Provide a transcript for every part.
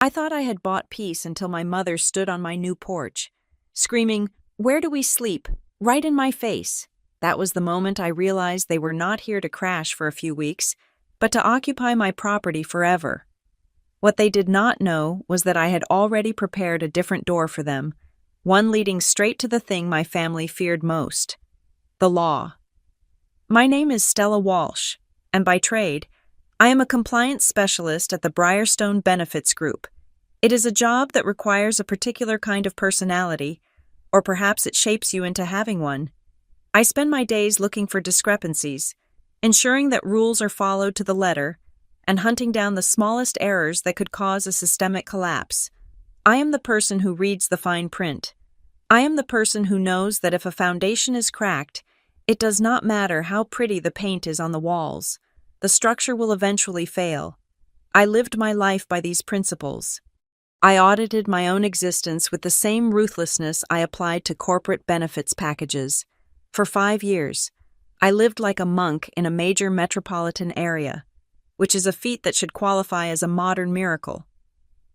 I thought I had bought peace until my mother stood on my new porch, screaming, "Where do we sleep?" right in my face. That was the moment I realized they were not here to crash for a few weeks, but to occupy my property forever. What they did not know was that I had already prepared a different door for them, one leading straight to the thing my family feared most: the law. My name is Stella Walsh, and by trade, I am a compliance specialist at the Briarstone Benefits Group. It is a job that requires a particular kind of personality, or perhaps it shapes you into having one. I spend my days looking for discrepancies, ensuring that rules are followed to the letter, and hunting down the smallest errors that could cause a systemic collapse. I am the person who reads the fine print. I am the person who knows that if a foundation is cracked, it does not matter how pretty the paint is on the walls. The structure will eventually fail. I lived my life by these principles. I audited my own existence with the same ruthlessness I applied to corporate benefits packages. For 5 years, I lived like a monk in a major metropolitan area, which is a feat that should qualify as a modern miracle.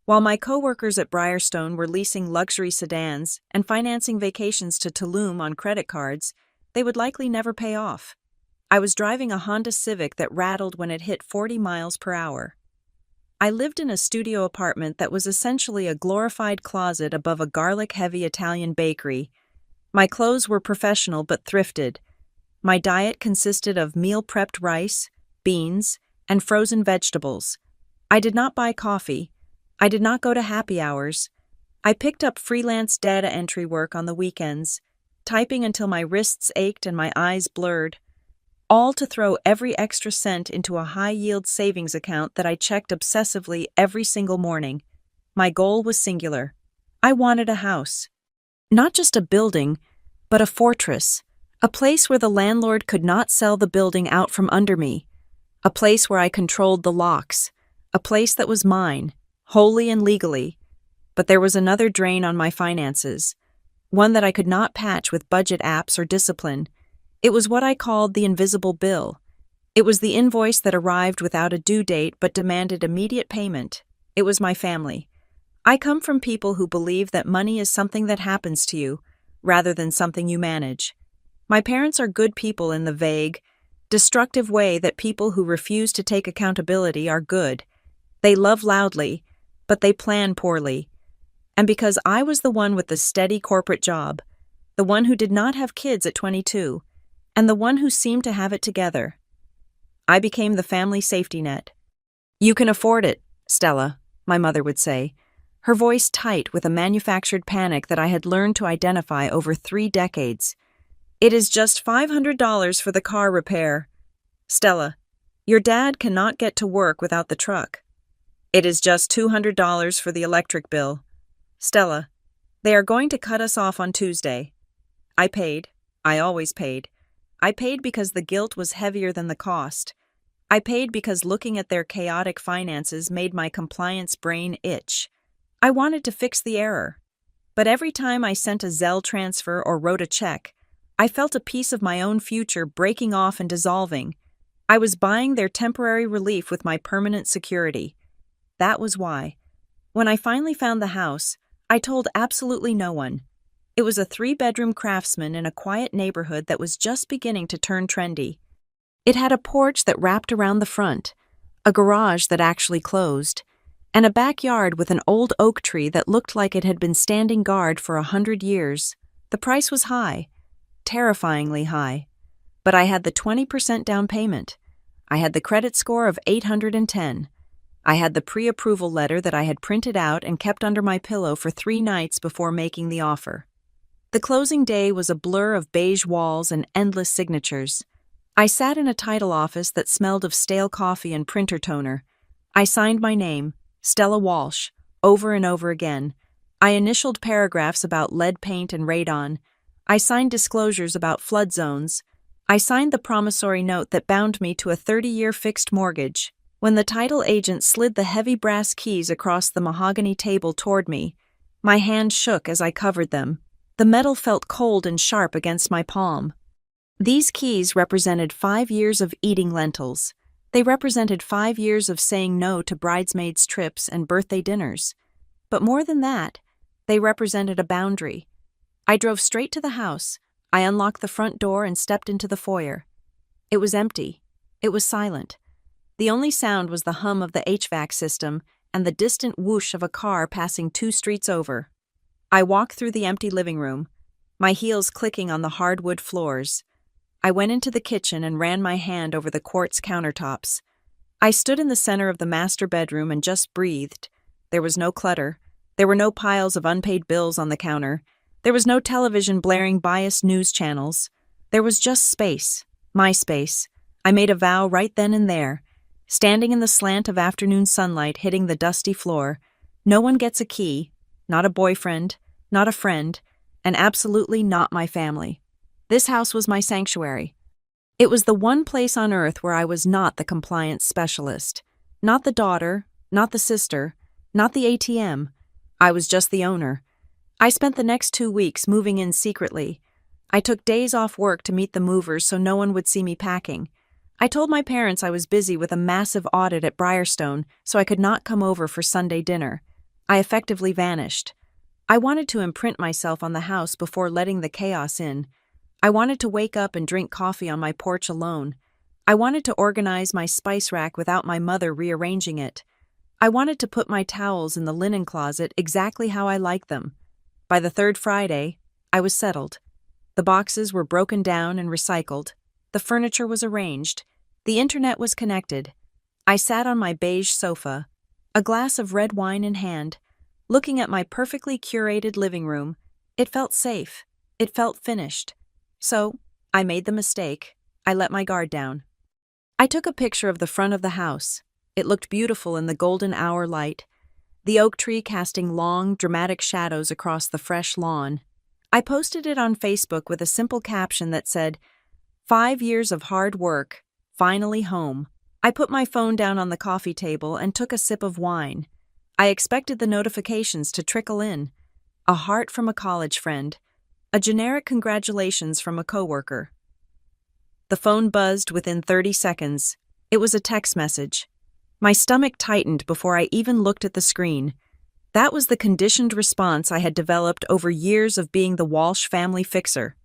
While my coworkers at Briarstone were leasing luxury sedans and financing vacations to Tulum on credit cards they would likely never pay off, I was driving a Honda Civic that rattled when it hit 40 miles per hour. I lived in a studio apartment that was essentially a glorified closet above a garlic-heavy Italian bakery. My clothes were professional but thrifted. My diet consisted of meal-prepped rice, beans, and frozen vegetables. I did not buy coffee. I did not go to happy hours. I picked up freelance data entry work on the weekends, typing until my wrists ached and my eyes blurred, all to throw every extra cent into a high-yield savings account that I checked obsessively every single morning. My goal was singular. I wanted a house. Not just a building, but a fortress. A place where the landlord could not sell the building out from under me. A place where I controlled the locks. A place that was mine, wholly and legally. But there was another drain on my finances, one that I could not patch with budget apps or discipline. It was what I called the invisible bill. It was the invoice that arrived without a due date but demanded immediate payment. It was my family. I come from people who believe that money is something that happens to you, rather than something you manage. My parents are good people in the vague, destructive way that people who refuse to take accountability are good. They love loudly, but they plan poorly. And because I was the one with the steady corporate job, the one who did not have kids at 22, and the one who seemed to have it together, I became the family safety net. "You can afford it, Stella," my mother would say, her voice tight with a manufactured panic that I had learned to identify over 3 decades. "It is just $500 for the car repair. Stella, your dad cannot get to work without the truck. It is just $200 for the electric bill. Stella, they are going to cut us off on Tuesday." I paid. I always paid. I paid because the guilt was heavier than the cost. I paid because looking at their chaotic finances made my compliance brain itch. I wanted to fix the error. But every time I sent a Zelle transfer or wrote a check, I felt a piece of my own future breaking off and dissolving. I was buying their temporary relief with my permanent security. That was why, when I finally found the house, I told absolutely no one. It was a 3-bedroom craftsman in a quiet neighborhood that was just beginning to turn trendy. It had a porch that wrapped around the front, a garage that actually closed, and a backyard with an old oak tree that looked like it had been standing guard for 100 years. The price was high, terrifyingly high, but I had the 20% down payment. I had the credit score of 810. I had the pre-approval letter that I had printed out and kept under my pillow for 3 nights before making the offer. The closing day was a blur of beige walls and endless signatures. I sat in a title office that smelled of stale coffee and printer toner. I signed my name, Stella Walsh, over and over again. I initialed paragraphs about lead paint and radon. I signed disclosures about flood zones. I signed the promissory note that bound me to a 30-year fixed mortgage. When the title agent slid the heavy brass keys across the mahogany table toward me, my hand shook as I covered them. The metal felt cold and sharp against my palm. These keys represented 5 years of eating lentils. They represented 5 years of saying no to bridesmaids' trips and birthday dinners. But more than that, they represented a boundary. I drove straight to the house. I unlocked the front door and stepped into the foyer. It was empty. It was silent. The only sound was the hum of the HVAC system and the distant whoosh of a car passing 2 streets over. I walked through the empty living room, my heels clicking on the hardwood floors. I went into the kitchen and ran my hand over the quartz countertops. I stood in the center of the master bedroom and just breathed. There was no clutter. There were no piles of unpaid bills on the counter. There was no television blaring biased news channels. There was just space, my space. I made a vow right then and there. Standing in the slant of afternoon sunlight hitting the dusty floor, no one gets a key, not a boyfriend, not a friend, and absolutely not my family. This house was my sanctuary. It was the one place on earth where I was not the compliance specialist, not the daughter, not the sister, not the ATM. I was just the owner. I spent the next 2 weeks moving in secretly. I took days off work to meet the movers so no one would see me packing. I told my parents I was busy with a massive audit at Briarstone, so I could not come over for Sunday dinner. I effectively vanished. I wanted to imprint myself on the house before letting the chaos in. I wanted to wake up and drink coffee on my porch alone. I wanted to organize my spice rack without my mother rearranging it. I wanted to put my towels in the linen closet exactly how I liked them. By the 3rd Friday, I was settled. The boxes were broken down and recycled. The furniture was arranged. The internet was connected. I sat on my beige sofa, a glass of red wine in hand, looking at my perfectly curated living room. It felt safe. It felt finished. So, I made the mistake. I let my guard down. I took a picture of the front of the house. It looked beautiful in the golden hour light, the oak tree casting long, dramatic shadows across the fresh lawn. I posted it on Facebook with a simple caption that said, 5 years of hard work, finally home. I put my phone down on the coffee table and took a sip of wine. I expected the notifications to trickle in. A heart from a college friend. A generic congratulations from a coworker. The phone buzzed within 30 seconds. It was a text message. My stomach tightened before I even looked at the screen. That was the conditioned response I had developed over years of being the Walsh family fixer.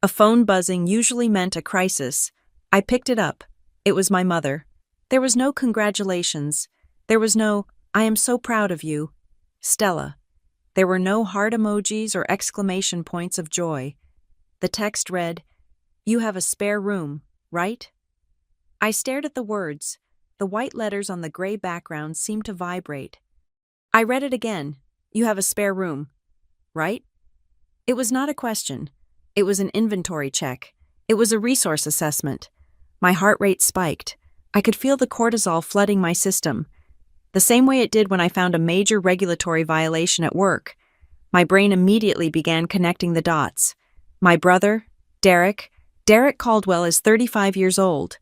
A phone buzzing usually meant a crisis. I picked it up. It was my mother. There was no congratulations. There was no, I am so proud of you, Stella. There were no heart emojis or exclamation points of joy. The text read, "You have a spare room, right?" I stared at the words. The white letters on the gray background seemed to vibrate. I read it again. "You have a spare room, right?" It was not a question. It was an inventory check. It was a resource assessment. My heart rate spiked. I could feel the cortisol flooding my system, the same way it did when I found a major regulatory violation at work. My brain immediately began connecting the dots. My brother, Derek Caldwell, is 35 years old,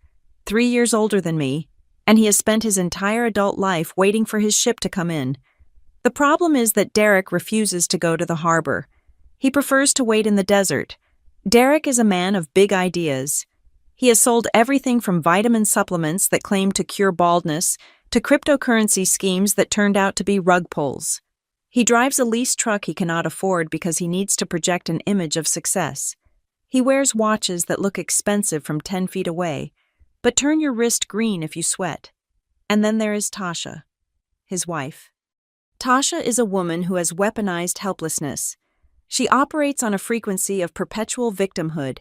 3 years older than me, and he has spent his entire adult life waiting for his ship to come in. The problem is that Derek refuses to go to the harbor. He prefers to wait in the desert. Derek is a man of big ideas. He has sold everything from vitamin supplements that claim to cure baldness to cryptocurrency schemes that turned out to be rug pulls. He drives a leased truck he cannot afford because he needs to project an image of success. He wears watches that look expensive from 10 feet away, but turn your wrist green if you sweat. And then there is Tasha, his wife. Tasha is a woman who has weaponized helplessness. She operates on a frequency of perpetual victimhood.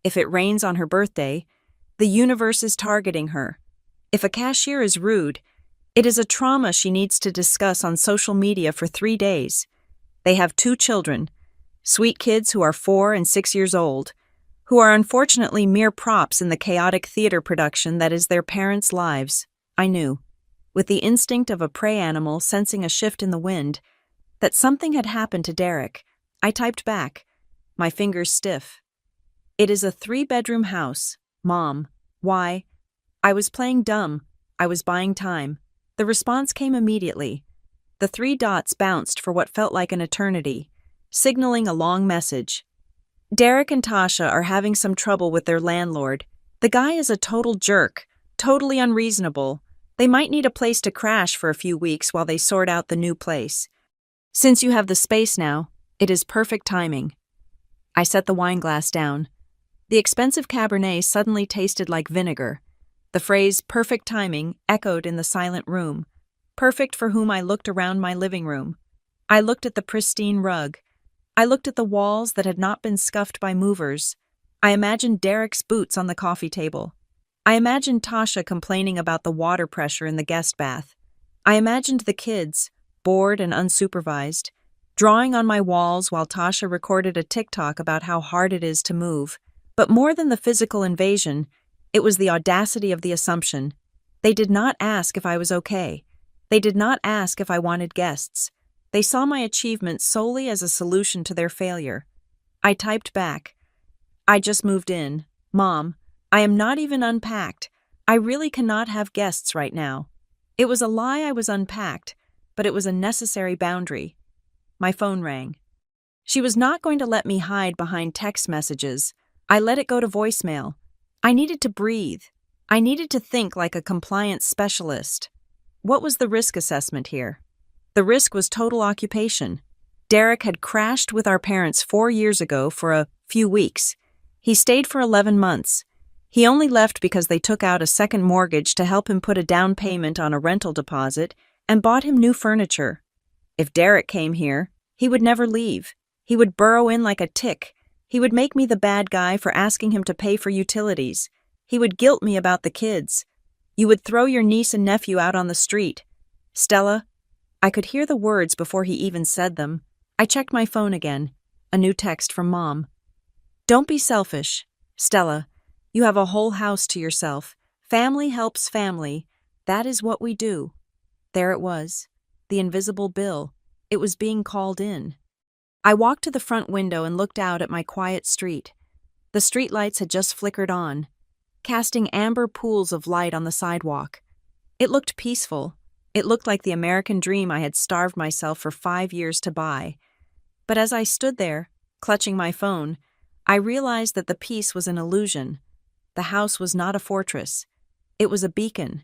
If it rains on her birthday, the universe is targeting her. If a cashier is rude, it is a trauma she needs to discuss on social media for 3 days. They have 2 children, sweet kids who are 4 and 6 years old, who are unfortunately mere props in the chaotic theater production that is their parents' lives. I knew, with the instinct of a prey animal sensing a shift in the wind, that something had happened to Derek. I typed back, my fingers stiff. "It is a 3-bedroom house, Mom. Why?" I was playing dumb. I was buying time. The response came immediately. The 3 dots bounced for what felt like an eternity, signaling a long message. "Derek and Tasha are having some trouble with their landlord. The guy is a total jerk. Totally unreasonable. They might need a place to crash for a few weeks while they sort out the new place. Since you have the space now, it is perfect timing. I set the wine glass down. The expensive Cabernet suddenly tasted like vinegar. The phrase perfect timing echoed in the silent room. Perfect for whom I looked around my living room. I looked at the pristine rug. I looked at the walls that had not been scuffed by movers. I imagined Derek's boots on the coffee table. I imagined Tasha complaining about the water pressure in the guest bath. I imagined the kids, bored and unsupervised, drawing on my walls while Tasha recorded a TikTok about how hard it is to move. But more than the physical invasion, it was the audacity of the assumption. They did not ask if I was okay. They did not ask if I wanted guests. They saw my achievement solely as a solution to their failure. I typed back, "I just moved in. Mom, I am not even unpacked. I really cannot have guests right now." It was a lie I was unpacked, but it was a necessary boundary. My phone rang. She was not going to let me hide behind text messages. I let it go to voicemail. I needed to breathe. I needed to think like a compliance specialist. What was the risk assessment here? The risk was total occupation. Derek had crashed with our parents 4 years ago for a few weeks. He stayed for 11 months. He only left because they took out a second mortgage to help him put a down payment on a rental deposit and bought him new furniture. If Derek came here, he would never leave. He would burrow in like a tick. He would make me the bad guy for asking him to pay for utilities. He would guilt me about the kids. You would throw your niece and nephew out on the street. Stella, I could hear the words before he even said them. I checked my phone again. A new text from Mom. "Don't be selfish. Stella, you have a whole house to yourself. Family helps family. That is what we do." There it was. The invisible bill. It was being called in. I walked to the front window and looked out at my quiet street. The streetlights had just flickered on, casting amber pools of light on the sidewalk. It looked peaceful. It looked like the American dream I had starved myself for 5 years to buy. But as I stood there, clutching my phone, I realized that the peace was an illusion. The house was not a fortress. It was a beacon.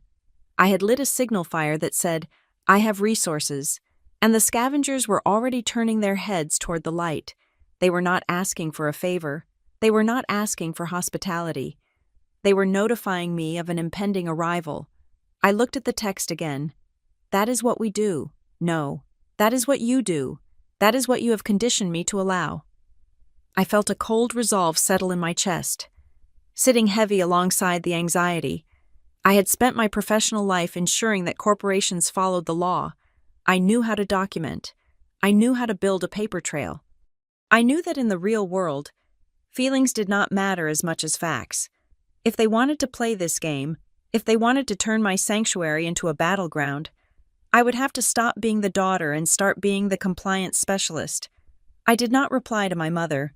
I had lit a signal fire that said, "I have resources," and the scavengers were already turning their heads toward the light. They were not asking for a favor. They were not asking for hospitality. They were notifying me of an impending arrival. I looked at the text again. That is what we do. No, that is what you do. That is what you have conditioned me to allow. I felt a cold resolve settle in my chest, sitting heavy alongside the anxiety. I had spent my professional life ensuring that corporations followed the law. I knew how to document. I knew how to build a paper trail. I knew that in the real world, feelings did not matter as much as facts. If they wanted to play this game, if they wanted to turn my sanctuary into a battleground, I would have to stop being the daughter and start being the compliance specialist. I did not reply to my mother.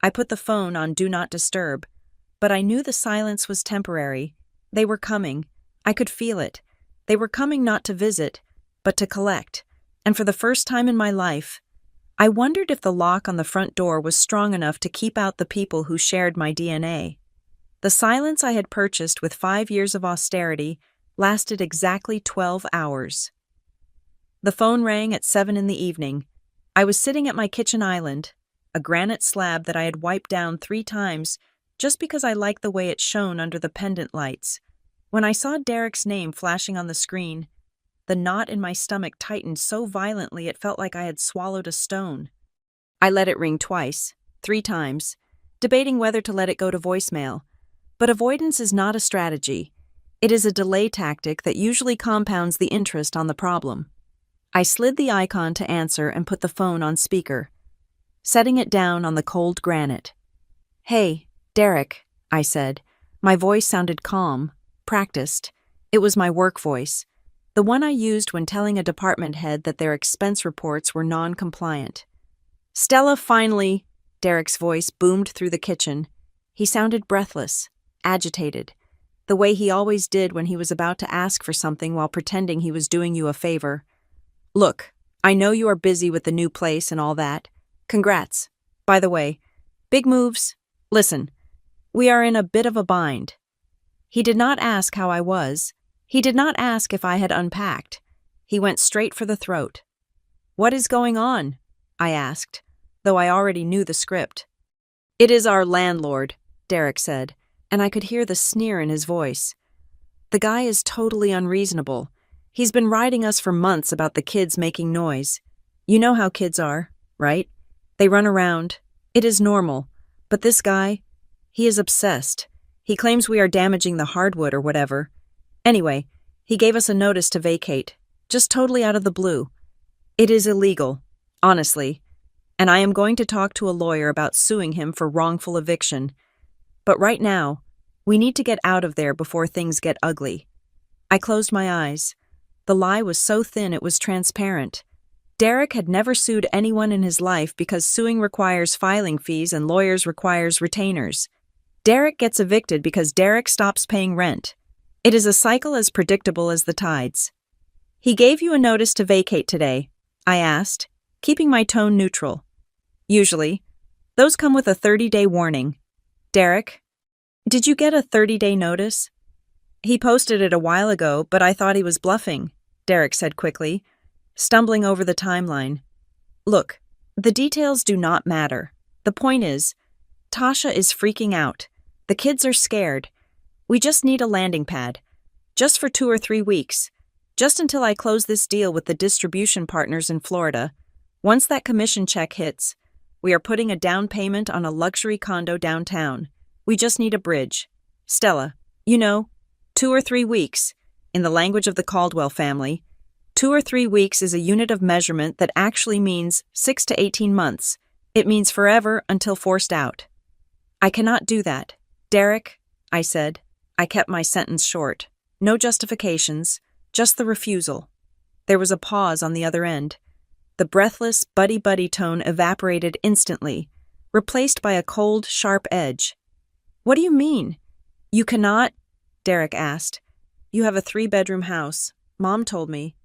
I put the phone on Do Not Disturb, but I knew the silence was temporary. They were coming. I could feel it. They were coming not to visit, but to collect. And for the first time in my life, I wondered if the lock on the front door was strong enough to keep out the people who shared my DNA. The silence I had purchased with 5 years of austerity lasted exactly 12 hours. The phone rang at 7 in the evening. I was sitting at my kitchen island, a granite slab that I had wiped down 3 times just because I liked the way it shone under the pendant lights. When I saw Derek's name flashing on the screen, the knot in my stomach tightened so violently it felt like I had swallowed a stone. I let it ring twice, 3 times, debating whether to let it go to voicemail. But avoidance is not a strategy. It is a delay tactic that usually compounds the interest on the problem. I slid the icon to answer and put the phone on speaker, setting it down on the cold granite. "Hey, Derek," I said. My voice sounded calm, practiced. It was my work voice, the one I used when telling a department head that their expense reports were non-compliant. "Stella, finally," Derek's voice boomed through the kitchen. He sounded breathless, agitated, the way he always did when he was about to ask for something while pretending he was doing you a favor. "Look, I know you are busy with the new place and all that. Congrats. By the way, big moves. Listen, we are in a bit of a bind." He did not ask how I was. He did not ask if I had unpacked. He went straight for the throat. "What is going on?" I asked, though I already knew the script. "It is our landlord," Derek said, and I could hear the sneer in his voice. The guy is totally unreasonable. He's been riding us for months about the kids making noise. You know how kids are, right? They run around. It is normal. But this guy, he is obsessed. He claims we are damaging the hardwood or whatever. Anyway, he gave us a notice to vacate, just totally out of the blue. It is illegal, honestly, and I am going to talk to a lawyer about suing him for wrongful eviction. But right now, we need to get out of there before things get ugly. I closed my eyes. The lie was so thin it was transparent. Derek had never sued anyone in his life because suing requires filing fees and lawyers requires retainers. Derek gets evicted because Derek stops paying rent. It is a cycle as predictable as the tides. "He gave you a notice to vacate today," I asked, keeping my tone neutral. "Usually, those come with a 30-day warning. Derek, did you get a 30-day notice?" "He posted it a while ago, but I thought he was bluffing," Derek said quickly, stumbling over the timeline. "Look, the details do not matter. The point is, Tasha is freaking out. The kids are scared. We just need a landing pad. Just for 2 or 3 weeks. Just until I close this deal with the distribution partners in Florida. Once that commission check hits, we are putting a down payment on a luxury condo downtown. We just need a bridge. Stella, 2 or 3 weeks. In the language of the Caldwell family, 2 or 3 weeks is a unit of measurement that actually means 6 to 18 months. It means forever until forced out." "I cannot do that. Derek," I said. I kept my sentence short. No justifications, just the refusal. There was a pause on the other end. The breathless, buddy-buddy tone evaporated instantly, replaced by a cold, sharp edge. "What do you mean?" "You cannot?" Derek asked. "You have a 3-bedroom house. Mom told me.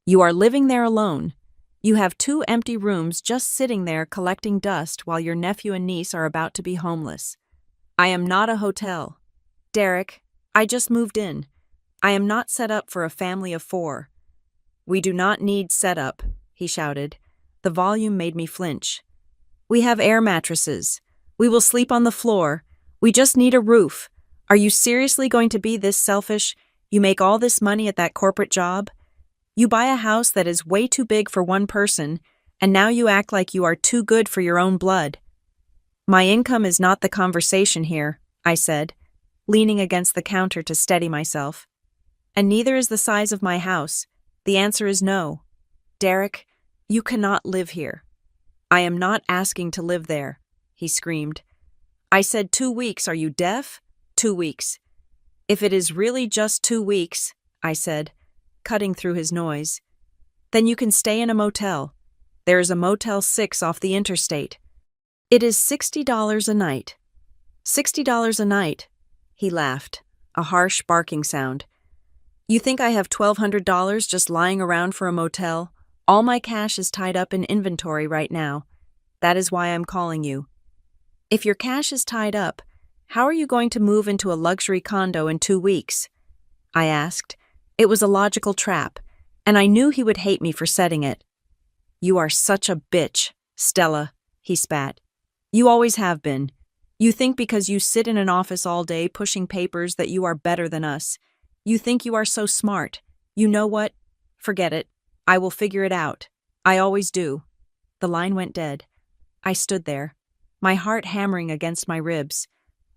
You are living there alone. You have 2 empty rooms just sitting there collecting dust while your nephew and niece are about to be homeless. I am not a hotel. Derek, I just moved in. I am not set up for a family of 4. "We do not need setup," he shouted. The volume made me flinch. "We have air mattresses. We will sleep on the floor. We just need a roof. Are you seriously going to be this selfish? You make all this money at that corporate job? You buy a house that is way too big for one person, and now you act like you are too good for your own blood." "My income is not the conversation here," I said, leaning against the counter to steady myself. "And neither is the size of my house. The answer is no. Derek, you cannot live here." "I am not asking to live there," he screamed. "I said 2 weeks, are you deaf? 2 weeks. If it is really just 2 weeks, I said, cutting through his noise, then you can stay in a motel. There is a Motel 6 off the interstate. It is $60 a night. $60 a night, he laughed, a harsh barking sound. You think I have $1,200 just lying around for a motel? All my cash is tied up in inventory right now. That is why I'm calling you. If your cash is tied up, how are you going to move into a luxury condo in 2 weeks? I asked. It was a logical trap, and I knew he would hate me for setting it. You are such a bitch, Stella, he spat. You always have been. You think because you sit in an office all day pushing papers that you are better than us. You think you are so smart. You know what? Forget it. I will figure it out. I always do. The line went dead. I stood there, my heart hammering against my ribs.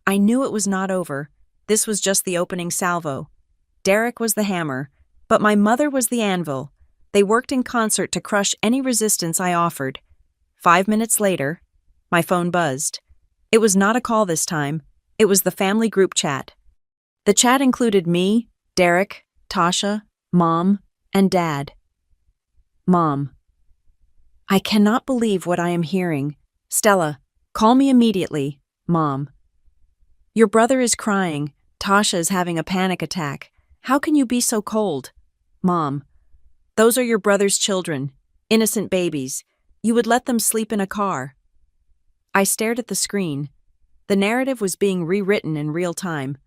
I knew it was not over. This was just the opening salvo. Derek was the hammer, but my mother was the anvil. They worked in concert to crush any resistance I offered. 5 minutes later, my phone buzzed. It was not a call this time. It was the family group chat. The chat included me, Derek, Tasha, Mom, and Dad. Mom. I cannot believe what I am hearing. Stella, call me immediately. Mom. Your brother is crying. Tasha is having a panic attack. How can you be so cold? Mom. Those are your brother's children, innocent babies. You would let them sleep in a car. I stared at the screen. The narrative was being rewritten in real time.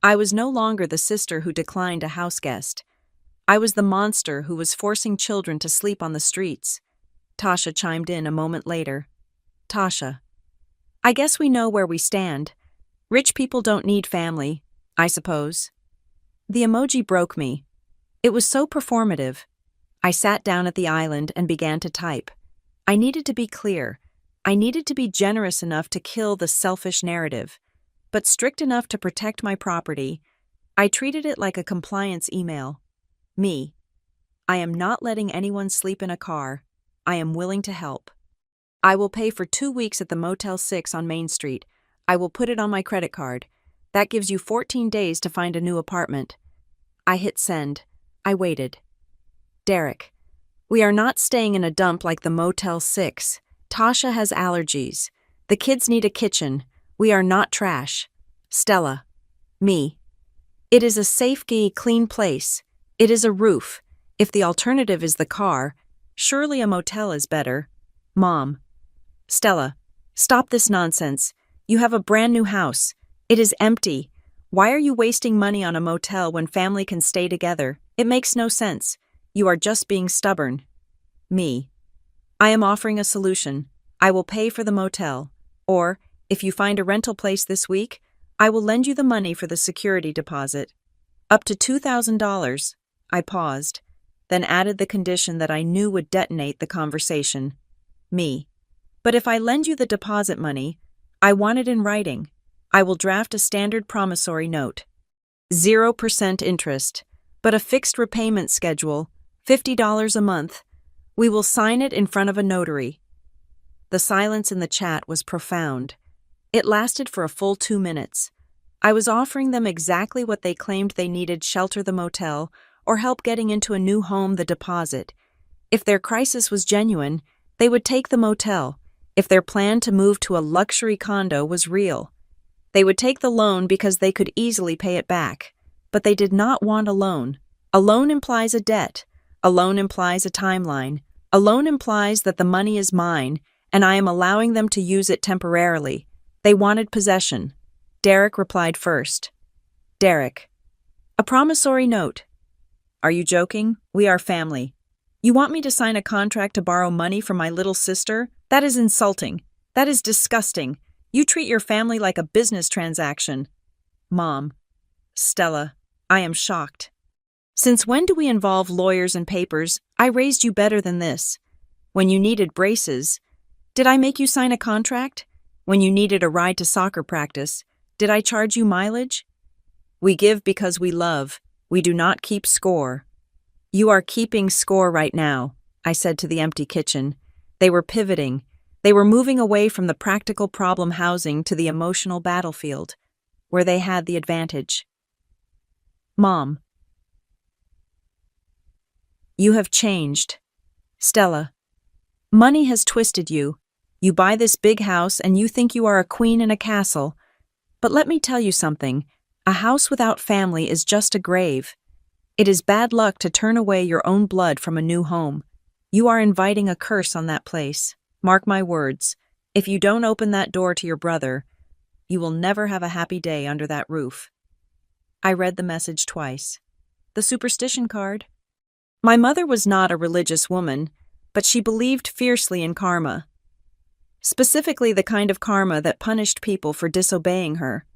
I was no longer the sister who declined a house guest. I was the monster who was forcing children to sleep on the streets. Tasha chimed in a moment later. Tasha. I guess we know where we stand. Rich people don't need family, I suppose. The emoji broke me. It was so performative. I sat down at the island and began to type. I needed to be clear. I needed to be generous enough to kill the selfish narrative, but strict enough to protect my property. I treated it like a compliance email. Me. I am not letting anyone sleep in a car. I am willing to help. I will pay for 2 weeks at the Motel 6 on Main Street. I will put it on my credit card. That gives you 14 days to find a new apartment. I hit send. I waited. Derek. We are not staying in a dump like the Motel 6. Tasha has allergies. The kids need a kitchen. We are not trash. Stella. Me. It is a safe, clean place. It is a roof. If the alternative is the car, surely a motel is better. Mom. Stella. Stop this nonsense. You have a brand new house. It is empty. Why are you wasting money on a motel when family can stay together? It makes no sense. You are just being stubborn. Me. I am offering a solution. I will pay for the motel. Or, if you find a rental place this week, I will lend you the money for the security deposit. Up to $2,000. I paused, then added the condition that I knew would detonate the conversation. Me. But if I lend you the deposit money, I want it in writing. I will draft a standard promissory note. 0% interest, but a fixed repayment schedule, $50 a month. We will sign it in front of a notary. The silence in the chat was profound. It lasted for a full 2 minutes. I was offering them exactly what they claimed they needed: shelter, the motel, or help getting into a new home, the deposit. If their crisis was genuine, they would take the motel. If their plan to move to a luxury condo was real, they would take the loan because they could easily pay it back. But they did not want a loan. A loan implies a debt. A loan implies a timeline. A loan implies that the money is mine, and I am allowing them to use it temporarily. They wanted possession. Derek replied first. Derek. A promissory note. Are you joking? We are family. You want me to sign a contract to borrow money from my little sister? That is insulting. That is disgusting. You treat your family like a business transaction. Mom. Stella. I am shocked. Since when do we involve lawyers and papers? I raised you better than this. When you needed braces, did I make you sign a contract? When you needed a ride to soccer practice, did I charge you mileage? We give because we love. We do not keep score. You are keeping score right now, I said to the empty kitchen. They were pivoting. They were moving away from the practical problem housing to the emotional battlefield, where they had the advantage. Mom. You have changed. Stella. Money has twisted you. You buy this big house and you think you are a queen in a castle. But let me tell you something. A house without family is just a grave. It is bad luck to turn away your own blood from a new home. You are inviting a curse on that place. Mark my words. If you don't open that door to your brother, you will never have a happy day under that roof. I read the message twice. The superstition card. My mother was not a religious woman, but she believed fiercely in karma. Specifically the kind of karma that punished people for disobeying her.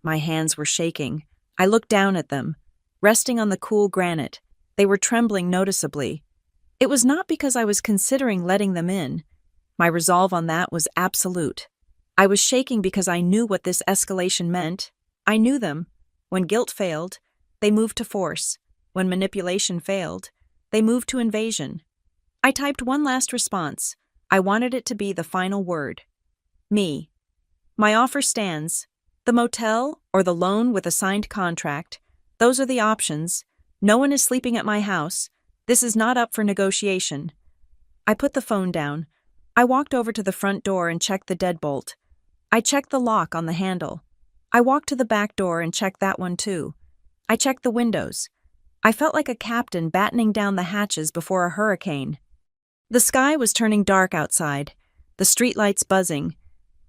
My hands were shaking. I looked down at them, resting on the cool granite. They were trembling noticeably. It was not because I was considering letting them in. My resolve on that was absolute. I was shaking because I knew what this escalation meant. I knew them. When guilt failed, they moved to force. When manipulation failed, they moved to invasion. I typed one last response. I wanted it to be the final word. Me. My offer stands. The motel or the loan with a signed contract. Those are the options. No one is sleeping at my house. This is not up for negotiation. I put the phone down. I walked over to the front door and checked the deadbolt. I checked the lock on the handle. I walked to the back door and checked that one too. I checked the windows. I felt like a captain battening down the hatches before a hurricane. The sky was turning dark outside, the streetlights buzzing.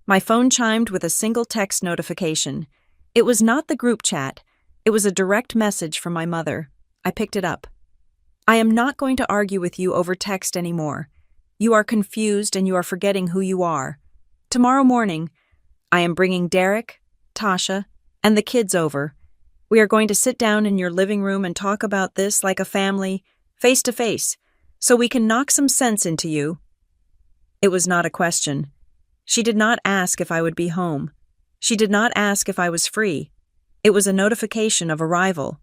My phone chimed with a single text notification. It was not the group chat. It was a direct message from my mother. I picked it up. I am not going to argue with you over text anymore. You are confused and you are forgetting who you are. Tomorrow morning, I am bringing Derek, Tasha, and the kids over. We are going to sit down in your living room and talk about this like a family, face to face, so we can knock some sense into you. It was not a question. She did not ask if I would be home. She did not ask if I was free. It was a notification of arrival.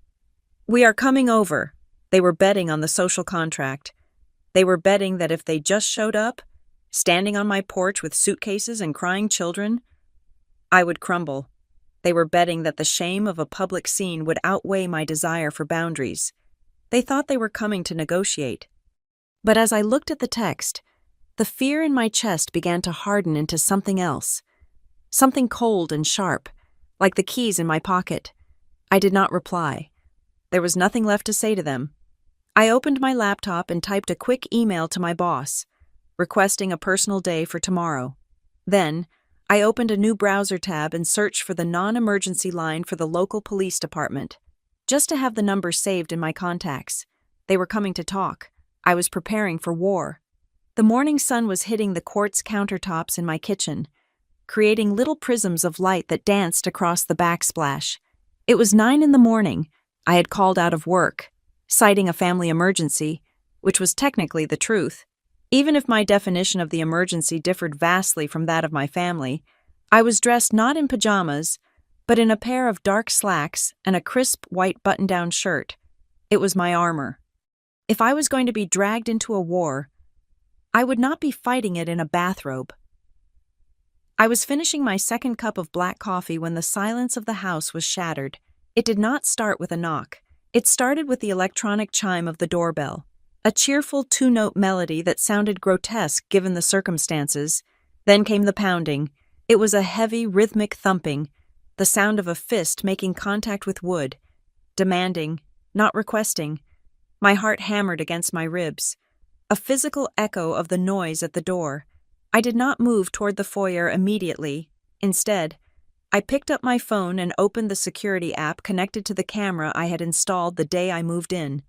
We are coming over. They were betting on the social contract. They were betting that if they just showed up, standing on my porch with suitcases and crying children, I would crumble. They were betting that the shame of a public scene would outweigh my desire for boundaries. They thought they were coming to negotiate. But as I looked at the text, the fear in my chest began to harden into something else. Something cold and sharp, like the keys in my pocket. I did not reply. There was nothing left to say to them. I opened my laptop and typed a quick email to my boss, requesting a personal day for tomorrow. Then, I opened a new browser tab and searched for the non-emergency line for the local police department, just to have the number saved in my contacts. They were coming to talk. I was preparing for war. The morning sun was hitting the quartz countertops in my kitchen, creating little prisms of light that danced across the backsplash. It was 9 a.m. I had called out of work, citing a family emergency, which was technically the truth. Even if my definition of the emergency differed vastly from that of my family, I was dressed not in pajamas, but in a pair of dark slacks and a crisp white button-down shirt. It was my armor. If I was going to be dragged into a war, I would not be fighting it in a bathrobe. I was finishing my second cup of black coffee when the silence of the house was shattered. It did not start with a knock. It started with the electronic chime of the doorbell, a cheerful two-note melody that sounded grotesque given the circumstances. Then came the pounding. It was a heavy, rhythmic thumping, the sound of a fist making contact with wood, demanding, not requesting. My heart hammered against my ribs, a physical echo of the noise at the door. I did not move toward the foyer immediately. Instead, I picked up my phone and opened the security app connected to the camera I had installed the day I moved in.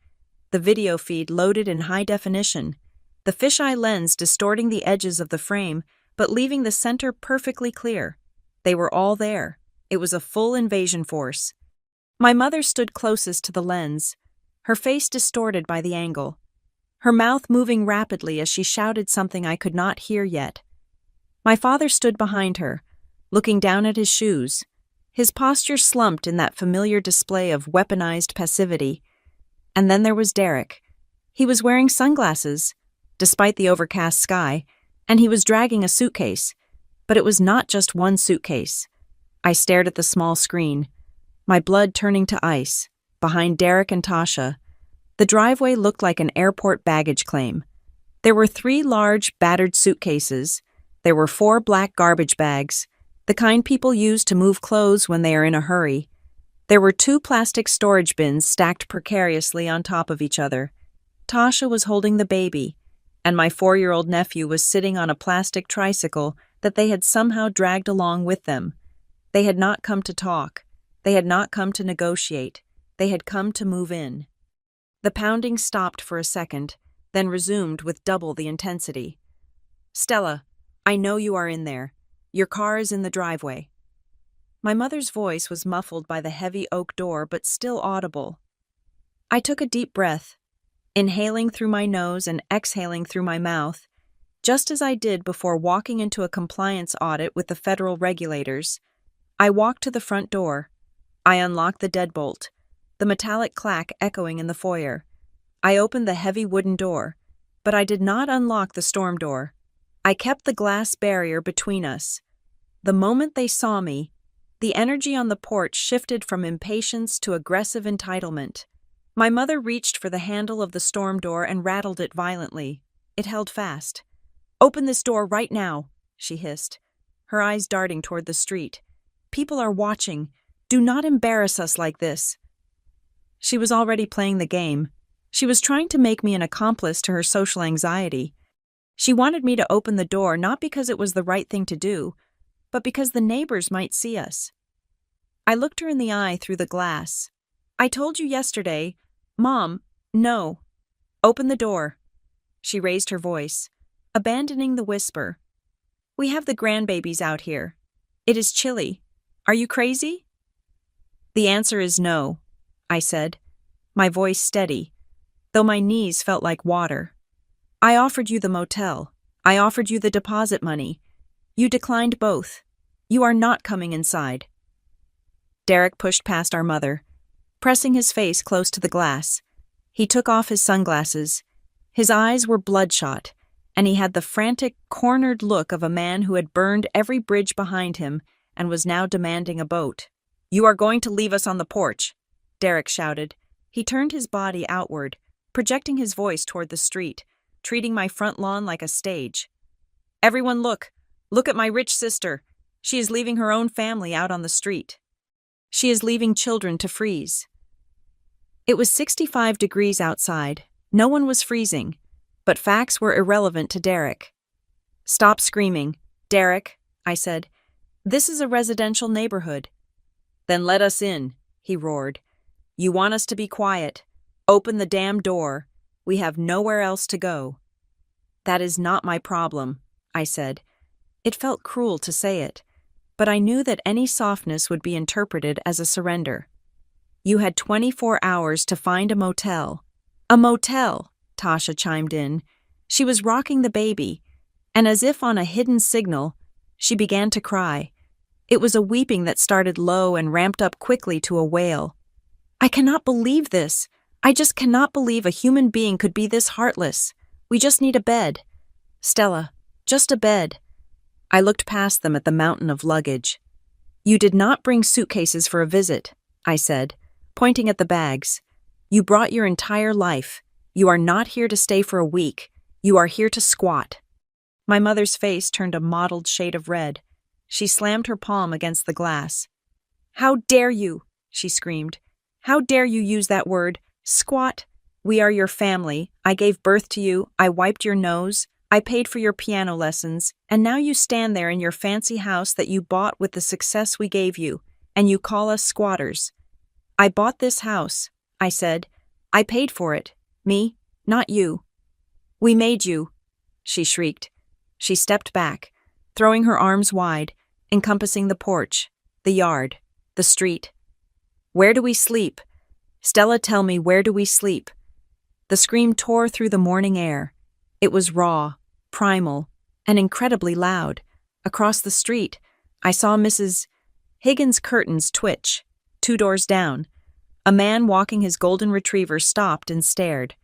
The video feed loaded in high definition, the fisheye lens distorting the edges of the frame but leaving the center perfectly clear. They were all there. It was a full invasion force. My mother stood closest to the lens, her face distorted by the angle, her mouth moving rapidly as she shouted something I could not hear yet. My father stood behind her, looking down at his shoes, his posture slumped in that familiar display of weaponized passivity. And then there was Derek. He was wearing sunglasses, despite the overcast sky, and he was dragging a suitcase. But it was not just one suitcase. I stared at the small screen, my blood turning to ice, behind Derek and Tasha. The driveway looked like an airport baggage claim. There were 3 large, battered suitcases. There were 4 black garbage bags, the kind people use to move clothes when they are in a hurry. There were 2 plastic storage bins stacked precariously on top of each other. Tasha was holding the baby, and my 4-year-old nephew was sitting on a plastic tricycle that they had somehow dragged along with them. They had not come to talk. They had not come to negotiate. They had come to move in. The pounding stopped for a second, then resumed with double the intensity. "Stella, I know you are in there. Your car is in the driveway." My mother's voice was muffled by the heavy oak door but still audible. I took a deep breath, inhaling through my nose and exhaling through my mouth, just as I did before walking into a compliance audit with the federal regulators. I walked to the front door. I unlocked the deadbolt, the metallic clack echoing in the foyer. I opened the heavy wooden door, but I did not unlock the storm door. I kept the glass barrier between us. The moment they saw me, the energy on the porch shifted from impatience to aggressive entitlement. My mother reached for the handle of the storm door and rattled it violently. It held fast. "Open this door right now," she hissed, her eyes darting toward the street. "People are watching. Do not embarrass us like this." She was already playing the game. She was trying to make me an accomplice to her social anxiety. She wanted me to open the door not because it was the right thing to do, but because the neighbors might see us. I looked her in the eye through the glass. I told you yesterday. Mom, no. Open the door. She raised her voice, abandoning the whisper. We have the grandbabies out here. It is chilly. Are you crazy? The answer is no, I said, my voice steady, though my knees felt like water. I offered you the motel. I offered you the deposit money. You declined both. You are not coming inside. Derek pushed past our mother, pressing his face close to the glass. He took off his sunglasses. His eyes were bloodshot, and he had the frantic, cornered look of a man who had burned every bridge behind him and was now demanding a boat. You are going to leave us on the porch, Derek shouted. He turned his body outward, projecting his voice toward the street, treating my front lawn like a stage. Everyone look! Look at my rich sister! She is leaving her own family out on the street. She is leaving children to freeze. It was 65 degrees outside. No one was freezing, but facts were irrelevant to Derek. Stop screaming, Derek, I said. This is a residential neighborhood. Then let us in, he roared. You want us to be quiet. Open the damn door. We have nowhere else to go. That is not my problem, I said. It felt cruel to say it, but I knew that any softness would be interpreted as a surrender. You had 24 hours to find a motel. A motel, Tasha chimed in. She was rocking the baby, and as if on a hidden signal, she began to cry. It was a weeping that started low and ramped up quickly to a wail. I cannot believe this. I just cannot believe a human being could be this heartless. We just need a bed. Stella, just a bed. I looked past them at the mountain of luggage. You did not bring suitcases for a visit, I said, pointing at the bags. You brought your entire life. You are not here to stay for a week. You are here to squat. My mother's face turned a mottled shade of red. She slammed her palm against the glass. How dare you, she screamed. How dare you use that word, squat? We are your family. I gave birth to you. I wiped your nose. I paid for your piano lessons. And now you stand there in your fancy house that you bought with the success we gave you, and you call us squatters. I bought this house, I said. I paid for it. Me, not you. We made you, she shrieked. She stepped back, throwing her arms wide, encompassing the porch, the yard, the street. Where do we sleep? Stella, tell me, where do we sleep? The scream tore through the morning air. It was raw, primal, and incredibly loud. Across the street, I saw Mrs. Higgins' curtains twitch. 2 doors down, a man walking his golden retriever stopped and stared.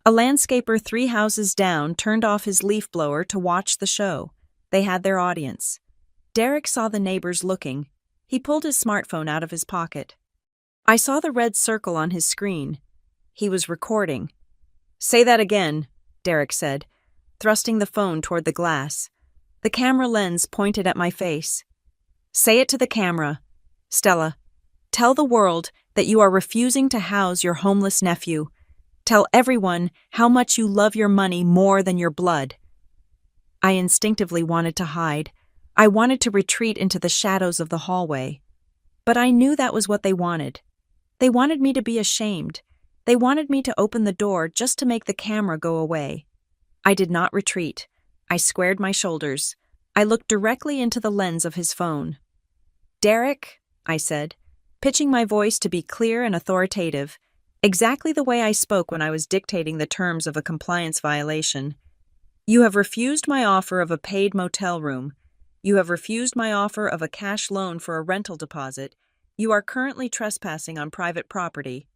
A landscaper 3 houses down turned off his leaf blower to watch the show. They had their audience. Derek saw the neighbors looking. He pulled his smartphone out of his pocket. I saw the red circle on his screen. He was recording. Say that again, Derek said, thrusting the phone toward the glass. The camera lens pointed at my face. Say it to the camera. Stella, tell the world that you are refusing to house your homeless nephew. Tell everyone how much you love your money more than your blood. I instinctively wanted to hide. I wanted to retreat into the shadows of the hallway. But I knew that was what they wanted. They wanted me to be ashamed. They wanted me to open the door just to make the camera go away. I did not retreat. I squared my shoulders. I looked directly into the lens of his phone. Derek, I said, pitching my voice to be clear and authoritative, exactly the way I spoke when I was dictating the terms of a compliance violation. You have refused my offer of a paid motel room. You have refused my offer of a cash loan for a rental deposit. You are currently trespassing on private property.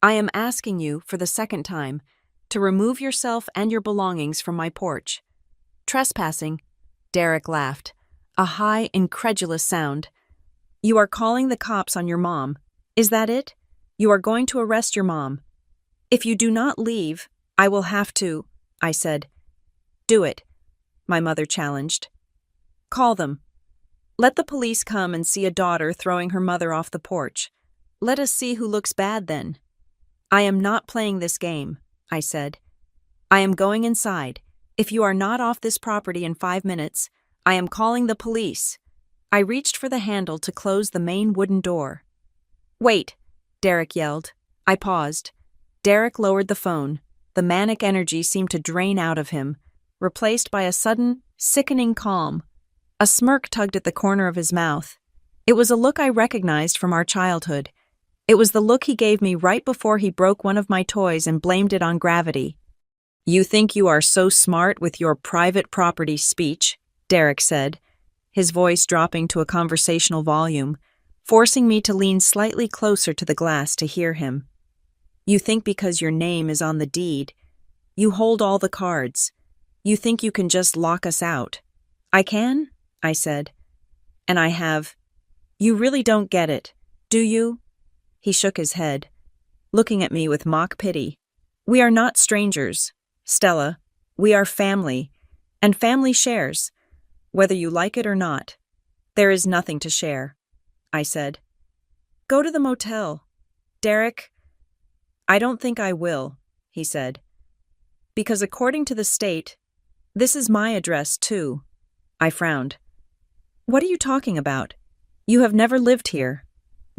I am asking you, for the second time, to remove yourself and your belongings from my porch. Trespassing, Derek laughed, a high, incredulous sound. You are calling the cops on your mom. Is that it? You are going to arrest your mom. If you do not leave, I will have to, I said. Do it, my mother challenged. Call them. Let the police come and see a daughter throwing her mother off the porch. Let us see who looks bad then. I am not playing this game, I said. I am going inside. If you are not off this property in 5 minutes, I am calling the police. I reached for the handle to close the main wooden door. "Wait," Derek yelled. I paused. Derek lowered the phone. The manic energy seemed to drain out of him, replaced by a sudden, sickening calm. A smirk tugged at the corner of his mouth. It was a look I recognized from our childhood. It was the look he gave me right before he broke one of my toys and blamed it on gravity. "You think you are so smart with your private property speech," Derek said, his voice dropping to a conversational volume, forcing me to lean slightly closer to the glass to hear him. "You think because your name is on the deed, you hold all the cards. You think you can just lock us out." "I can?" I said. "And I have. You really don't get it, do you?" He shook his head, looking at me with mock pity. "We are not strangers, Stella. We are family, and family shares, whether you like it or not." "There is nothing to share," I said. "Go to the motel, Derek." "I don't think I will," he said. "Because according to the state, this is my address too." I frowned. "What are you talking about? You have never lived here."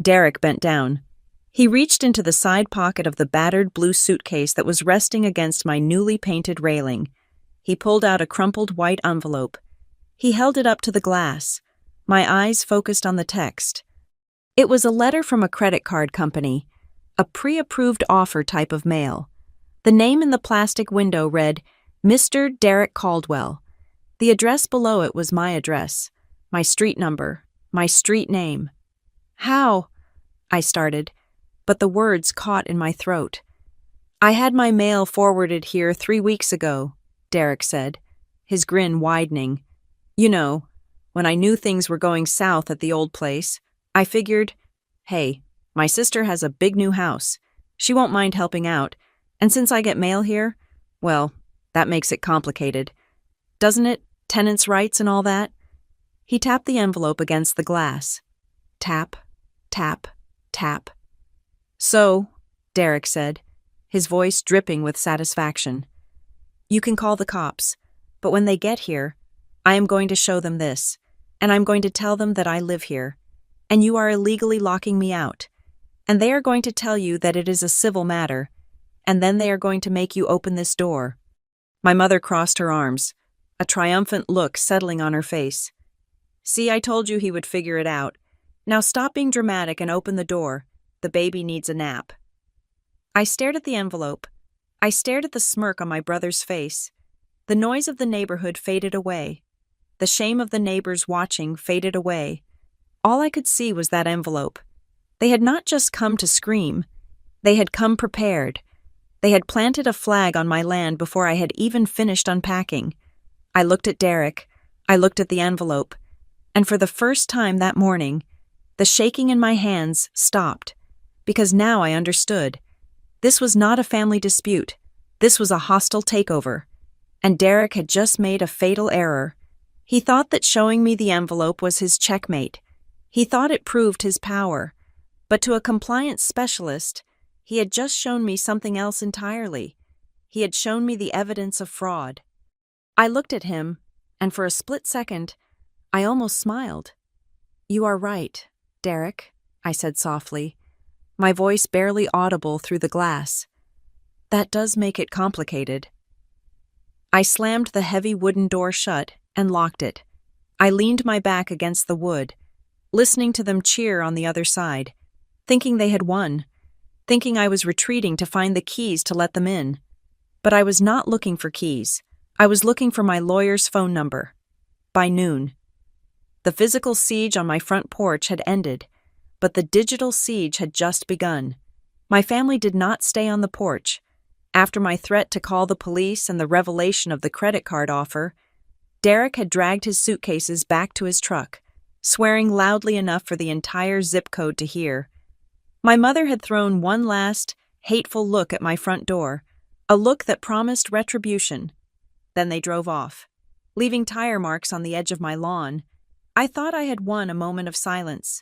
Derek bent down. He reached into the side pocket of the battered blue suitcase that was resting against my newly painted railing. He pulled out a crumpled white envelope. He held it up to the glass. My eyes focused on the text. It was a letter from a credit card company, a pre-approved offer type of mail. The name in the plastic window read, "Mr. Derek Caldwell." The address below it was my address, my street number, my street name. "How?" I started, but the words caught in my throat. "I had my mail forwarded here 3 weeks ago," Derek said, his grin widening. "You know, when I knew things were going south at the old place, I figured, hey, my sister has a big new house. She won't mind helping out, and since I get mail here, well, that makes it complicated. Doesn't it? Tenants' rights and all that?" He tapped the envelope against the glass. Tap, tap, tap. "So," Derek said, his voice dripping with satisfaction, "you can call the cops, but when they get here, I am going to show them this, and I'm going to tell them that I live here, and you are illegally locking me out, and they are going to tell you that it is a civil matter, and then they are going to make you open this door." My mother crossed her arms, a triumphant look settling on her face. "See, I told you he would figure it out. Now stop being dramatic and open the door. The baby needs a nap." I stared at the envelope. I stared at the smirk on my brother's face. The noise of the neighborhood faded away. The shame of the neighbors watching faded away. All I could see was that envelope. They had not just come to scream. They had come prepared. They had planted a flag on my land before I had even finished unpacking. I looked at Derek. I looked at the envelope. And for the first time that morning, the shaking in my hands stopped, because now I understood. This was not a family dispute. This was a hostile takeover. And Derek had just made a fatal error. He thought that showing me the envelope was his checkmate. He thought it proved his power. But to a compliance specialist, he had just shown me something else entirely. He had shown me the evidence of fraud. I looked at him, and for a split second, I almost smiled. "You are right, Derek," I said softly, my voice barely audible through the glass. "That does make it complicated." I slammed the heavy wooden door shut and locked it. I leaned my back against the wood, listening to them cheer on the other side, thinking they had won, thinking I was retreating to find the keys to let them in. But I was not looking for keys. I was looking for my lawyer's phone number. By noon. The physical siege on my front porch had ended, but the digital siege had just begun. My family did not stay on the porch. After my threat to call the police and the revelation of the credit card offer, Derek had dragged his suitcases back to his truck, swearing loudly enough for the entire zip code to hear. My mother had thrown one last, hateful look at my front door, a look that promised retribution. Then they drove off, leaving tire marks on the edge of my lawn. I thought I had won a moment of silence.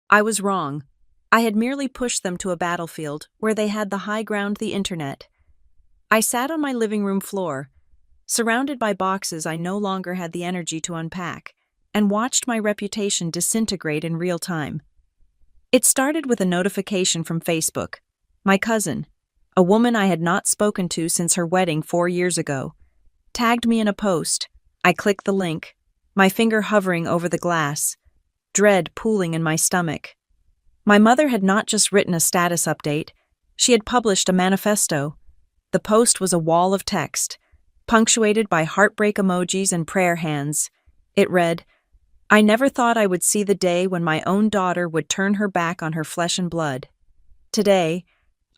I was wrong. I had merely pushed them to a battlefield where they had the high ground, the internet. I sat on my living room floor, surrounded by boxes I no longer had the energy to unpack, and watched my reputation disintegrate in real time. It started with a notification from Facebook. My cousin, a woman I had not spoken to since her wedding 4 years ago, tagged me in a post. I clicked the link, my finger hovering over the glass, dread pooling in my stomach. My mother had not just written a status update, she had published a manifesto. The post was a wall of text, punctuated by heartbreak emojis and prayer hands. It read, "I never thought I would see the day when my own daughter would turn her back on her flesh and blood. Today,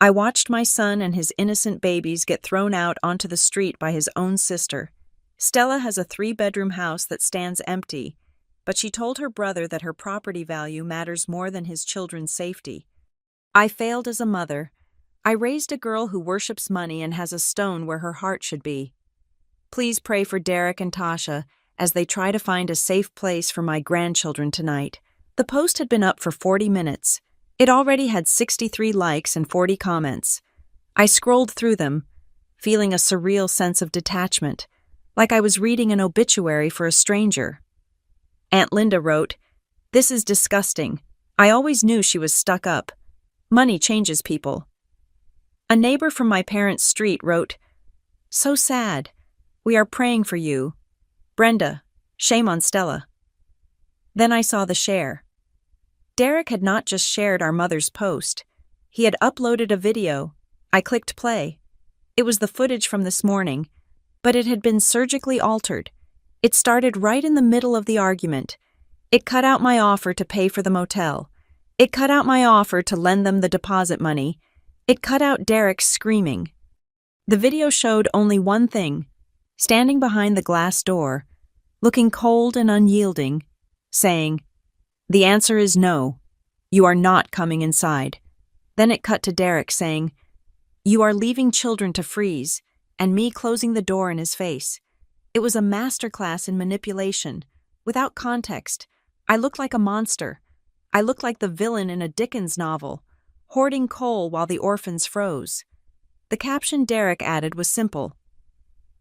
I watched my son and his innocent babies get thrown out onto the street by his own sister. Stella has a 3-bedroom house that stands empty, but she told her brother that her property value matters more than his children's safety. I failed as a mother. I raised a girl who worships money and has a stone where her heart should be. Please pray for Derek and Tasha as they try to find a safe place for my grandchildren tonight." The post had been up for 40 minutes. It already had 63 likes and 40 comments. I scrolled through them, feeling a surreal sense of detachment, like I was reading an obituary for a stranger. Aunt Linda wrote, "This is disgusting. I always knew she was stuck up. Money changes people." A neighbor from my parents' street wrote, "So sad. We are praying for you. Brenda, shame on Stella." Then I saw the share. Derek had not just shared our mother's post. He had uploaded a video. I clicked play. It was the footage from this morning, but it had been surgically altered. It started right in the middle of the argument. It cut out my offer to pay for the motel. It cut out my offer to lend them the deposit money. It cut out Derek screaming. The video showed only one thing: standing behind the glass door, looking cold and unyielding, saying, "The answer is no. You are not coming inside." Then it cut to Derek saying, "You are leaving children to freeze," and me closing the door in his face. It was a masterclass in manipulation. Without context, I looked like a monster. I looked like the villain in a Dickens novel, hoarding coal while the orphans froze. The caption Derek added was simple: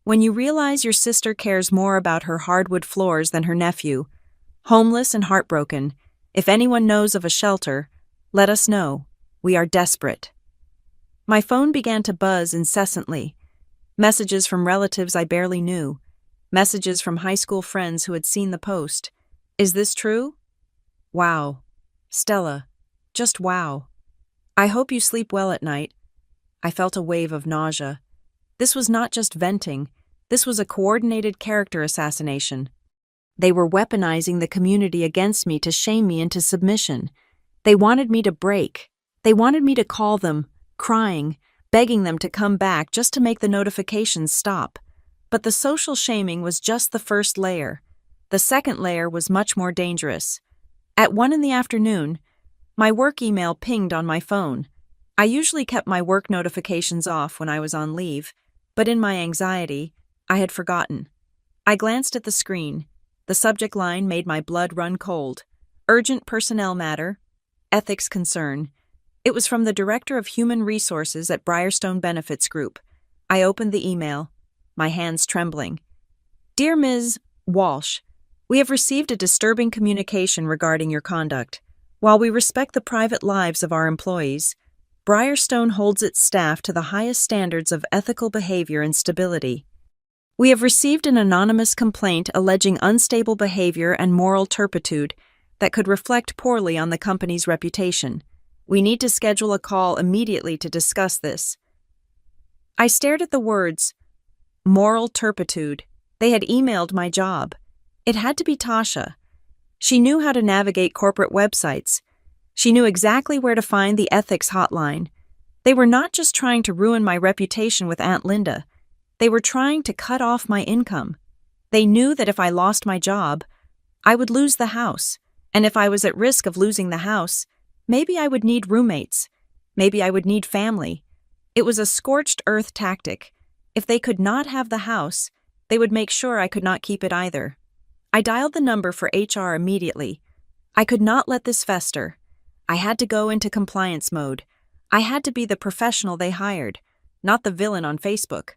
"When you realize your sister cares more about her hardwood floors than her nephew, homeless and heartbroken, if anyone knows of a shelter, let us know. We are desperate." My phone began to buzz incessantly. Messages from relatives I barely knew. Messages from high school friends who had seen the post. "Is this true? Wow. Stella. Just wow. I hope you sleep well at night." I felt a wave of nausea. This was not just venting. This was a coordinated character assassination. They were weaponizing the community against me to shame me into submission. They wanted me to break. They wanted me to call them, crying, begging them to come back just to make the notifications stop. But the social shaming was just the first layer. The second layer was much more dangerous. At 1 p.m, my work email pinged on my phone. I usually kept my work notifications off when I was on leave, but in my anxiety, I had forgotten. I glanced at the screen. The subject line made my blood run cold. Urgent personnel matter. Ethics concern. It was from the Director of Human Resources at Briarstone Benefits Group. I opened the email, my hands trembling. "Dear Ms. Walsh, we have received a disturbing communication regarding your conduct. While we respect the private lives of our employees, Briarstone holds its staff to the highest standards of ethical behavior and stability. We have received an anonymous complaint alleging unstable behavior and moral turpitude that could reflect poorly on the company's reputation. We need to schedule a call immediately to discuss this." I stared at the words, moral turpitude. They had emailed my job. It had to be Tasha. She knew how to navigate corporate websites. She knew exactly where to find the ethics hotline. They were not just trying to ruin my reputation with Aunt Linda. They were trying to cut off my income. They knew that if I lost my job, I would lose the house. And if I was at risk of losing the house, maybe I would need roommates. Maybe I would need family. It was a scorched earth tactic. If they could not have the house, they would make sure I could not keep it either. I dialed the number for HR immediately. I could not let this fester. I had to go into compliance mode. I had to be the professional they hired, not the villain on Facebook.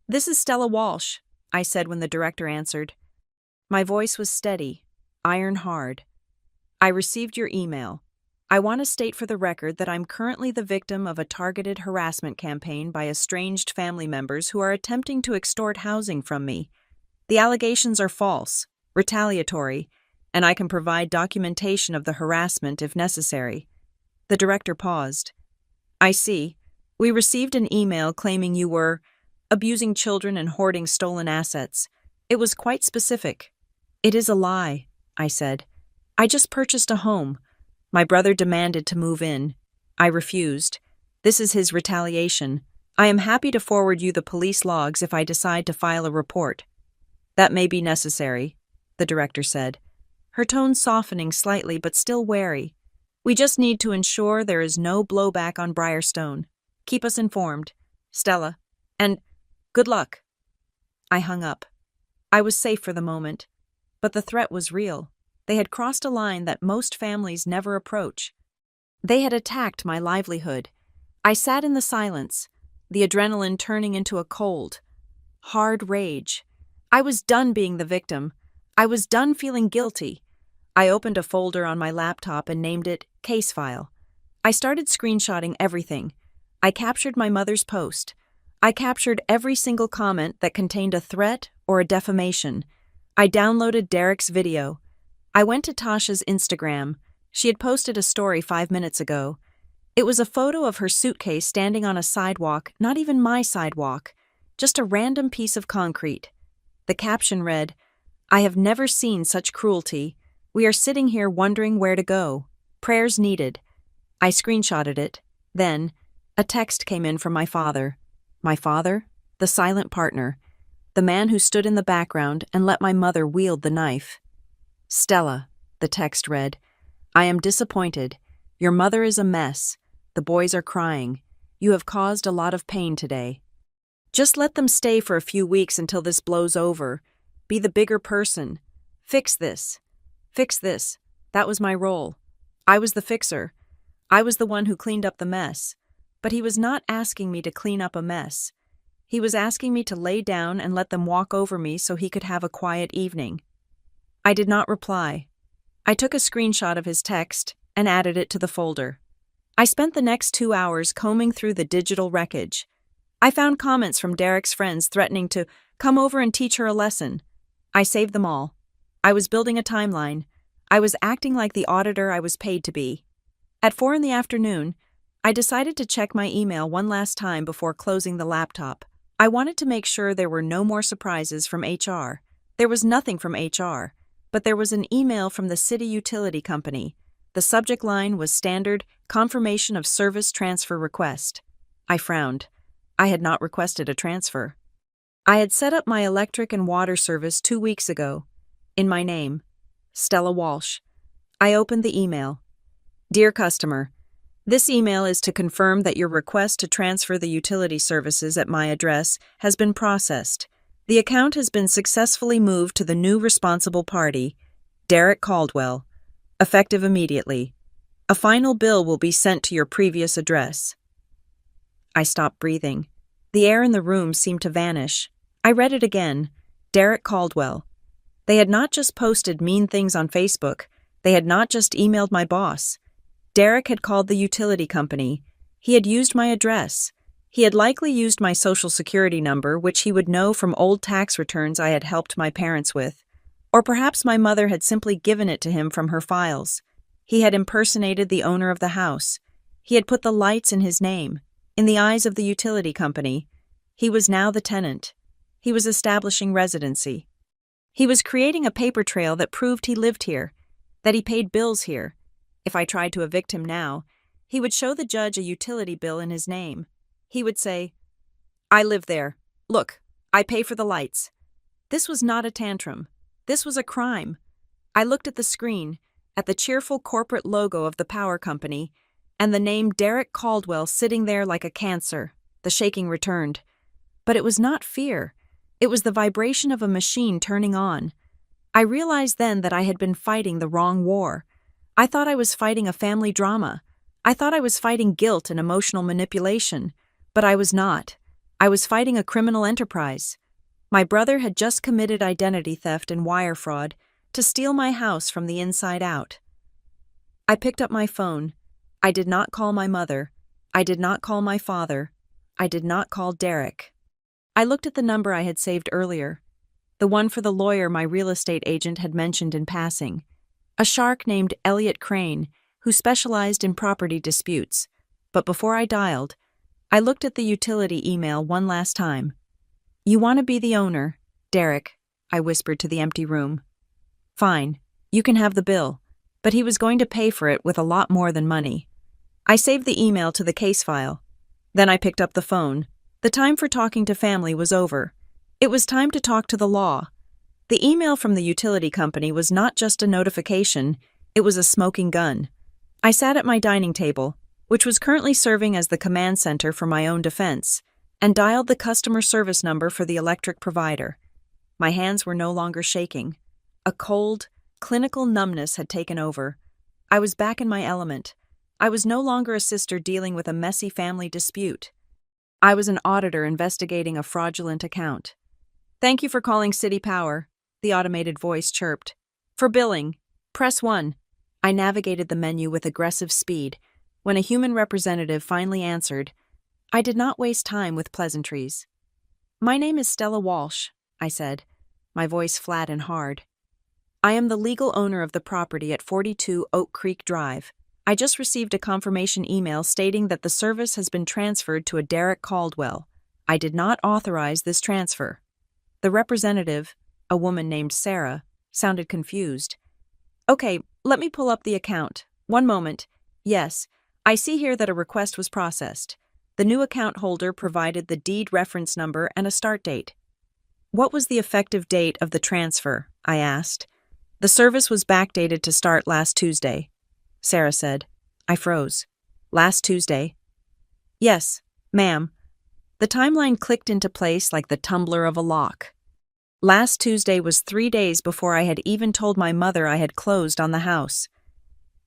"This is Stella Walsh," I said when the director answered. My voice was steady, Iron hard. I received your email. I want to state for the record that I'm currently the victim of a targeted harassment campaign by estranged family members who are attempting to extort housing from me. The allegations are false, retaliatory, and I can provide documentation of the harassment if necessary. The director paused. I see. We received an email claiming you were abusing children and hoarding stolen assets. It was quite specific. It is a lie, I said. I just purchased a home. My brother demanded to move in. I refused. This is his retaliation. I am happy to forward you the police logs if I decide to file a report. That may be necessary, the director said, her tone softening slightly but still wary. We just need to ensure there is no blowback on Briarstone. Keep us informed, Stella. And good luck. I hung up. I was safe for the moment, but the threat was real. They had crossed a line that most families never approach. They had attacked my livelihood. I sat in the silence, the adrenaline turning into a cold, hard rage. I was done being the victim. I was done feeling guilty. I opened a folder on my laptop and named it Case File. I started screenshotting everything. I captured my mother's post. I captured every single comment that contained a threat or a defamation. I downloaded Derek's video. I went to Tasha's Instagram. She had posted a story 5 minutes ago. It was a photo of her suitcase standing on a sidewalk, not even my sidewalk, just a random piece of concrete. The caption read, I have never seen such cruelty. We are sitting here wondering where to go. Prayers needed. I screenshotted it. Then, a text came in from my father. My father? The silent partner. The man who stood in the background and let my mother wield the knife. Stella, the text read, I am disappointed. Your mother is a mess. The boys are crying. You have caused a lot of pain today. Just let them stay for a few weeks until this blows over. Be the bigger person. Fix this. Fix this. That was my role. I was the fixer. I was the one who cleaned up the mess. But he was not asking me to clean up a mess. He was asking me to lay down and let them walk over me so he could have a quiet evening. I did not reply. I took a screenshot of his text and added it to the folder. I spent the next 2 hours combing through the digital wreckage. I found comments from Derek's friends threatening to come over and teach her a lesson. I saved them all. I was building a timeline. I was acting like the auditor I was paid to be. At 4 p.m, I decided to check my email one last time before closing the laptop. I wanted to make sure there were no more surprises from HR. There was nothing from HR, but there was an email from the city utility company. The subject line was standard confirmation of service transfer request. I frowned. I had not requested a transfer. I had set up my electric and water service 2 weeks ago. In my name, Stella Walsh. I opened the email. Dear customer, this email is to confirm that your request to transfer the utility services at my address has been processed. The account has been successfully moved to the new responsible party, Derek Caldwell, effective immediately. A final bill will be sent to your previous address. I stopped breathing. The air in the room seemed to vanish. I read it again. Derek Caldwell. They had not just posted mean things on Facebook. They had not just emailed my boss. Derek had called the utility company. He had used my address. He had likely used my social security number, which he would know from old tax returns I had helped my parents with. Or perhaps my mother had simply given it to him from her files. He had impersonated the owner of the house. He had put the lights in his name. In the eyes of the utility company, he was now the tenant. He was establishing residency. He was creating a paper trail that proved he lived here, that he paid bills here. If I tried to evict him now, he would show the judge a utility bill in his name. He would say, I live there. Look, I pay for the lights. This was not a tantrum. This was a crime. I looked at the screen, at the cheerful corporate logo of the power company, and the name Derek Caldwell sitting there like a cancer. The shaking returned. But it was not fear. It was the vibration of a machine turning on. I realized then that I had been fighting the wrong war. I thought I was fighting a family drama. I thought I was fighting guilt and emotional manipulation. But I was not. I was fighting a criminal enterprise. My brother had just committed identity theft and wire fraud to steal my house from the inside out. I picked up my phone. I did not call my mother. I did not call my father. I did not call Derek. I looked at the number I had saved earlier, the one for the lawyer my real estate agent had mentioned in passing, a shark named Elliot Crane who specialized in property disputes. But before I dialed, I looked at the utility email one last time. "You want to be the owner, Derek," I whispered to the empty room. "Fine, you can have the bill," but he was going to pay for it with a lot more than money. I saved the email to the case file. Then I picked up the phone. The time for talking to family was over. It was time to talk to the law. The email from the utility company was not just a notification, it was a smoking gun. I sat at my dining table, which was currently serving as the command center for my own defense, and dialed the customer service number for the electric provider. My hands were no longer shaking. A cold, clinical numbness had taken over. I was back in my element. I was no longer a sister dealing with a messy family dispute. I was an auditor investigating a fraudulent account. "Thank you for calling City Power," the automated voice chirped. "For billing, press 1. I navigated the menu with aggressive speed. When a human representative finally answered, I did not waste time with pleasantries. "My name is Stella Walsh," I said, my voice flat and hard. "I am the legal owner of the property at 42 Oak Creek Drive. I just received a confirmation email stating that the service has been transferred to a Derek Caldwell. I did not authorize this transfer." The representative, a woman named Sarah, sounded confused. "Okay, let me pull up the account. One moment. Yes, I see here that a request was processed. The new account holder provided the deed reference number and a start date." "What was the effective date of the transfer?" I asked. "The service was backdated to start last Tuesday," Sarah said. I froze. "Last Tuesday?" "Yes, ma'am." The timeline clicked into place like the tumbler of a lock. Last Tuesday was 3 days before I had even told my mother I had closed on the house.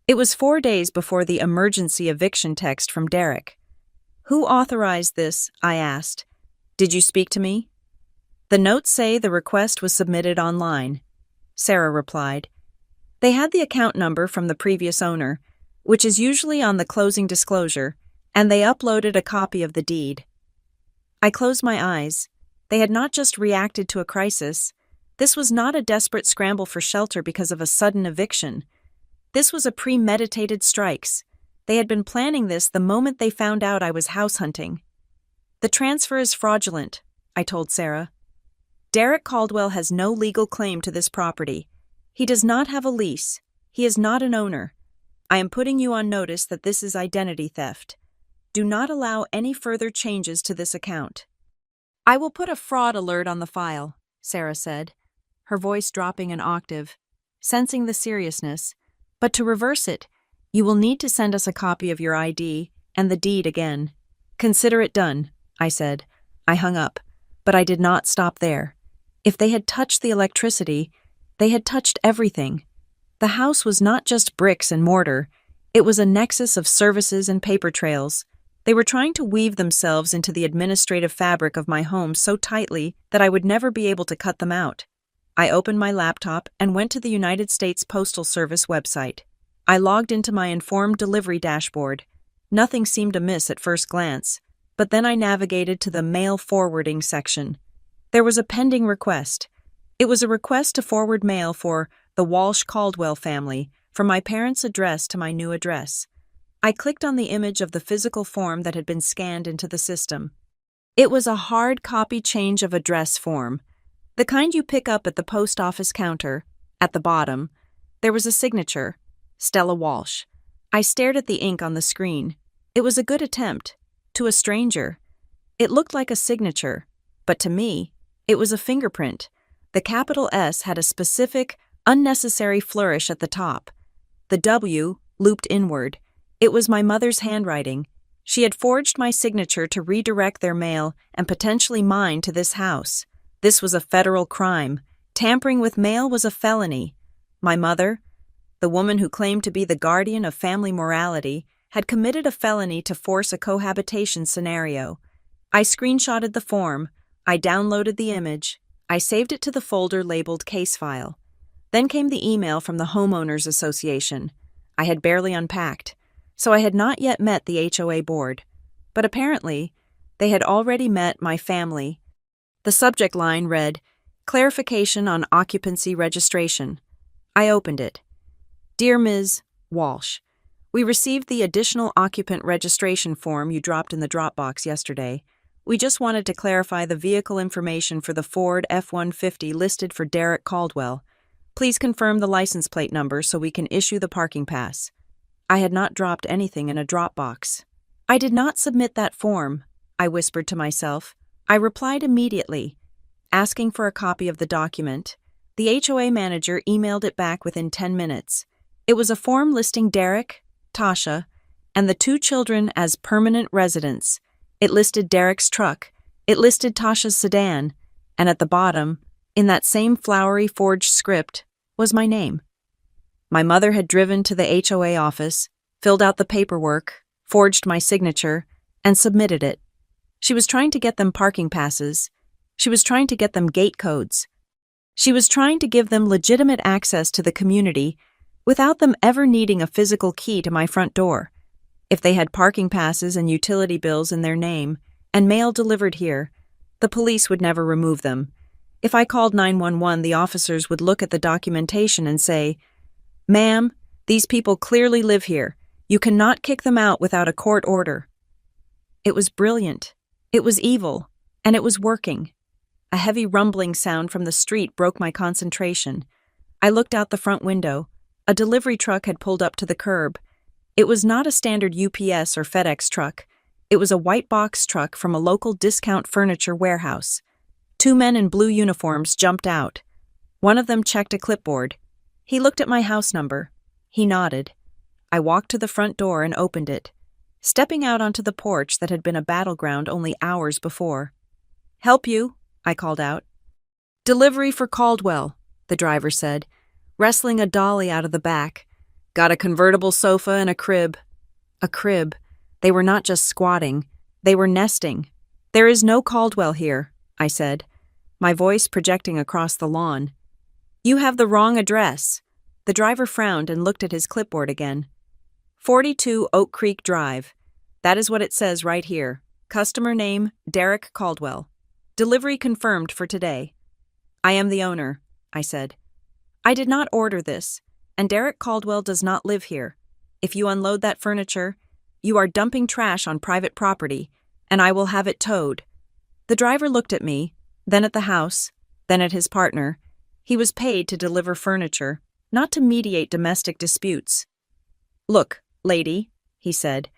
It was 4 days before the emergency eviction text from Derek. "Who authorized this?" I asked. "Did you speak to me?" "The notes say the request was submitted online," Sarah replied. "They had the account number from the previous owner, which is usually on the closing disclosure, and they uploaded a copy of the deed." I closed my eyes. They had not just reacted to a crisis. This was not a desperate scramble for shelter because of a sudden eviction. This was a premeditated strikes. They had been planning this the moment they found out I was house hunting. "The transfer is fraudulent," I told Sarah. "Derek Caldwell has no legal claim to this property. He does not have a lease. He is not an owner. I am putting you on notice that this is identity theft. Do not allow any further changes to this account." "I will put a fraud alert on the file," Sarah said, her voice dropping an octave, sensing the seriousness. "But to reverse it, you will need to send us a copy of your ID and the deed again." "Consider it done," I said. I hung up, but I did not stop there. If they had touched the electricity, they had touched everything. The house was not just bricks and mortar. It was a nexus of services and paper trails. They were trying to weave themselves into the administrative fabric of my home so tightly that I would never be able to cut them out. I opened my laptop and went to the United States Postal Service website. I logged into my informed delivery dashboard. Nothing seemed amiss at first glance, but then I navigated to the mail forwarding section. There was a pending request. It was a request to forward mail for the Walsh-Caldwell family from my parents' address to my new address. I clicked on the image of the physical form that had been scanned into the system. It was a hard copy change of address form, the kind you pick up at the post office counter. At the bottom, there was a signature, Stella Walsh. I stared at the ink on the screen. It was a good attempt. To a stranger, it looked like a signature, but to me, it was a fingerprint. The capital S had a specific, unnecessary flourish at the top. The W looped inward. It was my mother's handwriting. She had forged my signature to redirect their mail and potentially mine to this house. This was a federal crime. Tampering with mail was a felony. My mother, the woman who claimed to be the guardian of family morality, had committed a felony to force a cohabitation scenario. I screenshotted the form. I downloaded the image. I saved it to the folder labeled Case File. Then came the email from the Homeowners Association. I had barely unpacked, so I had not yet met the HOA board. But apparently, they had already met my family. The subject line read, "Clarification on Occupancy Registration." I opened it. "Dear Ms. Walsh, we received the additional occupant registration form you dropped in the Dropbox yesterday. We just wanted to clarify the vehicle information for the Ford F-150 listed for Derek Caldwell. Please confirm the license plate number so we can issue the parking pass." I had not dropped anything in a Dropbox. "I did not submit that form," I whispered to myself. I replied immediately, asking for a copy of the document. The HOA manager emailed it back within 10 minutes. It was a form listing Derek, Tasha, and the 2 children as permanent residents. It listed Derek's truck, it listed Tasha's sedan, and at the bottom, in that same flowery forged script, was my name. My mother had driven to the HOA office, filled out the paperwork, forged my signature, and submitted it. She was trying to get them parking passes. She was trying to get them gate codes. She was trying to give them legitimate access to the community without them ever needing a physical key to my front door. If they had parking passes and utility bills in their name and mail delivered here, the police would never remove them. If I called 911, the officers would look at the documentation and say, "Ma'am, these people clearly live here. You cannot kick them out without a court order." It was brilliant. It was evil. And it was working. A heavy rumbling sound from the street broke my concentration. I looked out the front window. A delivery truck had pulled up to the curb. It was not a standard UPS or FedEx truck. It was a white box truck from a local discount furniture warehouse. 2 men in blue uniforms jumped out. One of them checked a clipboard. He looked at my house number. He nodded. I walked to the front door and opened it, stepping out onto the porch that had been a battleground only hours before. "Help you?" I called out. "Delivery for Caldwell," the driver said, wrestling a dolly out of the back. "Got a convertible sofa and a crib." A crib. They were not just squatting. They were nesting. "There is no Caldwell here," I said, my voice projecting across the lawn. "You have the wrong address." The driver frowned and looked at his clipboard again. 42 Oak Creek Drive. That is what it says right here. Customer name, Derek Caldwell. Delivery confirmed for today. "I am the owner," I said. "I did not order this, and Derek Caldwell does not live here. If you unload that furniture, you are dumping trash on private property, and I will have it towed." The driver looked at me, then at the house, then at his partner. He was paid to deliver furniture, not to mediate domestic disputes. "Look, lady," he said,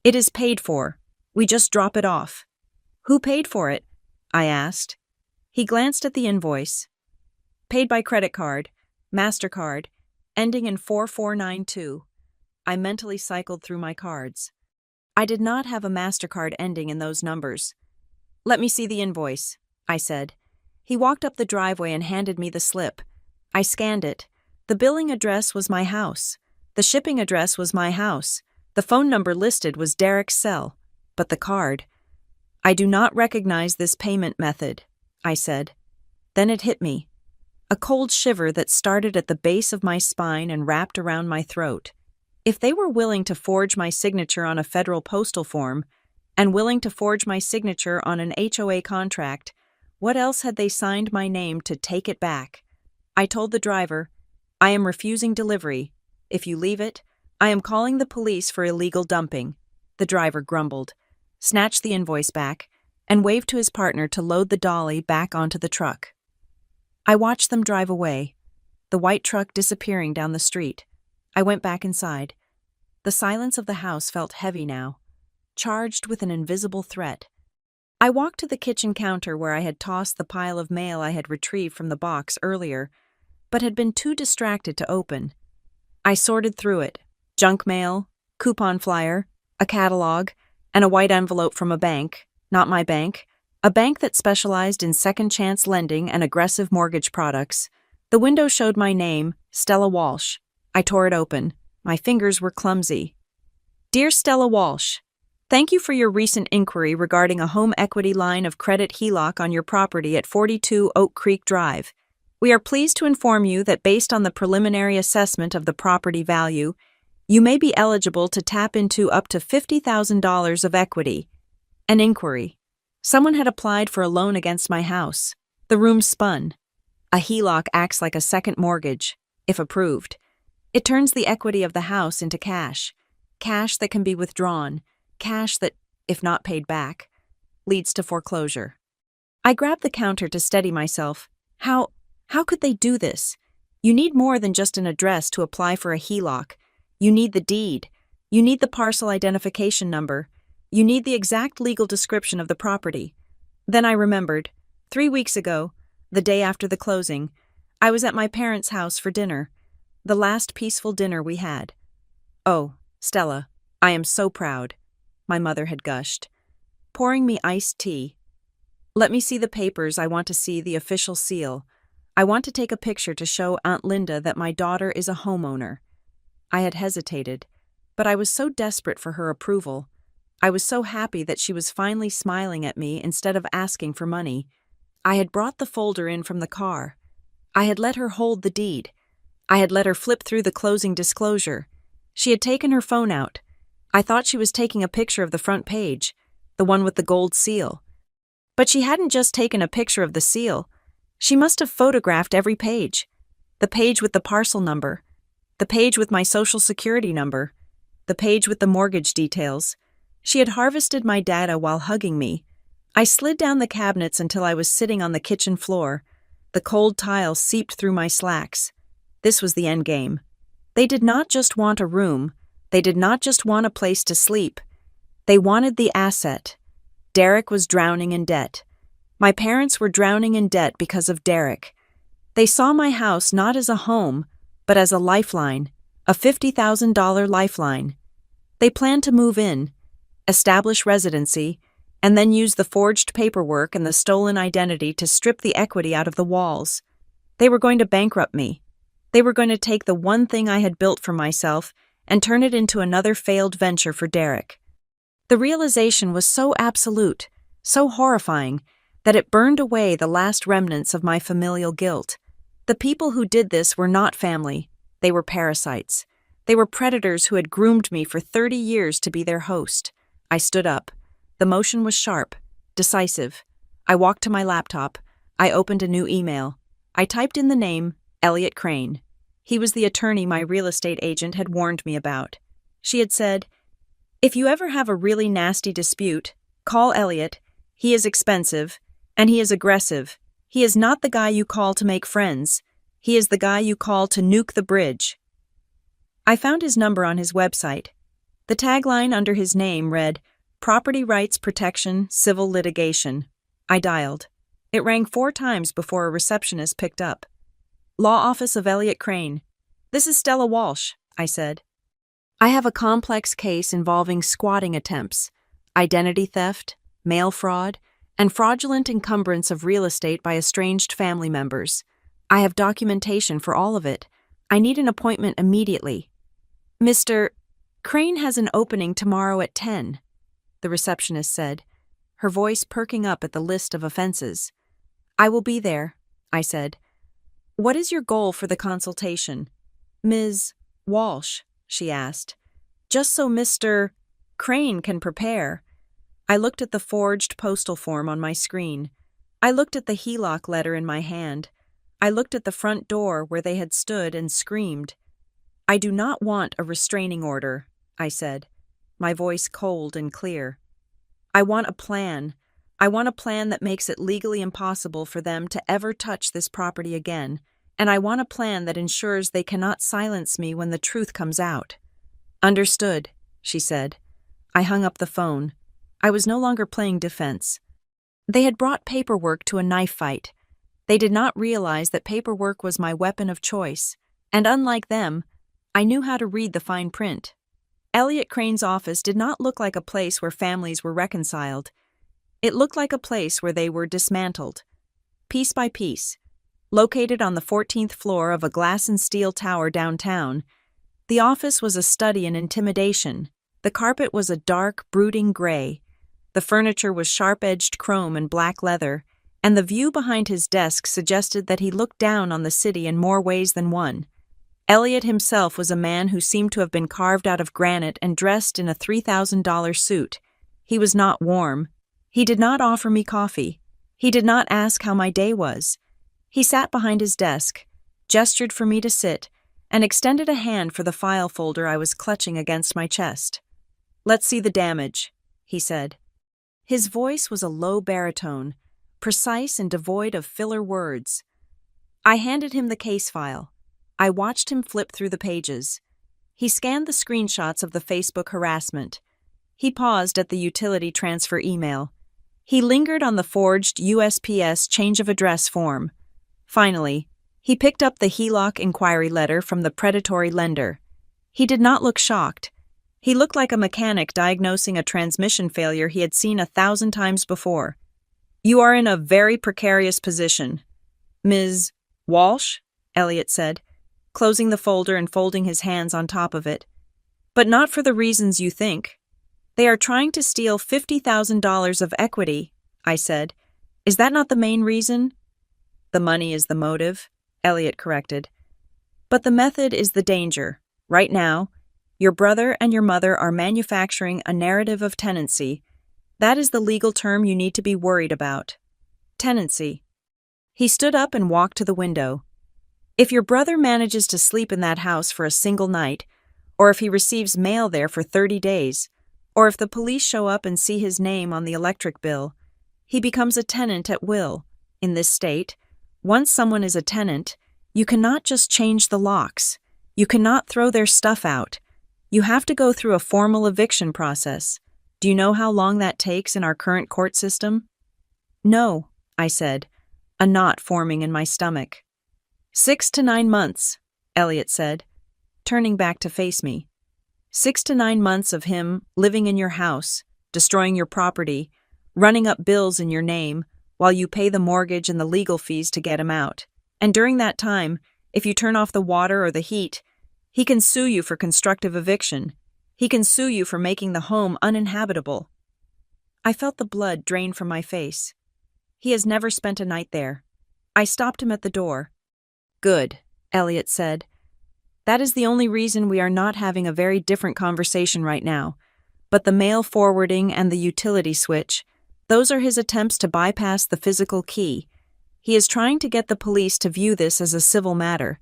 "it is paid for. We just drop it off." "Who paid for it?" I asked. He glanced at the invoice. "Paid by credit card, MasterCard, ending in 4492. I mentally cycled through my cards. I did not have a MasterCard ending in those numbers. "Let me see the invoice," I said. He walked up the driveway and handed me the slip. I scanned it. The billing address was my house. The shipping address was my house. The phone number listed was Derek's cell. But the card. "I do not recognize this payment method," I said. Then it hit me. A cold shiver that started at the base of my spine and wrapped around my throat. If they were willing to forge my signature on a federal postal form, and willing to forge my signature on an HOA contract, what else had they signed my name to take it back? I told the driver, "I am refusing delivery. If you leave it, I am calling the police for illegal dumping." The driver grumbled, snatched the invoice back, and waved to his partner to load the dolly back onto the truck. I watched them drive away, the white truck disappearing down the street. I went back inside. The silence of the house felt heavy now, charged with an invisible threat. I walked to the kitchen counter where I had tossed the pile of mail I had retrieved from the box earlier, but had been too distracted to open. I sorted through it. Junk mail, coupon flyer, a catalog, and a white envelope from a bank, not my bank, a bank that specialized in second-chance lending and aggressive mortgage products. The window showed my name, Stella Walsh. I tore it open. My fingers were clumsy. "Dear Stella Walsh, thank you for your recent inquiry regarding a home equity line of credit HELOC on your property at 42 Oak Creek Drive. We are pleased to inform you that based on the preliminary assessment of the property value, you may be eligible to tap into up to $50,000 of equity. An inquiry. Someone had applied for a loan against my house. The room spun. A HELOC acts like a second mortgage, if approved. It turns the equity of the house into cash. Cash that can be withdrawn. Cash that, if not paid back, leads to foreclosure. I grabbed the counter to steady myself. How could they do this? You need more than just an address to apply for a HELOC. You need the deed. You need the parcel identification number. You need the exact legal description of the property. Then I remembered. 3 weeks ago, the day after the closing, I was at my parents' house for dinner. The last peaceful dinner we had. "Oh, Stella, I am so proud," my mother had gushed, pouring me iced tea. "Let me see the papers. I want to see the official seal. I want to take a picture to show Aunt Linda that my daughter is a homeowner." I had hesitated, but I was so desperate for her approval. I was so happy that she was finally smiling at me instead of asking for money. I had brought the folder in from the car. I had let her hold the deed. I had let her flip through the closing disclosure. She had taken her phone out. I thought she was taking a picture of the front page, the one with the gold seal. But she hadn't just taken a picture of the seal. She must have photographed every page. The page with the parcel number. The page with my social security number. The page with the mortgage details. She had harvested my data while hugging me. I slid down the cabinets until I was sitting on the kitchen floor. The cold tile seeped through my slacks. This was the end game. They did not just want a room. They did not just want a place to sleep. They wanted the asset. Derek was drowning in debt. My parents were drowning in debt because of Derek. They saw my house not as a home, but as a lifeline, a $50,000 lifeline. They planned to move in, establish residency, and then use the forged paperwork and the stolen identity to strip the equity out of the walls. They were going to bankrupt me. They were going to take the one thing I had built for myself and turn it into another failed venture for Derek. The realization was so absolute, so horrifying, that it burned away the last remnants of my familial guilt. The people who did this were not family. They were parasites. They were predators who had groomed me for 30 years to be their host. I stood up. The motion was sharp, decisive. I walked to my laptop. I opened a new email. I typed in the name, Elliot Crane. He was the attorney my real estate agent had warned me about. She had said, "If you ever have a really nasty dispute, call Elliot. He is expensive, and he is aggressive. He is not the guy you call to make friends. He is the guy you call to nuke the bridge." I found his number on his website. The tagline under his name read, "Property Rights Protection, Civil Litigation." I dialed. It rang 4 times before a receptionist picked up. "Law Office of Elliot Crane. This is Stella Walsh," I said. "I have a complex case involving squatting attempts, identity theft, mail fraud, and fraudulent encumbrance of real estate by estranged family members. I have documentation for all of it. I need an appointment immediately. Mr. Crane has an opening tomorrow at 10, the receptionist said, her voice perking up at the list of offenses. "I will be there," I said. "What is your goal for the consultation?" "Ms. Walsh," she asked. "Just so Mr. Crane can prepare." I looked at the forged postal form on my screen. I looked at the HELOC letter in my hand. I looked at the front door where they had stood and screamed. "I do not want a restraining order," I said, my voice cold and clear. "I want a plan. I want a plan that makes it legally impossible for them to ever touch this property again, and I want a plan that ensures they cannot silence me when the truth comes out." "Understood," she said. I hung up the phone. I was no longer playing defense. They had brought paperwork to a knife fight. They did not realize that paperwork was my weapon of choice, and unlike them, I knew how to read the fine print. Elliot Crane's office did not look like a place where families were reconciled. It looked like a place where they were dismantled, piece by piece. Located on the 14th floor of a glass and steel tower downtown, the office was a study in intimidation. The carpet was a dark, brooding gray. The furniture was sharp-edged chrome and black leather, and the view behind his desk suggested that he looked down on the city in more ways than one. Elliot himself was a man who seemed to have been carved out of granite and dressed in a $3,000 suit. He was not warm. He did not offer me coffee. He did not ask how my day was. He sat behind his desk, gestured for me to sit, and extended a hand for the file folder I was clutching against my chest. "Let's see the damage," he said. His voice was a low baritone, precise and devoid of filler words. I handed him the case file. I watched him flip through the pages. He scanned the screenshots of the Facebook harassment. He paused at the utility transfer email. He lingered on the forged USPS change of address form. Finally, he picked up the HELOC inquiry letter from the predatory lender. He did not look shocked. He looked like a mechanic diagnosing a transmission failure he had seen 1,000 times before. "You are in a very precarious position, Ms. Walsh," Elliot said, closing the folder and folding his hands on top of it. "But not for the reasons you think. They are trying to steal $50,000 of equity," I said. "Is that not the main reason?" "The money is the motive," Elliot corrected. "But the method is the danger. Right now, your brother and your mother are manufacturing a narrative of tenancy. That is the legal term you need to be worried about. Tenancy." He stood up and walked to the window. "If your brother manages to sleep in that house for a single night, or if he receives mail there for 30 days, or if the police show up and see his name on the electric bill, he becomes a tenant at will. In this state, once someone is a tenant, you cannot just change the locks. You cannot throw their stuff out. You have to go through a formal eviction process. Do you know how long that takes in our current court system?" "No," I said, a knot forming in my stomach. 6 to 9 months, Elliot said, turning back to face me. 6 to 9 months of him living in your house, destroying your property, running up bills in your name, while you pay the mortgage and the legal fees to get him out. And during that time, if you turn off the water or the heat, he can sue you for constructive eviction. He can sue you for making the home uninhabitable. I felt the blood drain from my face. He has never spent a night there. I stopped him at the door. "Good," Elliot said. "That is the only reason we are not having a very different conversation right now. But the mail forwarding and the utility switch, those are his attempts to bypass the physical key. He is trying to get the police to view this as a civil matter.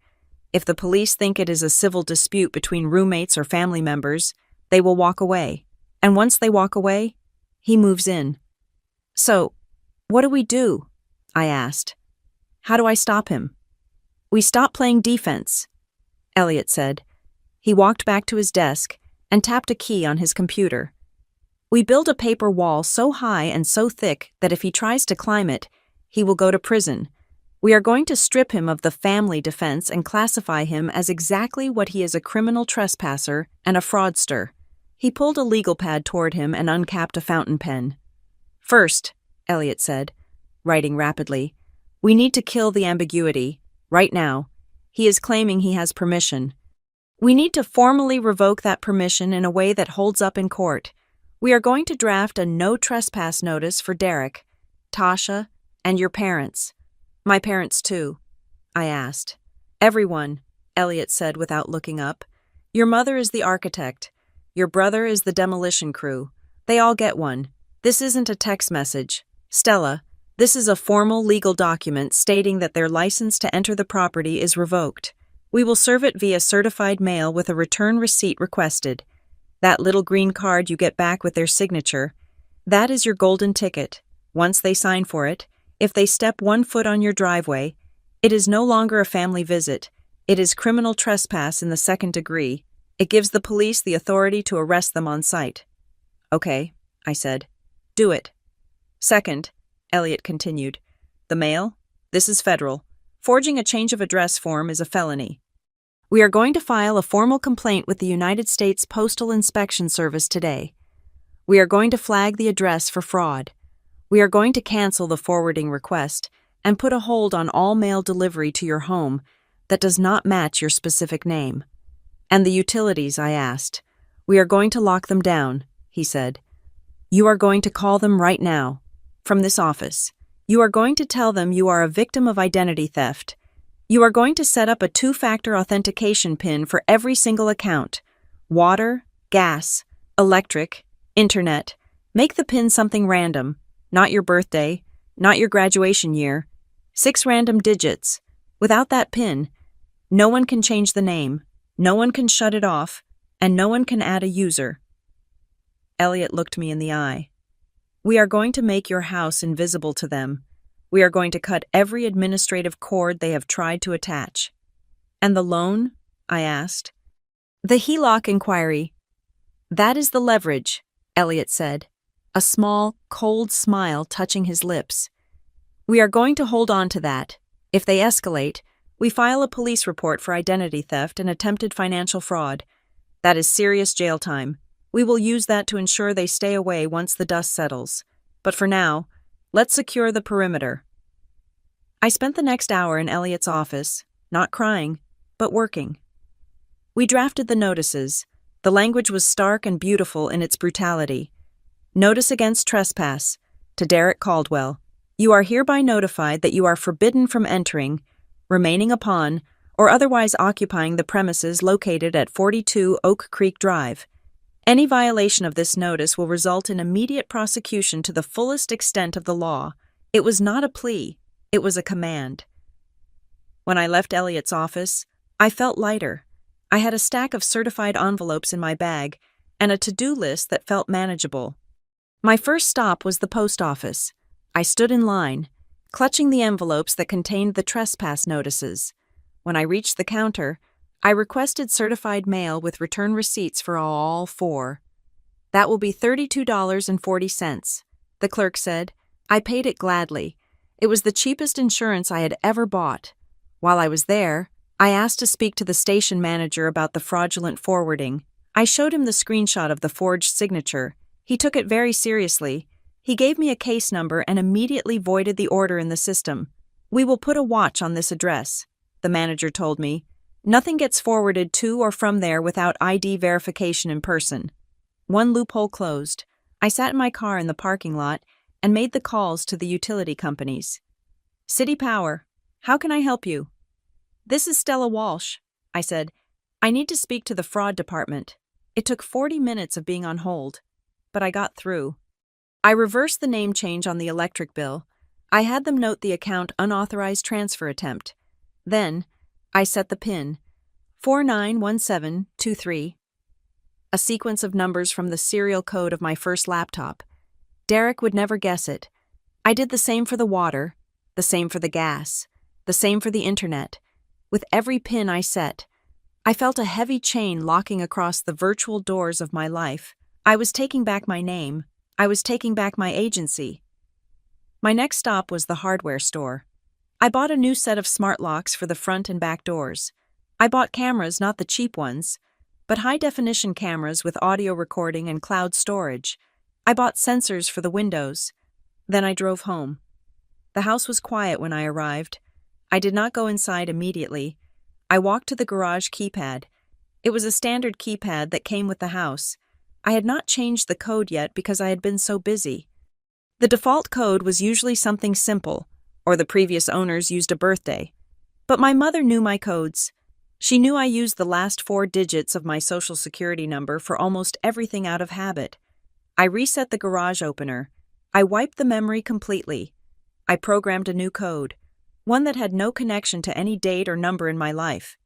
If the police think it is a civil dispute between roommates or family members, they will walk away. And once they walk away, he moves in." "So, what do we do?" I asked. "How do I stop him?" "We stop playing defense," Elliot said. He walked back to his desk and tapped a key on his computer. "We build a paper wall so high and so thick that if he tries to climb it, he will go to prison. We are going to strip him of the family defense and classify him as exactly what he is: a criminal trespasser and a fraudster." He pulled a legal pad toward him and uncapped a fountain pen. "First," Elliot said, writing rapidly, "we need to kill the ambiguity. Right now, he is claiming he has permission. We need to formally revoke that permission in a way that holds up in court. We are going to draft a no trespass notice for Derek, Tasha, and your parents." "My parents too?" I asked. "Everyone," Elliot said without looking up. "Your mother is the architect. Your brother is the demolition crew. They all get one. This isn't a text message. Stella, this is a formal legal document stating that their license to enter the property is revoked. We will serve it via certified mail with a return receipt requested. That little green card you get back with their signature, that is your golden ticket. Once they sign for it, if they step 1 foot on your driveway, it is no longer a family visit. It is criminal trespass in the 2nd degree. It gives the police the authority to arrest them on site." "Okay," I said. "Do it." "Second," Elliot continued, "the mail? This is federal. Forging a change of address form is a felony. We are going to file a formal complaint with the United States Postal Inspection Service today. We are going to flag the address for fraud. We are going to cancel the forwarding request and put a hold on all mail delivery to your home that does not match your specific name." "And the utilities?" I asked. "We are going to lock them down," he said. "You are going to call them right now, from this office. You are going to tell them you are a victim of identity theft. You are going to set up a two-factor authentication PIN for every single account. Water, gas, electric, internet. Make the PIN something random, not your birthday, not your graduation year. 6 random digits. Without that PIN, no one can change the name, no one can shut it off, and no one can add a user. Elliot looked me in the eye. We are going to make your house invisible to them. We are going to cut every administrative cord they have tried to attach. And the loan? I asked. The HELOC inquiry. That is the leverage, Elliot said, a small, cold smile touching his lips. We are going to hold on to that. If they escalate, we file a police report for identity theft and attempted financial fraud. That is serious jail time. We will use that to ensure they stay away once the dust settles. But for now, let's secure the perimeter. I spent the next hour in Elliot's office, not crying, but working. We drafted the notices. The language was stark and beautiful in its brutality. Notice against trespass. To Derek Caldwell. You are hereby notified that you are forbidden from entering, remaining upon, or otherwise occupying the premises located at 42 Oak Creek Drive. Any violation of this notice will result in immediate prosecution to the fullest extent of the law. It was not a plea, it was a command. When I left Elliot's office, I felt lighter. I had a stack of certified envelopes in my bag and a to-do list that felt manageable. My first stop was the post office. I stood in line, clutching the envelopes that contained the trespass notices. When I reached the counter, I requested certified mail with return receipts for all 4. That will be $32.40, the clerk said. I paid it gladly. It was the cheapest insurance I had ever bought. While I was there, I asked to speak to the station manager about the fraudulent forwarding. I showed him the screenshot of the forged signature. He took it very seriously. He gave me a case number and immediately voided the order in the system. We will put a watch on this address, the manager told me. Nothing gets forwarded to or from there without ID verification in person. One loophole closed. I sat in my car in the parking lot and made the calls to the utility companies. City Power, how can I help you? This is Stella Walsh, I said. I need to speak to the fraud department. It took 40 minutes of being on hold, but I got through. I reversed the name change on the electric bill. I had them note the account unauthorized transfer attempt. Then, I set the PIN, 491723, a sequence of numbers from the serial code of my first laptop. Derek would never guess it. I did the same for the water, the same for the gas, the same for the internet. With every PIN I set, I felt a heavy chain locking across the virtual doors of my life. I was taking back my name. I was taking back my agency. My next stop was the hardware store. I bought a new set of smart locks for the front and back doors. I bought cameras, not the cheap ones, but high-definition cameras with audio recording and cloud storage. I bought sensors for the windows. Then I drove home. The house was quiet when I arrived. I did not go inside immediately. I walked to the garage keypad. It was a standard keypad that came with the house. I had not changed the code yet because I had been so busy. The default code was usually something simple, or the previous owners used a birthday. But my mother knew my codes. She knew I used the last 4 digits of my social security number for almost everything out of habit. I reset the garage opener. I wiped the memory completely. I programmed a new code, one that had no connection to any date or number in my life.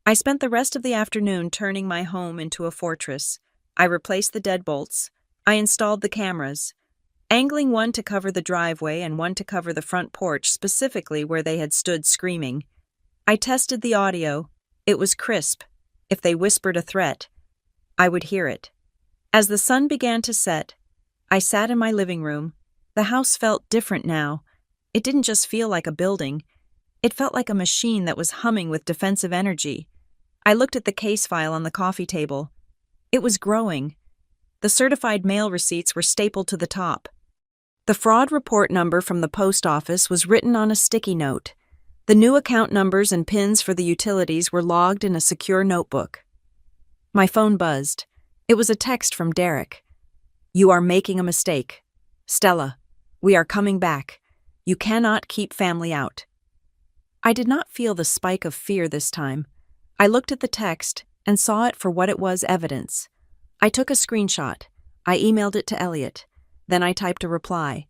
I spent the rest of the afternoon turning my home into a fortress. I replaced the deadbolts. I installed the cameras, angling one to cover the driveway and one to cover the front porch, specifically where they had stood screaming. I tested the audio. It was crisp. If they whispered a threat, I would hear it. As the sun began to set, I sat in my living room. The house felt different now. It didn't just feel like a building. It felt like a machine that was humming with defensive energy. I looked at the case file on the coffee table. It was growing. The certified mail receipts were stapled to the top. The fraud report number from the post office was written on a sticky note. The new account numbers and PINs for the utilities were logged in a secure notebook. My phone buzzed. It was a text from Derek. You are making a mistake. Stella, we are coming back. You cannot keep family out. I did not feel the spike of fear this time. I looked at the text and saw it for what it was: evidence. I took a screenshot. I emailed it to Elliot. Then I typed a reply.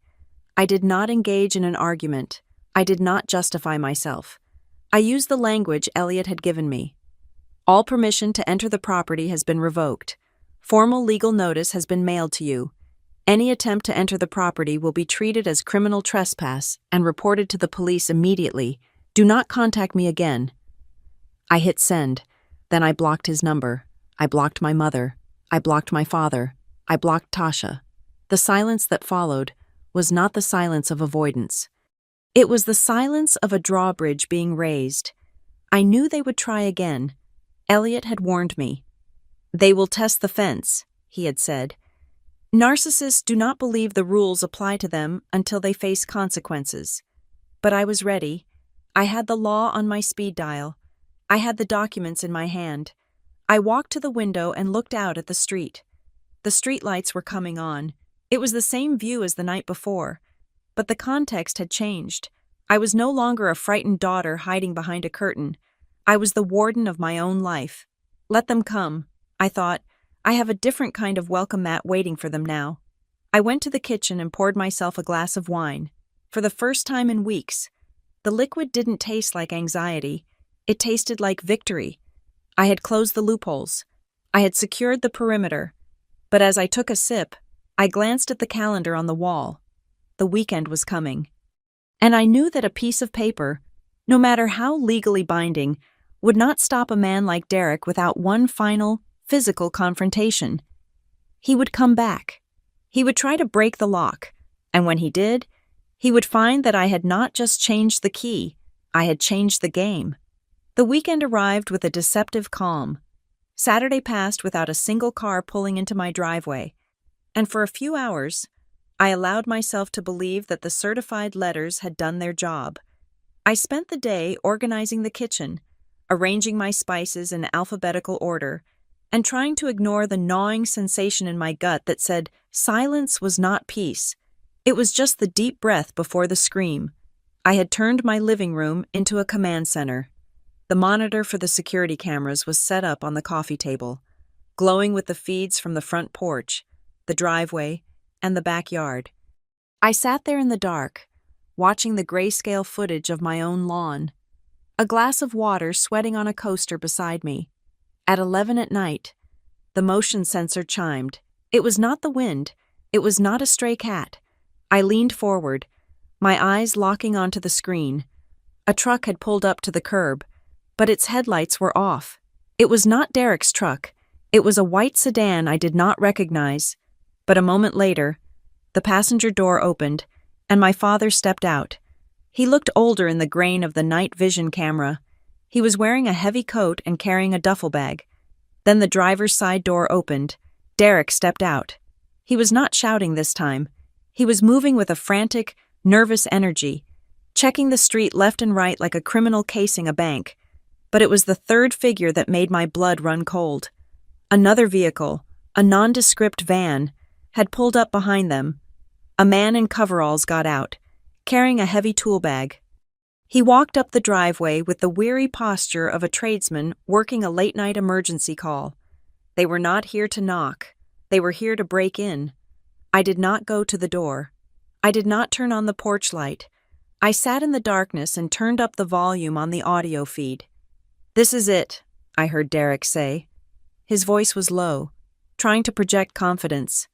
I did not engage in an argument. I did not justify myself. I used the language Elliot had given me. All permission to enter the property has been revoked. Formal legal notice has been mailed to you. Any attempt to enter the property will be treated as criminal trespass and reported to the police immediately. Do not contact me again. I hit send. Then I blocked his number. I blocked my mother. I blocked my father. I blocked Tasha. The silence that followed was not the silence of avoidance. It was the silence of a drawbridge being raised. I knew they would try again. Elliot had warned me. They will test the fence, he had said. Narcissists do not believe the rules apply to them until they face consequences. But I was ready. I had the law on my speed dial. I had the documents in my hand. I walked to the window and looked out at the street. The streetlights were coming on. It was the same view as the night before, but the context had changed. I was no longer a frightened daughter hiding behind a curtain. I was the warden of my own life. Let them come, I thought. I have a different kind of welcome mat waiting for them now. I went to the kitchen and poured myself a glass of wine. For the first time in weeks, the liquid didn't taste like anxiety. It tasted like victory. I had closed the loopholes. I had secured the perimeter. But as I took a sip, I glanced at the calendar on the wall. The weekend was coming. And I knew that a piece of paper, no matter how legally binding, would not stop a man like Derek without one final, physical confrontation. He would come back. He would try to break the lock, and when he did, he would find that I had not just changed the key, I had changed the game. The weekend arrived with a deceptive calm. Saturday passed without a single car pulling into my driveway, and for a few hours, I allowed myself to believe that the certified letters had done their job. I spent the day organizing the kitchen, arranging my spices in alphabetical order, and trying to ignore the gnawing sensation in my gut that said silence was not peace. It was just the deep breath before the scream. I had turned my living room into a command center. The monitor for the security cameras was set up on the coffee table, glowing with the feeds from the front porch, the driveway, and the backyard. I sat there in the dark, watching the grayscale footage of my own lawn, a glass of water sweating on a coaster beside me. At 11 at night, the motion sensor chimed. It was not the wind. It was not a stray cat. I leaned forward, my eyes locking onto the screen. A truck had pulled up to the curb, but its headlights were off. It was not Derek's truck. It was a white sedan I did not recognize. But a moment later, the passenger door opened, and my father stepped out. He looked older in the grain of the night vision camera. He was wearing a heavy coat and carrying a duffel bag. Then the driver's side door opened. Derek stepped out. He was not shouting this time. He was moving with a frantic, nervous energy, checking the street left and right like a criminal casing a bank. But it was the third figure that made my blood run cold. Another vehicle, a nondescript van, had pulled up behind them. A man in coveralls got out, carrying a heavy tool bag. He walked up the driveway with the weary posture of a tradesman working a late-night emergency call. They were not here to knock. They were here to break in. I did not go to the door. I did not turn on the porch light. I sat in the darkness and turned up the volume on the audio feed. "This is it," I heard Derek say. His voice was low, trying to project confidence.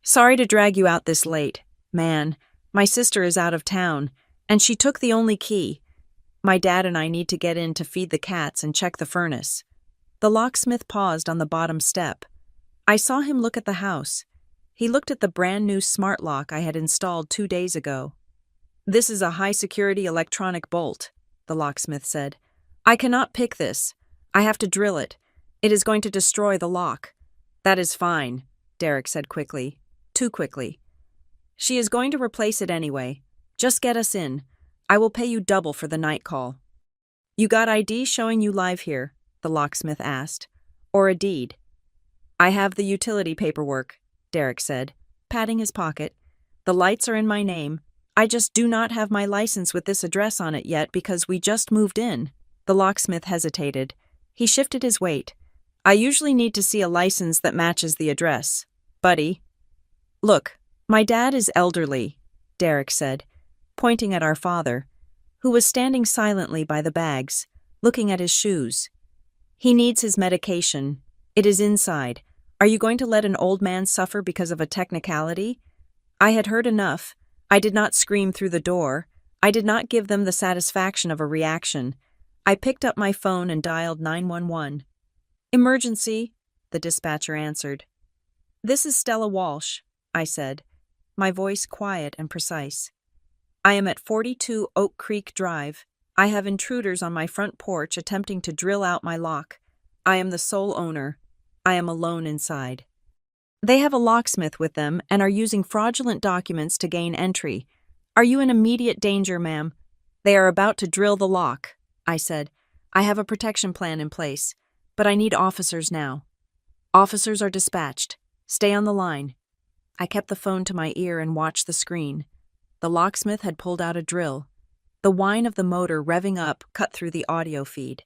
"Sorry to drag you out this late. Man, my sister is out of town, and she took the only key. My dad and I need to get in to feed the cats and check the furnace." The locksmith paused on the bottom step. I saw him look at the house. He looked at the brand-new smart lock I had installed 2 days ago. "This is a high-security electronic bolt," the locksmith said. "I cannot pick this. I have to drill it. It is going to destroy the lock." "That is fine," Derek said quickly. Too quickly. "She is going to replace it anyway. Just get us in. I will pay you double for the night call." "You got ID showing you live here?" the locksmith asked. "Or a deed?" "I have the utility paperwork," Derek said, patting his pocket. "The lights are in my name. I just do not have my license with this address on it yet because we just moved in. The locksmith hesitated. He shifted his weight. I usually need to see a license that matches the address. Buddy. Look, my dad is elderly, Derek said, pointing at our father, who was standing silently by the bags, looking at his shoes. He needs his medication. It is inside. Are you going to let an old man suffer because of a technicality? I had heard enough. I did not scream through the door. I did not give them the satisfaction of a reaction. I picked up my phone and dialed 911. Emergency, the dispatcher answered. This is Stella Walsh, I said, my voice quiet and precise. I am at 42 Oak Creek Drive. I have intruders on my front porch attempting to drill out my lock. I am the sole owner. I am alone inside. They have a locksmith with them and are using fraudulent documents to gain entry. Are you in immediate danger, ma'am? They are about to drill the lock, I said. I have a protection plan in place, but I need officers now. Officers are dispatched. Stay on the line. I kept the phone to my ear and watched the screen. The locksmith had pulled out a drill. The whine of the motor revving up cut through the audio feed.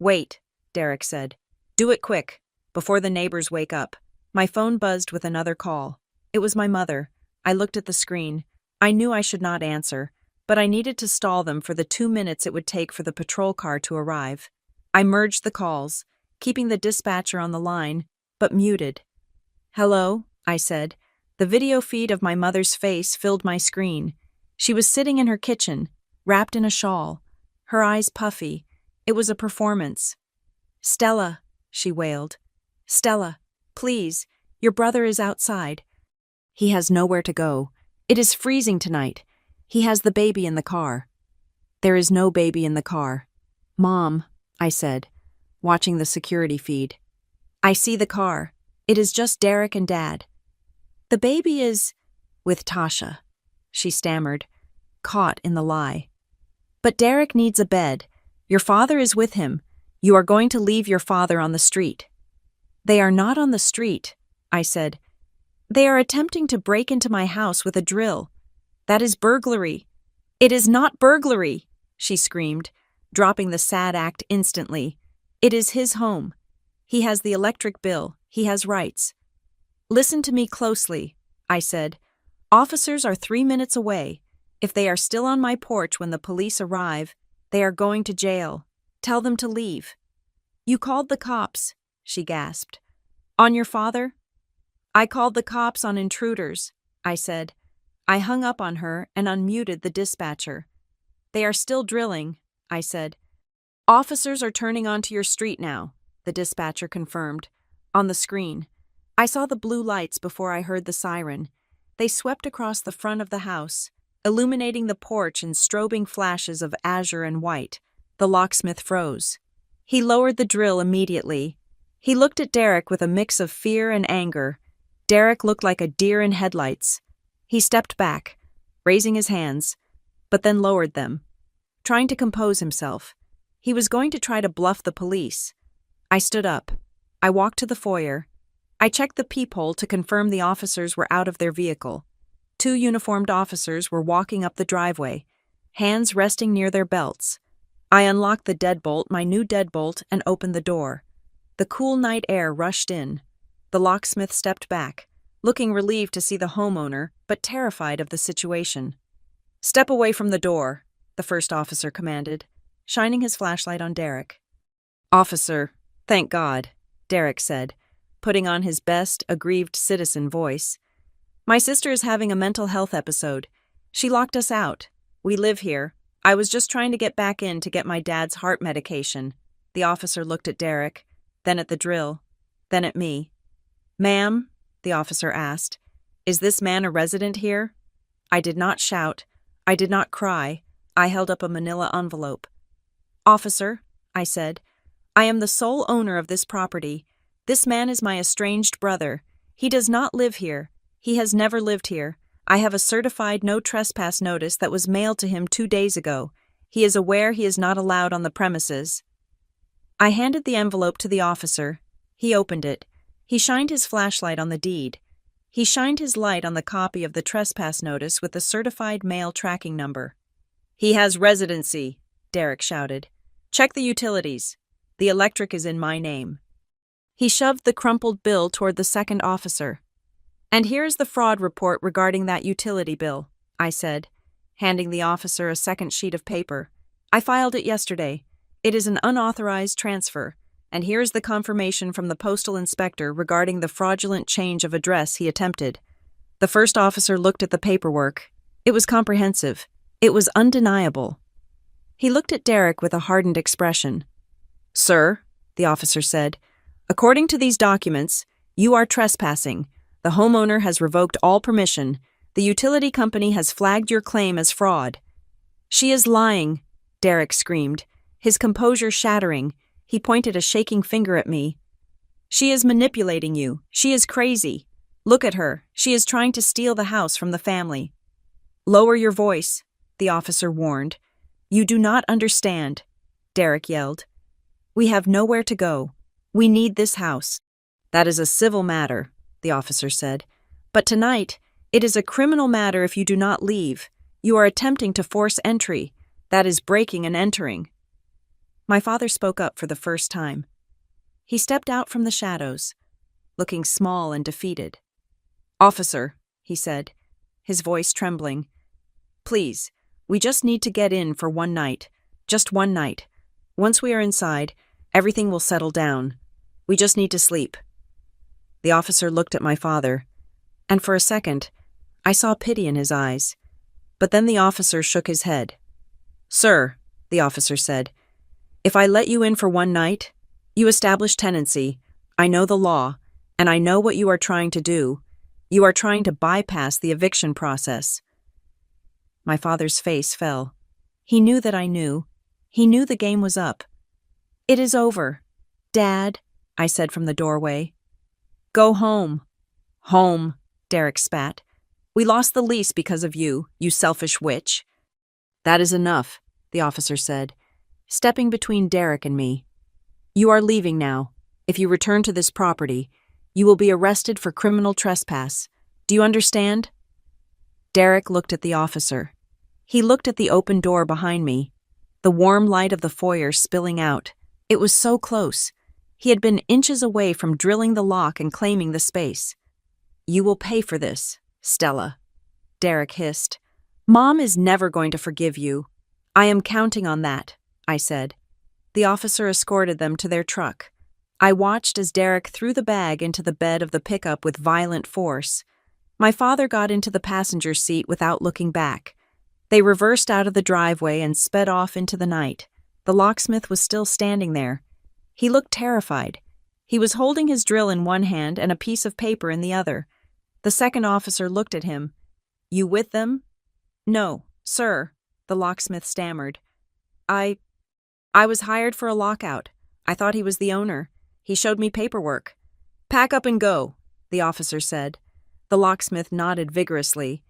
Wait, Derek said. Do it quick, before the neighbors wake up. My phone buzzed with another call. It was my mother. I looked at the screen. I knew I should not answer, but I needed to stall them for the 2 minutes it would take for the patrol car to arrive. I merged the calls, keeping the dispatcher on the line, but muted. Hello, I said. The video feed of my mother's face filled my screen. She was sitting in her kitchen, wrapped in a shawl, her eyes puffy. It was a performance. Stella, she wailed. Stella, please, your brother is outside. He has nowhere to go. It is freezing tonight. He has the baby in the car. There is no baby in the car. Mom, I said, watching the security feed. I see the car. It is just Derek and Dad. The baby is with Tasha, she stammered, caught in the lie. But Derek needs a bed. Your father is with him. You are going to leave your father on the street. They are not on the street, I said. They are attempting to break into my house with a drill. That is burglary. It is not burglary, she screamed, dropping the sad act instantly. It is his home. He has the electric bill. He has rights. Listen to me closely, I said. Officers are 3 minutes away. If they are still on my porch when the police arrive, they are going to jail. Tell them to leave. You called the cops, she gasped. On your father? I called the cops on intruders, I said. I hung up on her and unmuted the dispatcher. They are still drilling, I said. Officers are turning onto your street now, the dispatcher confirmed. On the screen. I saw the blue lights before I heard the siren. They swept across the front of the house, illuminating the porch in strobing flashes of azure and white. The locksmith froze. He lowered the drill immediately. He looked at Derek with a mix of fear and anger. Derek looked like a deer in headlights. He stepped back, raising his hands, but then lowered them, trying to compose himself. He was going to try to bluff the police. I stood up. I walked to the foyer. I checked the peephole to confirm the officers were out of their vehicle. 2 uniformed officers were walking up the driveway, hands resting near their belts. I unlocked the deadbolt, my new deadbolt, and opened the door. The cool night air rushed in. The locksmith stepped back, looking relieved to see the homeowner, but terrified of the situation. Step away from the door, the first officer commanded, shining his flashlight on Derek. Officer, thank God, Derek said, putting on his best, aggrieved citizen voice. My sister is having a mental health episode. She locked us out. We live here. I was just trying to get back in to get my dad's heart medication. The officer looked at Derek, then at the drill, then at me. Ma'am, the officer asked, is this man a resident here? I did not shout. I did not cry. I held up a manila envelope. Officer, I said, I am the sole owner of this property. This man is my estranged brother. He does not live here. He has never lived here. I have a certified no trespass notice that was mailed to him 2 days ago. He is aware he is not allowed on the premises. I handed the envelope to the officer. He opened it. He shined his flashlight on the deed. He shined his light on the copy of the trespass notice with the certified mail tracking number. "He has residency," Derek shouted. "Check the utilities. The electric is in my name." He shoved the crumpled bill toward the second officer. "And here's the fraud report regarding that utility bill," I said, handing the officer a second sheet of paper. "I filed it yesterday. It is an unauthorized transfer, and here's the confirmation from the postal inspector regarding the fraudulent change of address he attempted." The first officer looked at the paperwork. It was comprehensive. It was undeniable. He looked at Derek with a hardened expression. "Sir," the officer said, "according to these documents, you are trespassing. The homeowner has revoked all permission. The utility company has flagged your claim as fraud." "She is lying," Derek screamed, his composure shattering. He pointed a shaking finger at me. "She is manipulating you. She is crazy. Look at her. She is trying to steal the house from the family." "Lower your voice," the officer warned. "You do not understand," Derek yelled. "We have nowhere to go. We need this house." "That is a civil matter," the officer said. "But tonight, it is a criminal matter if you do not leave. You are attempting to force entry. That is breaking and entering." My father spoke up for the first time. He stepped out from the shadows, looking small and defeated. "Officer," he said, his voice trembling, "please, we just need to get in for one night. Just one night. Once we are inside, everything will settle down. We just need to sleep." The officer looked at my father, and for a second, I saw pity in his eyes. But then the officer shook his head. "Sir," the officer said, "if I let you in for one night, you establish tenancy. I know the law, and I know what you are trying to do. You are trying to bypass the eviction process." My father's face fell. He knew that I knew. He knew the game was up. "It is over. Dad," I said from the doorway. "Go home." "Home," Derek spat. "We lost the lease because of you, you selfish witch." "That is enough," the officer said, stepping between Derek and me. "You are leaving now. If you return to this property, you will be arrested for criminal trespass. Do you understand?" Derek looked at the officer. He looked at the open door behind me, the warm light of the foyer spilling out. It was so close. He had been inches away from drilling the lock and claiming the space. "You will pay for this, Stella," Derek hissed. "Mom is never going to forgive you." "I am counting on that," I said. The officer escorted them to their truck. I watched as Derek threw the bag into the bed of the pickup with violent force. My father got into the passenger seat without looking back. They reversed out of the driveway and sped off into the night. The locksmith was still standing there. He looked terrified. He was holding his drill in one hand and a piece of paper in the other. The second officer looked at him. "You with them?" "No, sir," the locksmith stammered. I was hired for a lockout. I thought he was the owner. He showed me paperwork." "Pack up and go," the officer said. The locksmith nodded vigorously.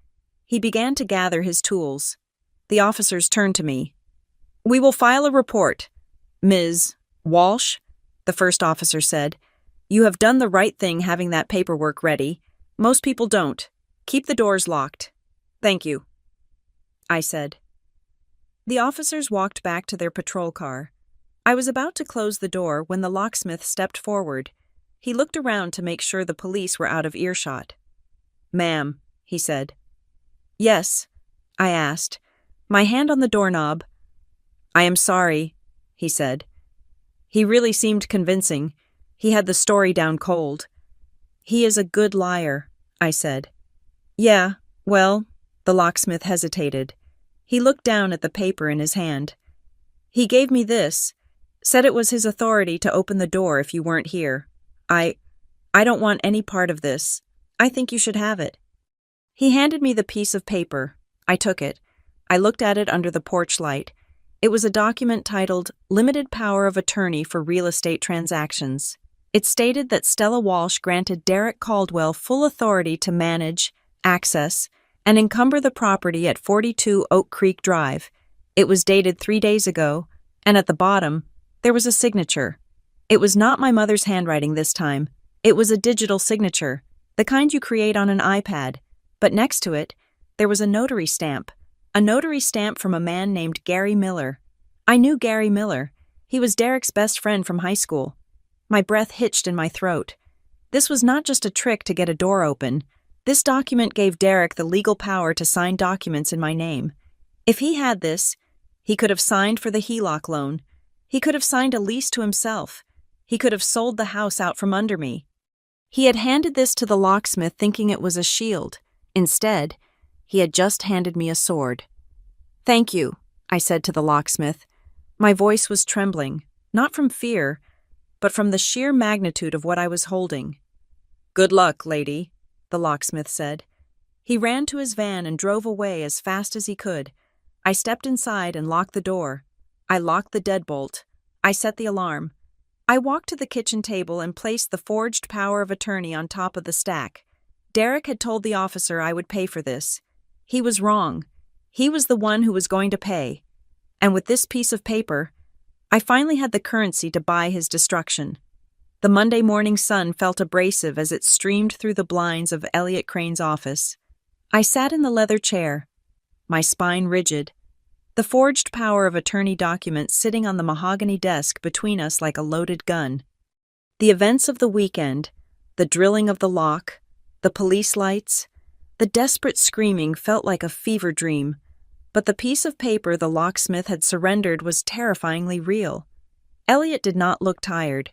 He began to gather his tools. The officers turned to me. "We will file a report, Ms. Walsh," the first officer said. "You have done the right thing having that paperwork ready. Most people don't. Keep the doors locked." "Thank you," I said. The officers walked back to their patrol car. I was about to close the door when the locksmith stepped forward. He looked around to make sure the police were out of earshot. "Ma'am," he said. "Yes?" I asked, my hand on the doorknob. "I am sorry," he said. He really seemed convincing. He had the story down cold. "He is a good liar," I said. "Yeah, well," the locksmith hesitated. He looked down at the paper in his hand. "He gave me this, said it was his authority to open the door if you weren't here. I don't want any part of this. I think you should have it." He handed me the piece of paper. I took it. I looked at it under the porch light. It was a document titled Limited Power of Attorney for Real Estate Transactions. It stated that Stella Walsh granted Derek Caldwell full authority to manage, access, and encumber the property at 42 Oak Creek Drive. It was dated 3 days ago, and at the bottom, there was a signature. It was not my mother's handwriting this time. It was a digital signature. the kind you create on an iPad, but next to it, there was a notary stamp from a man named Gary Miller. I knew Gary Miller. He was Derek's best friend from high school. My breath hitched in my throat. This was not just a trick to get a door open. This document gave Derek the legal power to sign documents in my name. If he had this, he could have signed for the HELOC loan. He could have signed a lease to himself. He could have sold the house out from under me. He had handed this to the locksmith thinking it was a shield. Instead, he had just handed me a sword. "Thank you," I said to the locksmith. My voice was trembling, not from fear, but from the sheer magnitude of what I was holding. "Good luck, lady," the locksmith said. He ran to his van and drove away as fast as he could. I stepped inside and locked the door. I locked the deadbolt. I set the alarm. I walked to the kitchen table and placed the forged power of attorney on top of the stack. Derek had told the officer I would pay for this. He was wrong. He was the one who was going to pay. And with this piece of paper, I finally had the currency to buy his destruction. The Monday morning sun felt abrasive as it streamed through the blinds of Elliot Crane's office. I sat in the leather chair, my spine rigid, the forged power of attorney document sitting on the mahogany desk between us like a loaded gun. The events of the weekend, the drilling of the lock, the police lights, the desperate screaming felt like a fever dream, but the piece of paper the locksmith had surrendered was terrifyingly real. Elliot did not look tired.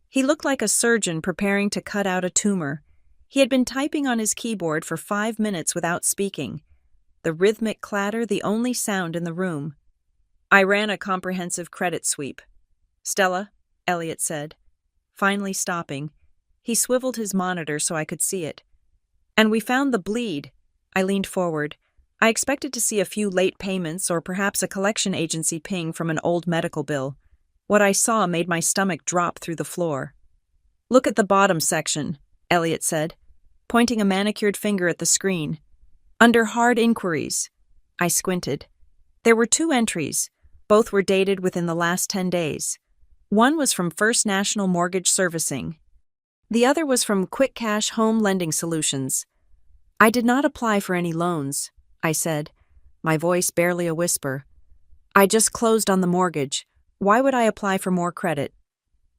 He looked like a surgeon preparing to cut out a tumor. He had been typing on his keyboard for 5 minutes without speaking, the rhythmic clatter the only sound in the room. "I ran a comprehensive credit sweep." "Stella," Elliot said, finally stopping. He swiveled his monitor so I could see it. "And we found the bleed." I leaned forward. I expected to see a few late payments or perhaps a collection agency ping from an old medical bill. What I saw made my stomach drop through the floor. "Look at the bottom section," Elliot said, pointing a manicured finger at the screen. "Under hard inquiries." I squinted. There were 2 entries. Both were dated within the last 10 days. One was from First National Mortgage Servicing. The other was from Quick Cash Home Lending Solutions. "I did not apply for any loans," I said, my voice barely a whisper. "I just closed on the mortgage. Why would I apply for more credit?"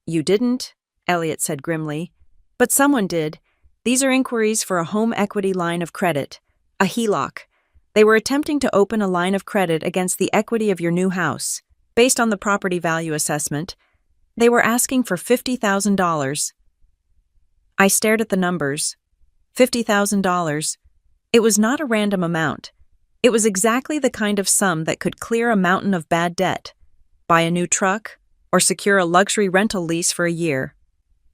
"You didn't," Elliot said grimly. "But someone did. These are inquiries for a home equity line of credit, a HELOC. They were attempting to open a line of credit against the equity of your new house. Based on the property value assessment, they were asking for $50,000. I stared at the numbers. $50,000. It was not a random amount. It was exactly the kind of sum that could clear a mountain of bad debt, buy a new truck, or secure a luxury rental lease for a year.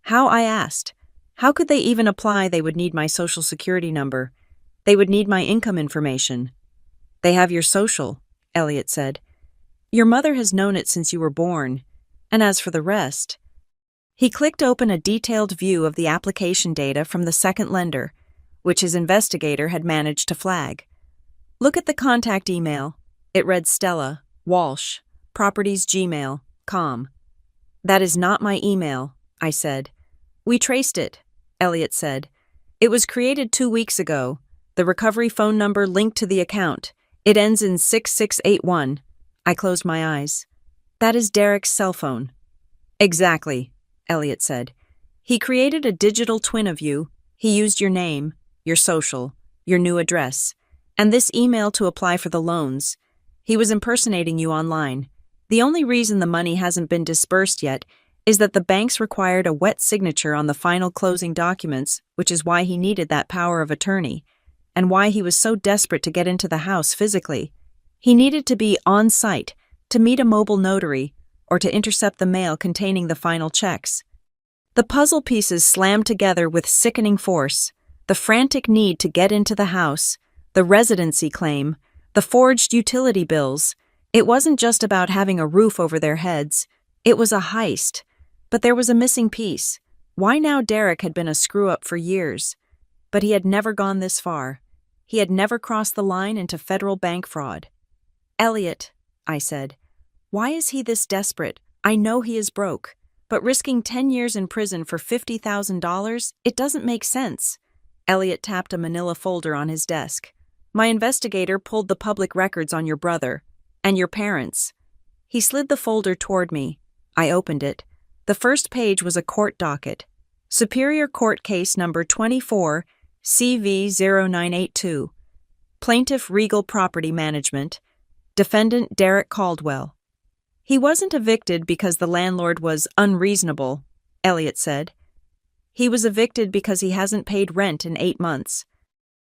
How, I asked. How could they even apply? They would need my social security number. They would need my income information. "They have your social," Elliot said. "Your mother has known it since you were born. And as for the rest..." He clicked open a detailed view of the application data from the second lender, which his investigator had managed to flag. "Look at the contact email." It read Stella, Walsh, propertiesgmail.com. "That is not my email," I said. "We traced it," Elliot said. "It was created 2 weeks ago. The recovery phone number linked to the account. It ends in 6681. I closed my eyes. "That is Derek's cell phone." "Exactly," Elliot said. "He created a digital twin of you. He used your name, your social, your new address, and this email to apply for the loans. He was impersonating you online. The only reason the money hasn't been disbursed yet is that the banks required a wet signature on the final closing documents, which is why he needed that power of attorney, and why he was so desperate to get into the house physically. He needed to be on site, to meet a mobile notary, or to intercept the mail containing the final checks. The puzzle pieces slammed together with sickening force. The frantic need to get into the house, the residency claim, the forged utility bills. It wasn't just about having a roof over their heads. It was a heist. But there was a missing piece. Why now Derek had been a screw-up for years. But he had never gone this far. He had never crossed the line into federal bank fraud. "Elliot," I said, "why is he this desperate? I know he is broke. But risking 10 years in prison for $50,000, it doesn't make sense." Elliot tapped a manila folder on his desk. My investigator pulled the public records on your brother. And your parents. He slid the folder toward me. I opened it. The first page was a court docket. Superior Court Case Number 24, CV0982. Plaintiff Regal Property Management. Defendant Derek Caldwell. He wasn't evicted because the landlord was unreasonable, Elliot said. He was evicted because he hasn't paid rent in 8 months.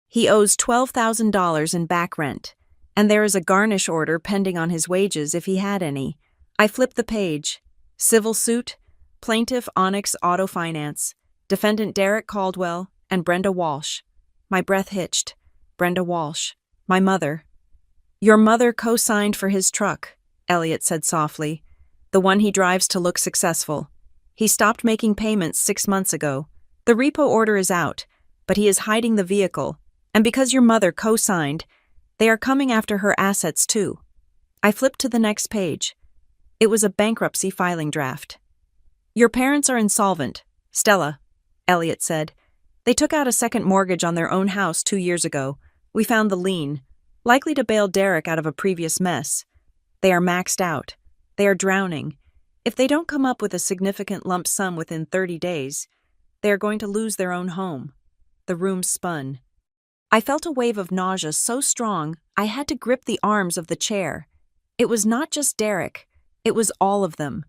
He owes $12,000 in back rent, and there is a garnish order pending on his wages if he had any. I flipped the page. Civil suit, Plaintiff Onyx Auto Finance, Defendant Derek Caldwell, and Brenda Walsh. My breath hitched. Brenda Walsh. My mother. Your mother co-signed for his truck, Elliot said softly. The one he drives to look successful. He stopped making payments 6 months ago. The repo order is out, but he is hiding the vehicle. And because your mother co-signed, they are coming after her assets too. I flipped to the next page. It was a bankruptcy filing draft. Your parents are insolvent, Stella, Elliot said. They took out a second mortgage on their own house 2 years ago. We found the lien, likely to bail Derek out of a previous mess. They are maxed out. They are drowning. If they don't come up with a significant lump sum within 30 days, they are going to lose their own home. The room spun. I felt a wave of nausea so strong I had to grip the arms of the chair. It was not just Derek. It was all of them.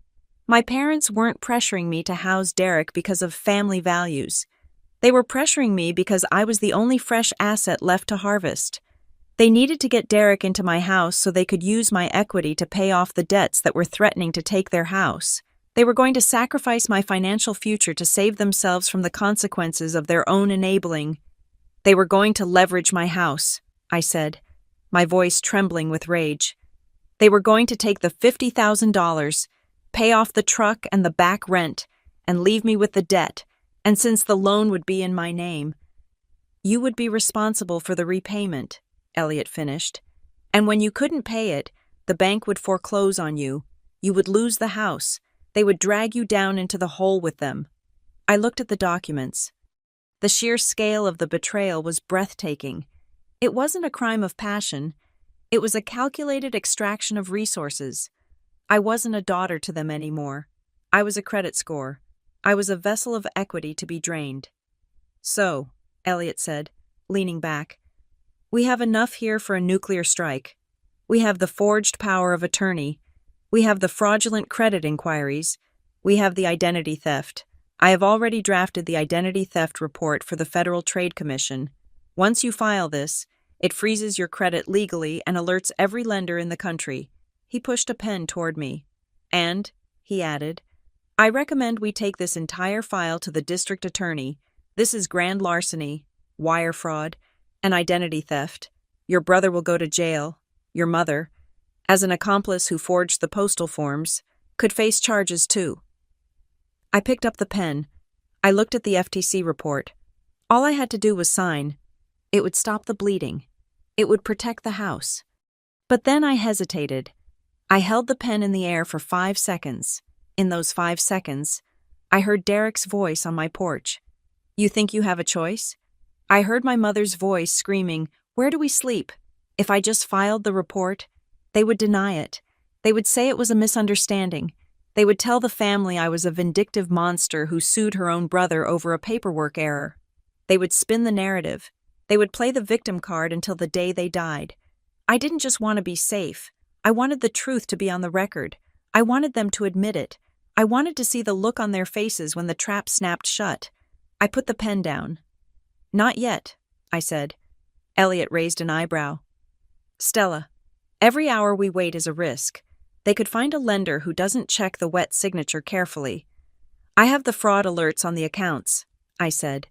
My parents weren't pressuring me to house Derek because of family values. They were pressuring me because I was the only fresh asset left to harvest. They needed to get Derek into my house so they could use my equity to pay off the debts that were threatening to take their house. They were going to sacrifice my financial future to save themselves from the consequences of their own enabling. They were going to leverage my house, I said, my voice trembling with rage. They were going to take the $50,000, pay off the truck and the back rent, and leave me with the debt, and since the loan would be in my name, you would be responsible for the repayment, Elliot finished. And when you couldn't pay it, the bank would foreclose on you. You would lose the house. They would drag you down into the hole with them. I looked at the documents. The sheer scale of the betrayal was breathtaking. It wasn't a crime of passion. It was a calculated extraction of resources. I wasn't a daughter to them anymore. I was a credit score. I was a vessel of equity to be drained. So, Elliot said, leaning back, we have enough here for a nuclear strike. We have the forged power of attorney. We have the fraudulent credit inquiries. We have the identity theft. I have already drafted the identity theft report for the Federal Trade Commission. Once you file this, it freezes your credit legally and alerts every lender in the country. He pushed a pen toward me. And, he added, I recommend we take this entire file to the district attorney. This is grand larceny, wire fraud, and identity theft. Your brother will go to jail. Your mother, as an accomplice who forged the postal forms, could face charges too. I picked up the pen. I looked at the FTC report. All I had to do was sign. It would stop the bleeding. It would protect the house. But then I hesitated. I held the pen in the air for 5 seconds. In those 5 seconds, I heard Derek's voice on my porch. You think you have a choice? I heard my mother's voice screaming, where do we sleep? If I just filed the report, they would deny it. They would say it was a misunderstanding. They would tell the family I was a vindictive monster who sued her own brother over a paperwork error. They would spin the narrative. They would play the victim card until the day they died. I didn't just want to be safe. I wanted the truth to be on the record. I wanted them to admit it. I wanted to see the look on their faces when the trap snapped shut. I put the pen down. Not yet, I said. Elliot raised an eyebrow. Stella, every hour we wait is a risk. They could find a lender who doesn't check the wet signature carefully. I have the fraud alerts on the accounts, I said.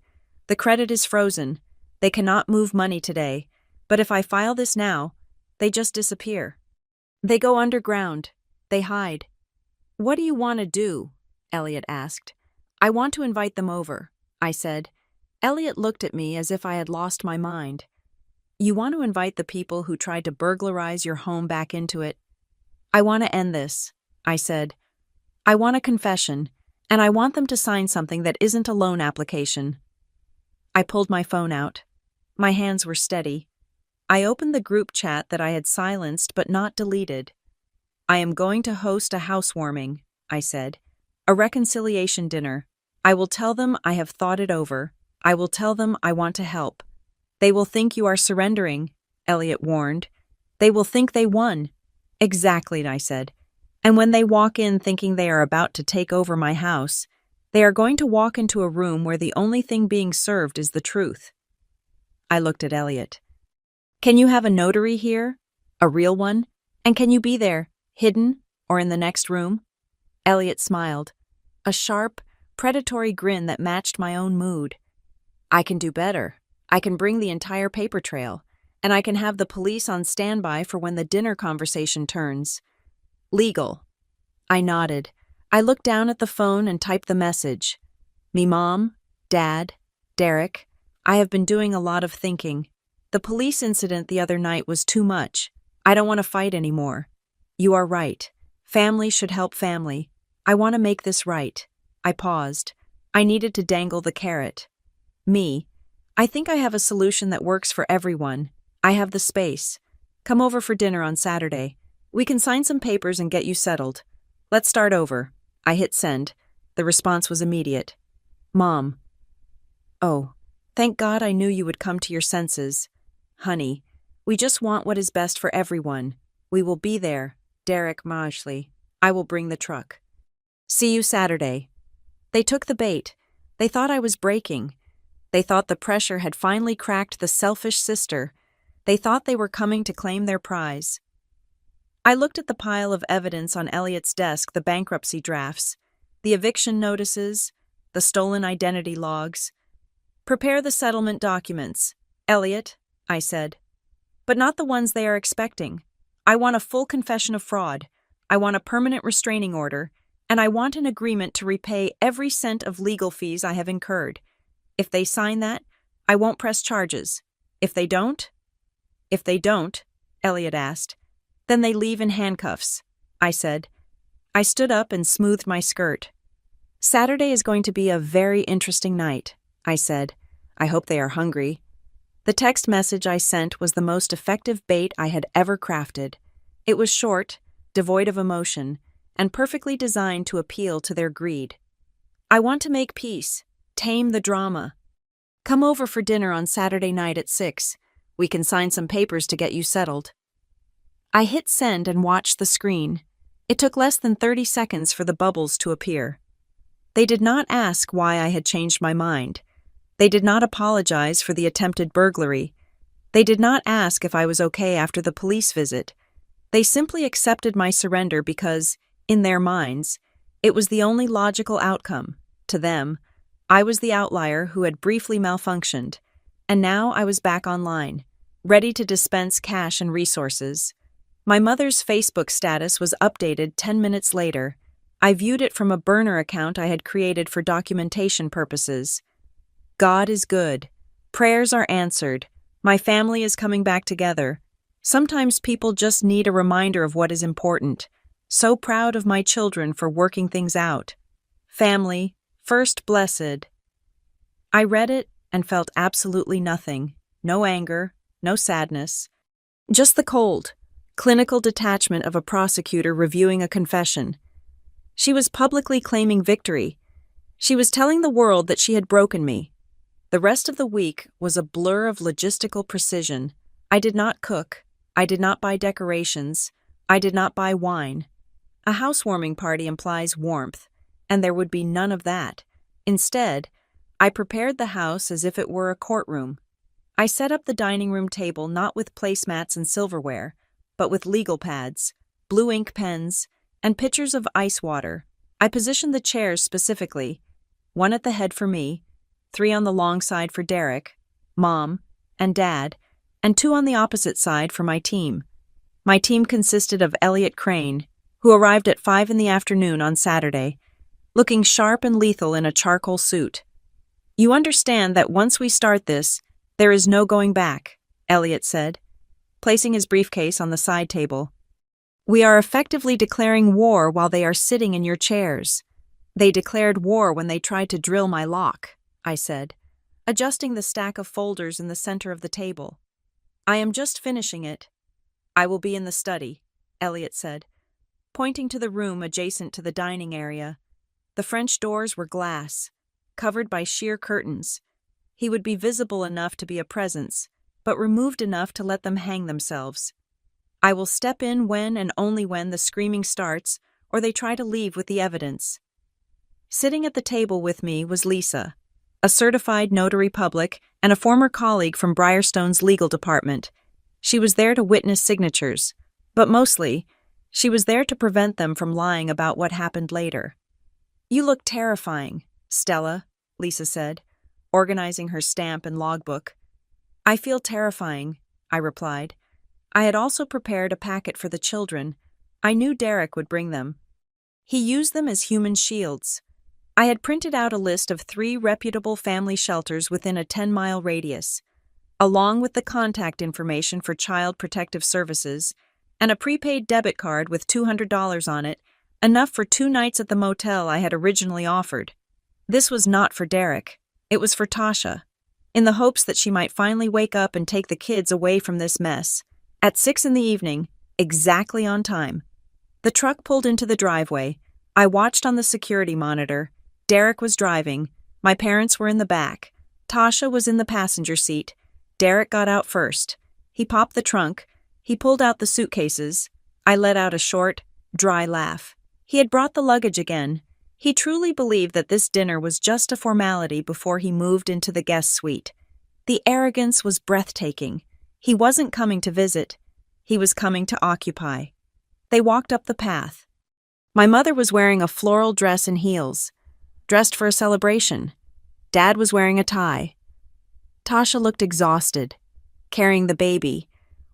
The credit is frozen. They cannot move money today, but if I file this now, they just disappear. They go underground. They hide. What do you want to do? Elliot asked. I want to invite them over, I said. Elliot looked at me as if I had lost my mind. You want to invite the people who tried to burglarize your home back into it? I want to end this, I said. I want a confession, and I want them to sign something that isn't a loan application. I pulled my phone out. My hands were steady. I opened the group chat that I had silenced but not deleted. I am going to host a housewarming, I said. A reconciliation dinner. I will tell them I have thought it over. I will tell them I want to help. They will think you are surrendering, Elliot warned. They will think they won. Exactly, I said. And when they walk in thinking they are about to take over my house, they are going to walk into a room where the only thing being served is the truth. I looked at Elliot. Can you have a notary here? A real one? And can you be there, hidden, or in the next room? Elliot smiled, a sharp, predatory grin that matched my own mood. I can do better. I can bring the entire paper trail, and I can have the police on standby for when the dinner conversation turns. Legal. I nodded. I looked down at the phone and typed the message. Me mom, dad, Derek, I have been doing a lot of thinking. The police incident the other night was too much. I don't want to fight anymore. You are right. Family should help family. I want to make this right. I paused. I needed to dangle the carrot. Me. I think I have a solution that works for everyone. I have the space. Come over for dinner on Saturday. We can sign some papers and get you settled. Let's start over. I hit send. The response was immediate. Mom. Oh, thank God I knew you would come to your senses. Honey, we just want what is best for everyone. We will be there. Derek Majley. I will bring the truck. See you Saturday. They took the bait. They thought I was breaking. They thought the pressure had finally cracked the selfish sister. They thought they were coming to claim their prize. I looked at the pile of evidence on Elliot's desk, the bankruptcy drafts, the eviction notices, the stolen identity logs. Prepare the settlement documents, Elliot, I said. But not the ones they are expecting. I want a full confession of fraud. I want a permanent restraining order, and I want an agreement to repay every cent of legal fees I have incurred. If they sign that, I won't press charges. If they don't, Elliot asked, then they leave in handcuffs, I said. I stood up and smoothed my skirt. Saturday is going to be a very interesting night, I said. I hope they are hungry. The text message I sent was the most effective bait I had ever crafted. It was short, devoid of emotion, and perfectly designed to appeal to their greed. I want to make peace, tame the drama. Come over for dinner on Saturday night at 6. We can sign some papers to get you settled. I hit send and watched the screen. It took less than 30 seconds for the bubbles to appear. They did not ask why I had changed my mind. They did not apologize for the attempted burglary. They did not ask if I was okay after the police visit. They simply accepted my surrender because, in their minds, it was the only logical outcome. To them, I was the outlier who had briefly malfunctioned, and now I was back online, ready to dispense cash and resources. My mother's Facebook status was updated 10 minutes later. I viewed it from a burner account I had created for documentation purposes. God is good. Prayers are answered. My family is coming back together. Sometimes people just need a reminder of what is important. So proud of my children for working things out. Family, first blessed. I read it and felt absolutely nothing. No anger, no sadness. Just the cold, clinical detachment of a prosecutor reviewing a confession. She was publicly claiming victory. She was telling the world that she had broken me. The rest of the week was a blur of logistical precision. I did not cook. I did not buy decorations. I did not buy wine. A housewarming party implies warmth, and there would be none of that. Instead, I prepared the house as if it were a courtroom. I set up the dining room table not with placemats and silverware, but with legal pads, blue ink pens, and pitchers of ice water. I positioned the chairs specifically, one at the head for me, 3 on the long side for Derek, Mom, and Dad, and 2 on the opposite side for my team. My team consisted of Elliot Crane, who arrived at 5 in the afternoon on Saturday, looking sharp and lethal in a charcoal suit. You understand that once we start this, there is no going back, Elliot said, placing his briefcase on the side table. We are effectively declaring war while they are sitting in your chairs. They declared war when they tried to drill my lock, I said. adjusting the stack of folders in the center of the table. I am just finishing it. I will be in the study, Elliot said, pointing to the room adjacent to the dining area. The French doors were glass, covered by sheer curtains. He would be visible enough to be a presence, but removed enough to let them hang themselves. I will step in when and only when the screaming starts or they try to leave with the evidence. Sitting at the table with me was Lisa, a certified notary public and a former colleague from Briarstone's legal department. She was there to witness signatures, but mostly, she was there to prevent them from lying about what happened later. "You look terrifying, Stella," Lisa said, organizing her stamp and logbook. "I feel terrifying," I replied. I had also prepared a packet for the children. I knew Derek would bring them. He used them as human shields. I had printed out a list of 3 reputable family shelters within a 10-mile radius, along with the contact information for Child Protective Services, and a prepaid debit card with $200 on it, enough for 2 nights at the motel I had originally offered. This was not for Derek. It was for Tasha, in the hopes that she might finally wake up and take the kids away from this mess. At 6 in the evening, exactly on time, the truck pulled into the driveway. I watched on the security monitor. Derek was driving. My parents were in the back. Tasha was in the passenger seat. Derek got out first. He popped the trunk. He pulled out the suitcases. I let out a short, dry laugh. He had brought the luggage again. He truly believed that this dinner was just a formality before he moved into the guest suite. The arrogance was breathtaking. He wasn't coming to visit. He was coming to occupy. They walked up the path. My mother was wearing a floral dress and heels, dressed for a celebration. Dad was wearing a tie. Tasha looked exhausted, carrying the baby.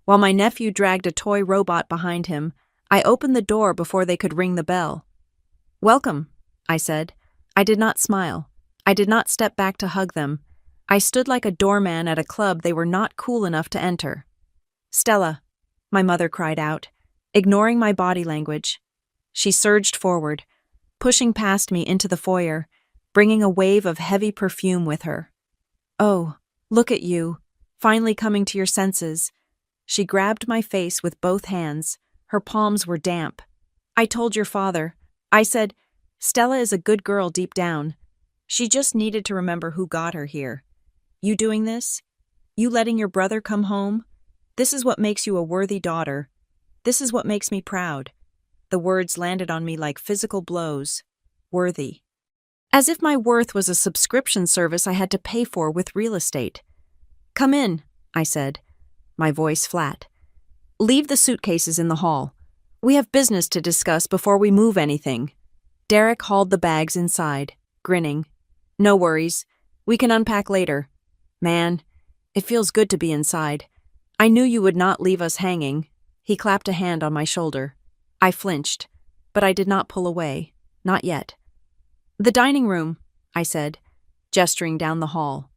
While my nephew dragged a toy robot behind him, I opened the door before they could ring the bell. "Welcome," I said. I did not smile. I did not step back to hug them. I stood like a doorman at a club they were not cool enough to enter. "Stella," my mother cried out, ignoring my body language. She surged forward, pushing past me into the foyer, bringing a wave of heavy perfume with her. "Oh, look at you, finally coming to your senses." She grabbed my face with both hands. Her palms were damp. "I told your father," I said. "Stella is a good girl deep down. She just needed to remember who got her here. You doing this? You letting your brother come home? This is what makes you a worthy daughter. This is what makes me proud." The words landed on me like physical blows. Worthy. As if my worth was a subscription service I had to pay for with real estate. "Come in," I said, my voice flat. "Leave the suitcases in the hall. We have business to discuss before we move anything." Derek hauled the bags inside, grinning. "No worries. We can unpack later. Man, it feels good to be inside. I knew you would not leave us hanging." He clapped a hand on my shoulder. I flinched, but I did not pull away. Not yet. "The dining room," I said, gesturing down the hall.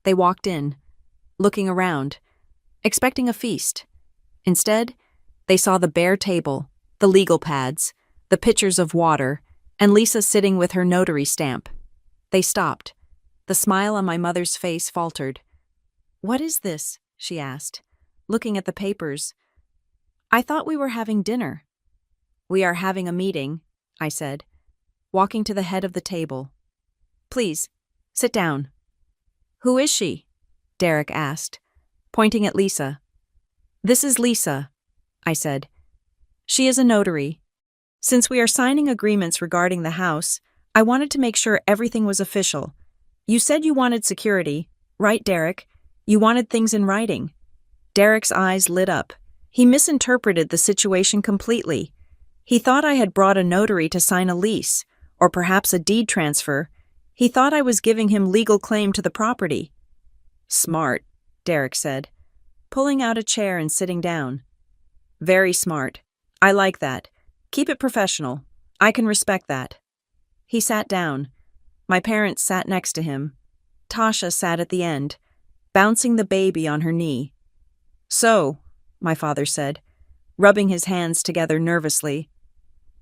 They walked in, looking around, expecting a feast. Instead, they saw the bare table, the legal pads, the pitchers of water, and Lisa sitting with her notary stamp. They stopped. The smile on my mother's face faltered. "What is this?" she asked, looking at the papers. "I thought we were having dinner." "We are having a meeting," I said, walking to the head of the table. "Please, sit down." "Who is she?" Derek asked, pointing at Lisa. "This is Lisa," I said. "She is a notary. Since we are signing agreements regarding the house, I wanted to make sure everything was official. You said you wanted security, right, Derek? You wanted things in writing." Derek's eyes lit up. He misinterpreted the situation completely. He thought I had brought a notary to sign a lease, or perhaps a deed transfer. He thought I was giving him legal claim to the property. "Smart," Derek said, pulling out a chair and sitting down. "Very smart. I like that. Keep it professional. I can respect that." He sat down. My parents sat next to him. Tasha sat at the end, bouncing the baby on her knee. "So," my father said, rubbing his hands together nervously,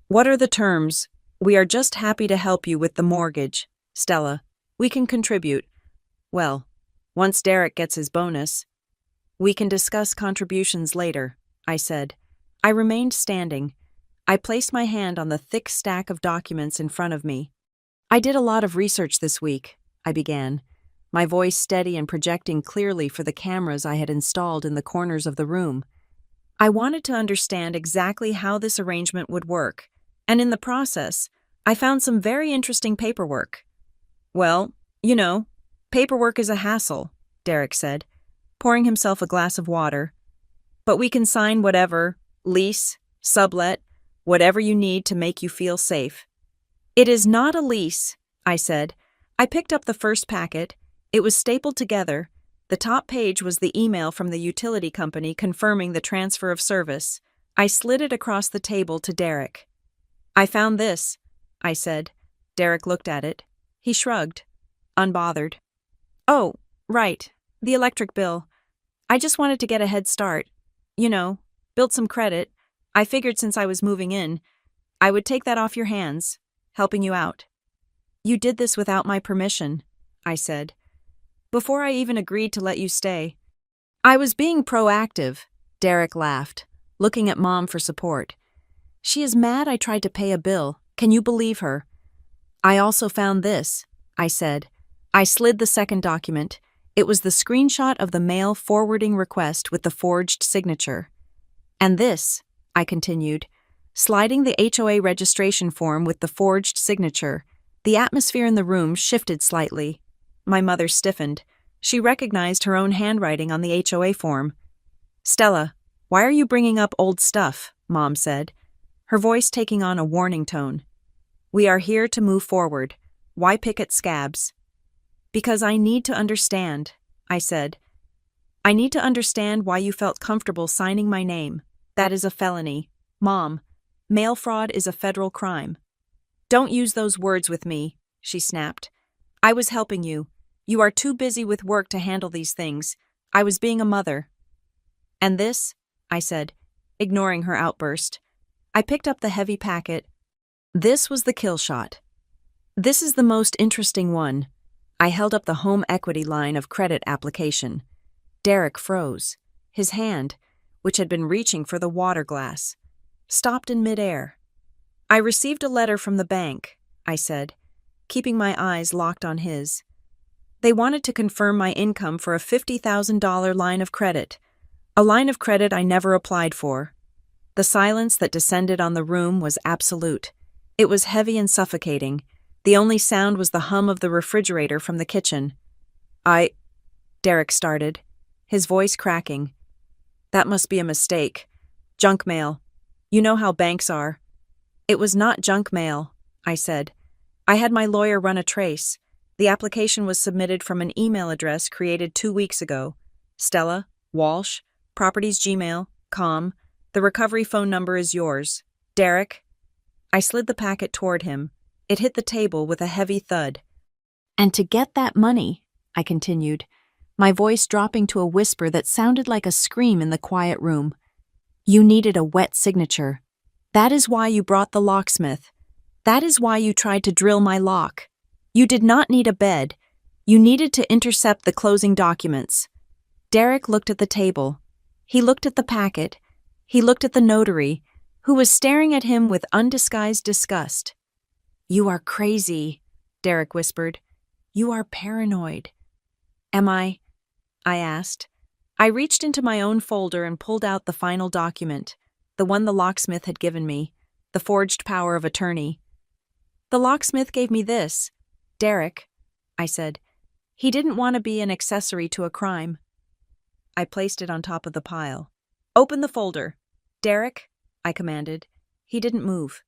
"what are the terms? We are just happy to help you with the mortgage, Stella. We can contribute. Well, Once Derek gets his bonus, we can discuss contributions later, I said. I remained standing. I placed my hand on the thick stack of documents in front of me. I did a lot of research this week, I began, my voice steady and projecting clearly for the cameras I had installed in the corners of the room. I wanted to understand exactly how this arrangement would work, and in the process, I found some very interesting paperwork. Well, paperwork is a hassle, Derek said, pouring himself a glass of water. But we can sign whatever, lease, sublet, whatever you need to make you feel safe. It is not a lease, I said. I picked up the first packet. It was stapled together. The top page was the email from the utility company confirming the transfer of service. I slid it across the table to Derek. I found this, I said. Derek looked at it. He shrugged, unbothered. Oh, right, the electric bill. I just wanted to get a head start. Build some credit. I figured since I was moving in, I would take that off your hands, helping you out. You did this without my permission, I said. Before I even agreed to let you stay. I was being proactive, Derek laughed, looking at Mom for support. She is mad I tried to pay a bill. Can you believe her? I also found this, I said. I slid the second document. It was the screenshot of the mail forwarding request with the forged signature. And this, I continued, sliding the HOA registration form with the forged signature. The atmosphere in the room shifted slightly. My mother stiffened. She recognized her own handwriting on the HOA form. Stella, why are you bringing up old stuff? Mom said, her voice taking on a warning tone. We are here to move forward. Why pick at scabs? Because I need to understand, I said. I need to understand why you felt comfortable signing my name. That is a felony. Mom, mail fraud is a federal crime. Don't use those words with me, she snapped. I was helping you. You are too busy with work to handle these things. I was being a mother. And this? I said, ignoring her outburst. I picked up the heavy packet. This was the kill shot. This is the most interesting one. I held up the home equity line of credit application. Derek froze. His hand, which had been reaching for the water glass, stopped in midair. I received a letter from the bank, I said, keeping my eyes locked on his. They wanted to confirm my income for a $50,000 line of credit, a line of credit I never applied for. The silence that descended on the room was absolute. It was heavy and suffocating. The only sound was the hum of the refrigerator from the kitchen. Derek started, his voice cracking. That must be a mistake. Junk mail. You know how banks are. It was not junk mail, I said. I had my lawyer run a trace. The application was submitted from an email address created 2 weeks ago. Stella, Walsh, propertiesgmail.com. The recovery phone number is yours. Derek. I slid the packet toward him. It hit the table with a heavy thud. And to get that money, I continued, my voice dropping to a whisper that sounded like a scream in the quiet room. You needed a wet signature. That is why you brought the locksmith. That is why you tried to drill my lock. You did not need a bed. You needed to intercept the closing documents. Derek looked at the table. He looked at the packet. He looked at the notary, who was staring at him with undisguised disgust. You are crazy, Derek whispered. You are paranoid. Am I asked. I reached into my own folder and pulled out the final document, the one the locksmith had given me, the forged power of attorney. The locksmith gave me this. Derek, I said. He didn't want to be an accessory to a crime. I placed it on top of the pile. Open the folder. Derek, I commanded. He didn't move.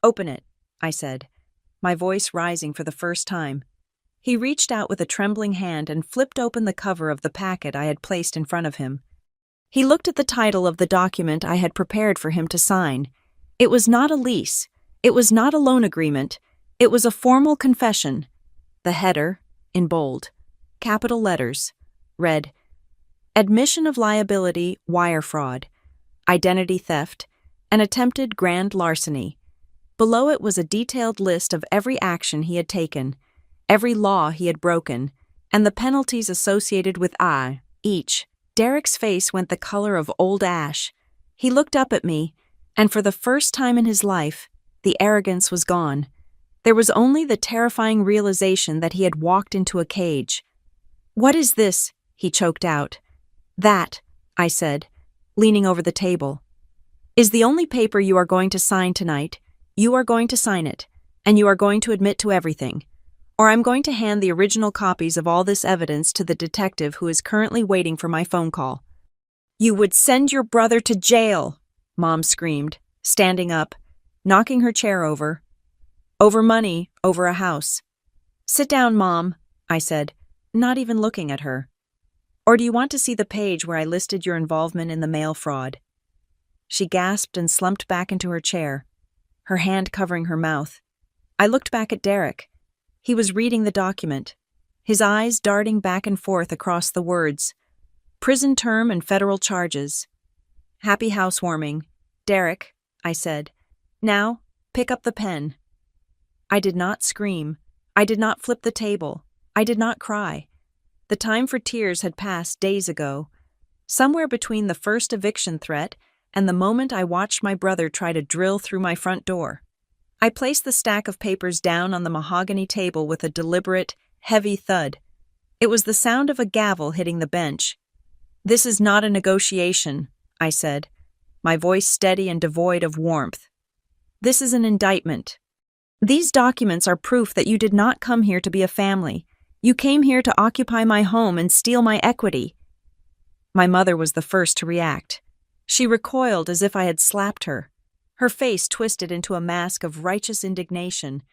Open it, I said, my voice rising for the first time. He reached out with a trembling hand and flipped open the cover of the packet I had placed in front of him. He looked at the title of the document I had prepared for him to sign. It was not a lease. It was not a loan agreement. It was a formal confession. The header, in bold, capital letters, read, Admission of liability, wire fraud, identity theft, and attempted grand larceny. Below it was a detailed list of every action he had taken, every law he had broken, and the penalties associated with each. Derek's face went the color of old ash. He looked up at me, and for the first time in his life, the arrogance was gone. There was only the terrifying realization that he had walked into a cage. "What is this?" he choked out. "That," I said, leaning over the table, "is the only paper you are going to sign tonight. You are going to sign it, and you are going to admit to everything. Or I'm going to hand the original copies of all this evidence to the detective who is currently waiting for my phone call." "You would send your brother to jail," Mom screamed, standing up, knocking her chair over. "Over money, over a house." "Sit down, Mom," I said, not even looking at her. "Or do you want to see the page where I listed your involvement in the mail fraud?" She gasped and slumped back into her chair, her hand covering her mouth. I looked back at Derek. He was reading the document, his eyes darting back and forth across the words. "Prison term and federal charges." "Happy housewarming, Derek," I said. "Now, pick up the pen." I did not scream. I did not flip the table. I did not cry. The time for tears had passed days ago. Somewhere between the first eviction threat and the moment I watched my brother try to drill through my front door. I placed the stack of papers down on the mahogany table with a deliberate, heavy thud. It was the sound of a gavel hitting the bench. "This is not a negotiation," I said, my voice steady and devoid of warmth. "This is an indictment. These documents are proof that you did not come here to be a family. You came here to occupy my home and steal my equity." My mother was the first to react. She recoiled as if I had slapped her. Her face twisted into a mask of righteous indignation,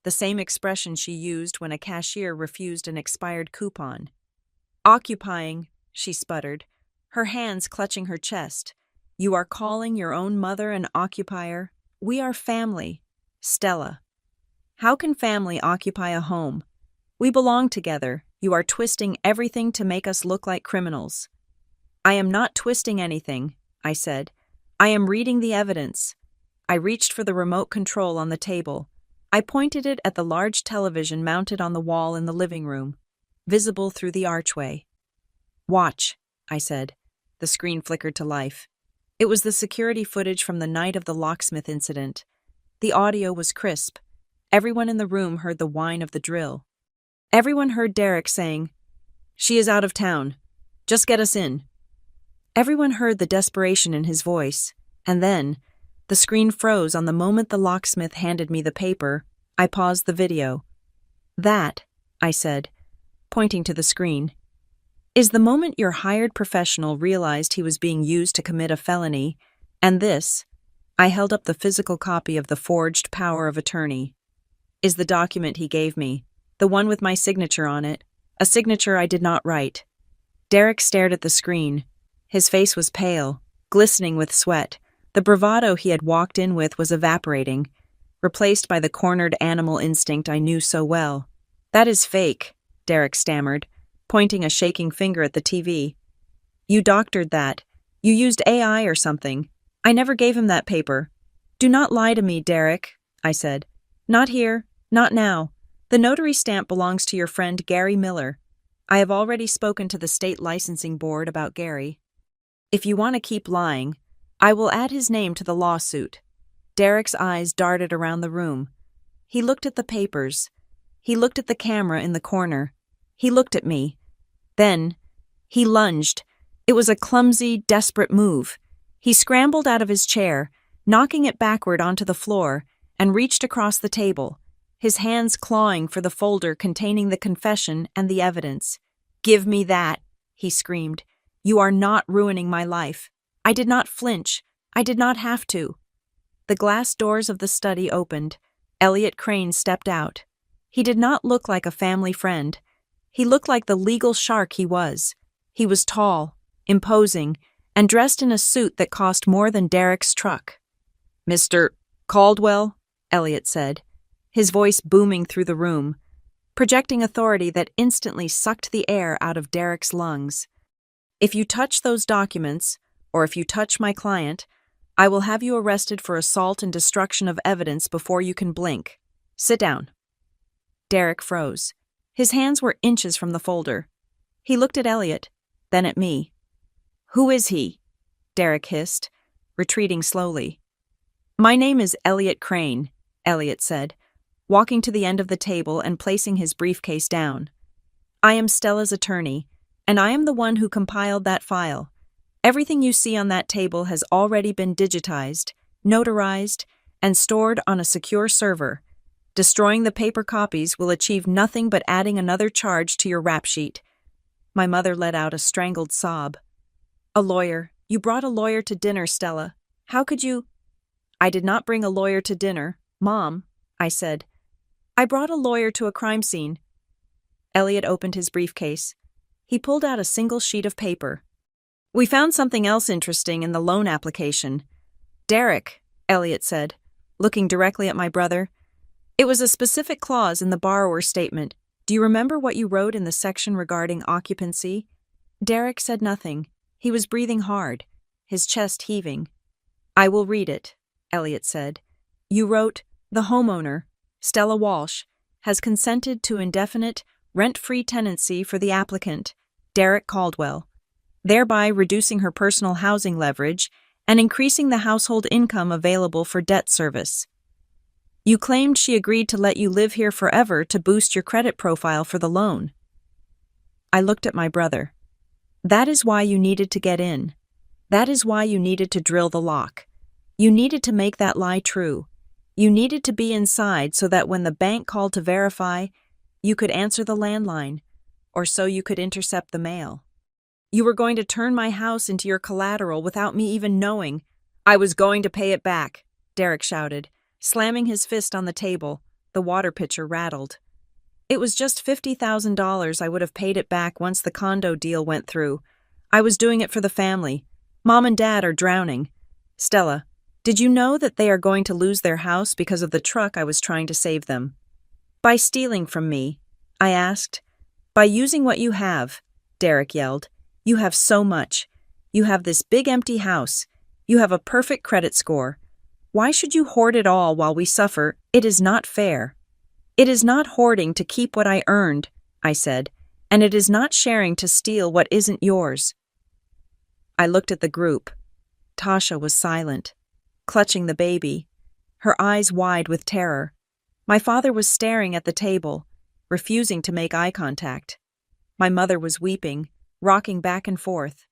the same expression she used when a cashier refused an expired coupon. "Occupying," she sputtered, her hands clutching her chest. "You are calling your own mother an occupier? We are family, Stella. How can family occupy a home? We belong together. You are twisting everything to make us look like criminals." "I am not twisting anything," I said. "I am reading the evidence." I reached for the remote control on the table. I pointed it at the large television mounted on the wall in the living room, visible through the archway. "Watch," I said. The screen flickered to life. It was the security footage from the night of the locksmith incident. The audio was crisp. Everyone in the room heard the whine of the drill. Everyone heard Derek saying, "She is out of town. Just get us in." Everyone heard the desperation in his voice, and then, the screen froze on the moment the locksmith handed me the paper. I paused the video. "That," I said, pointing to the screen, "is the moment your hired professional realized he was being used to commit a felony, and this," I held up the physical copy of the forged power of attorney, "is the document he gave me, the one with my signature on it, a signature I did not write." Derek stared at the screen. His face was pale, glistening with sweat. The bravado he had walked in with was evaporating, replaced by the cornered animal instinct I knew so well. "That is fake," Derek stammered, pointing a shaking finger at the TV. "You doctored that. You used AI or something. I never gave him that paper." "Do not lie to me, Derek," I said. "Not here, not now. The notary stamp belongs to your friend Gary Miller. I have already spoken to the state licensing board about Gary. If you want to keep lying, I will add his name to the lawsuit." Derek's eyes darted around the room. He looked at the papers. He looked at the camera in the corner. He looked at me. Then, he lunged. It was a clumsy, desperate move. He scrambled out of his chair, knocking it backward onto the floor, and reached across the table, his hands clawing for the folder containing the confession and the evidence. "Give me that," he screamed. "You are not ruining my life." I did not flinch. I did not have to. The glass doors of the study opened. Elliot Crane stepped out. He did not look like a family friend. He looked like the legal shark he was. He was tall, imposing, and dressed in a suit that cost more than Derek's truck. "Mr. Caldwell," Elliot said, his voice booming through the room, projecting authority that instantly sucked the air out of Derek's lungs. "If you touch those documents, or if you touch my client, I will have you arrested for assault and destruction of evidence before you can blink. Sit down." Derek froze. His hands were inches from the folder. He looked at Elliot, then at me. "Who is he?" Derek hissed, retreating slowly. "My name is Elliot Crane," Elliot said, walking to the end of the table and placing his briefcase down. "I am Stella's attorney, and I am the one who compiled that file. Everything you see on that table has already been digitized, notarized, and stored on a secure server. Destroying the paper copies will achieve nothing but adding another charge to your rap sheet." My mother let out a strangled sob. "A lawyer. You brought a lawyer to dinner, Stella. How could you—" "I did not bring a lawyer to dinner, Mom," I said. "I brought a lawyer to a crime scene." Elliot opened his briefcase. He pulled out a single sheet of paper. "We found something else interesting in the loan application." "Derek," Elliot said, looking directly at my brother. "It was a specific clause in the borrower statement. Do you remember what you wrote in the section regarding occupancy?" Derek said nothing. He was breathing hard, his chest heaving. "I will read it," Elliot said. "You wrote, 'The homeowner, Stella Walsh, has consented to indefinite, rent-free tenancy for the applicant, Derek Caldwell, thereby reducing her personal housing leverage and increasing the household income available for debt service. You claimed she agreed to let you live here forever to boost your credit profile for the loan.'" I looked at my brother. "That is why you needed to get in. That is why you needed to drill the lock. You needed to make that lie true. You needed to be inside so that when the bank called to verify, you could answer the landline, or so you could intercept the mail. You were going to turn my house into your collateral without me even knowing." "I was going to pay it back," Derek shouted, slamming his fist on the table. The water pitcher rattled. "It was just $50,000. I would have paid it back once the condo deal went through. I was doing it for the family. Mom and Dad are drowning. Stella, did you know that they are going to lose their house because of the truck I was trying to save them?" "By stealing from me?" I asked. "By using what you have," Derek yelled. "You have so much. You have this big empty house. You have a perfect credit score. Why should you hoard it all while we suffer? It is not fair." "It is not hoarding to keep what I earned," I said, "and it is not sharing to steal what isn't yours." I looked at the group. Tasha was silent, clutching the baby, her eyes wide with terror. My father was staring at the table, refusing to make eye contact. My mother was weeping, rocking back and forth.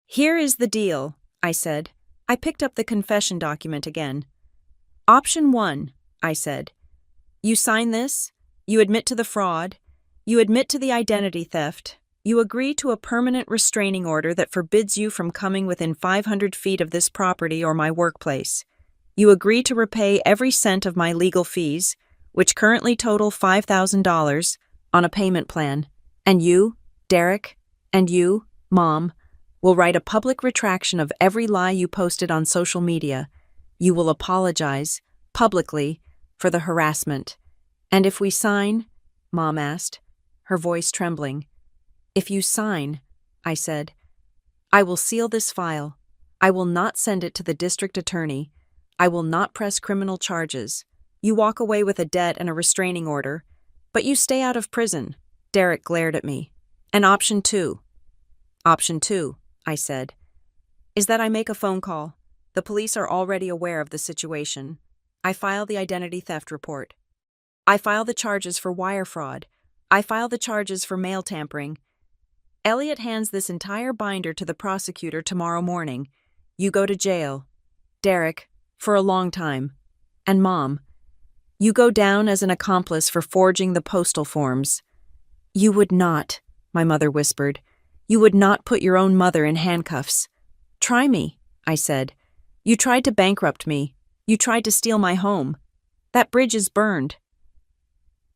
"Here is the deal," I said. I picked up the confession document again. "Option 1, I said. You sign this, you admit to the fraud, you admit to the identity theft, you agree to a permanent restraining order that forbids you from coming within 500 feet of this property or my workplace. You agree to repay every cent of my legal fees, which currently total $5,000, on a payment plan. And you, Derek, and you, Mom, will write a public retraction of every lie you posted on social media. You will apologize, publicly, for the harassment. And if we sign?" Mom asked, her voice trembling. "If you sign," I said, "I will seal this file. I will not send it to the district attorney. I will not press criminal charges. You walk away with a debt and a restraining order, but you stay out of prison." Derek glared at me. "And option 2? "Option 2, I said, "is that I make a phone call. The police are already aware of the situation. I file the identity theft report. I file the charges for wire fraud. I file the charges for mail tampering. Elliot hands this entire binder to the prosecutor tomorrow morning. You go to jail. Derek, for a long time. And Mom, you go down as an accomplice for forging the postal forms." "You would not," my mother whispered. "You would not put your own mother in handcuffs." "Try me," I said. "You tried to bankrupt me. You tried to steal my home. That bridge is burned."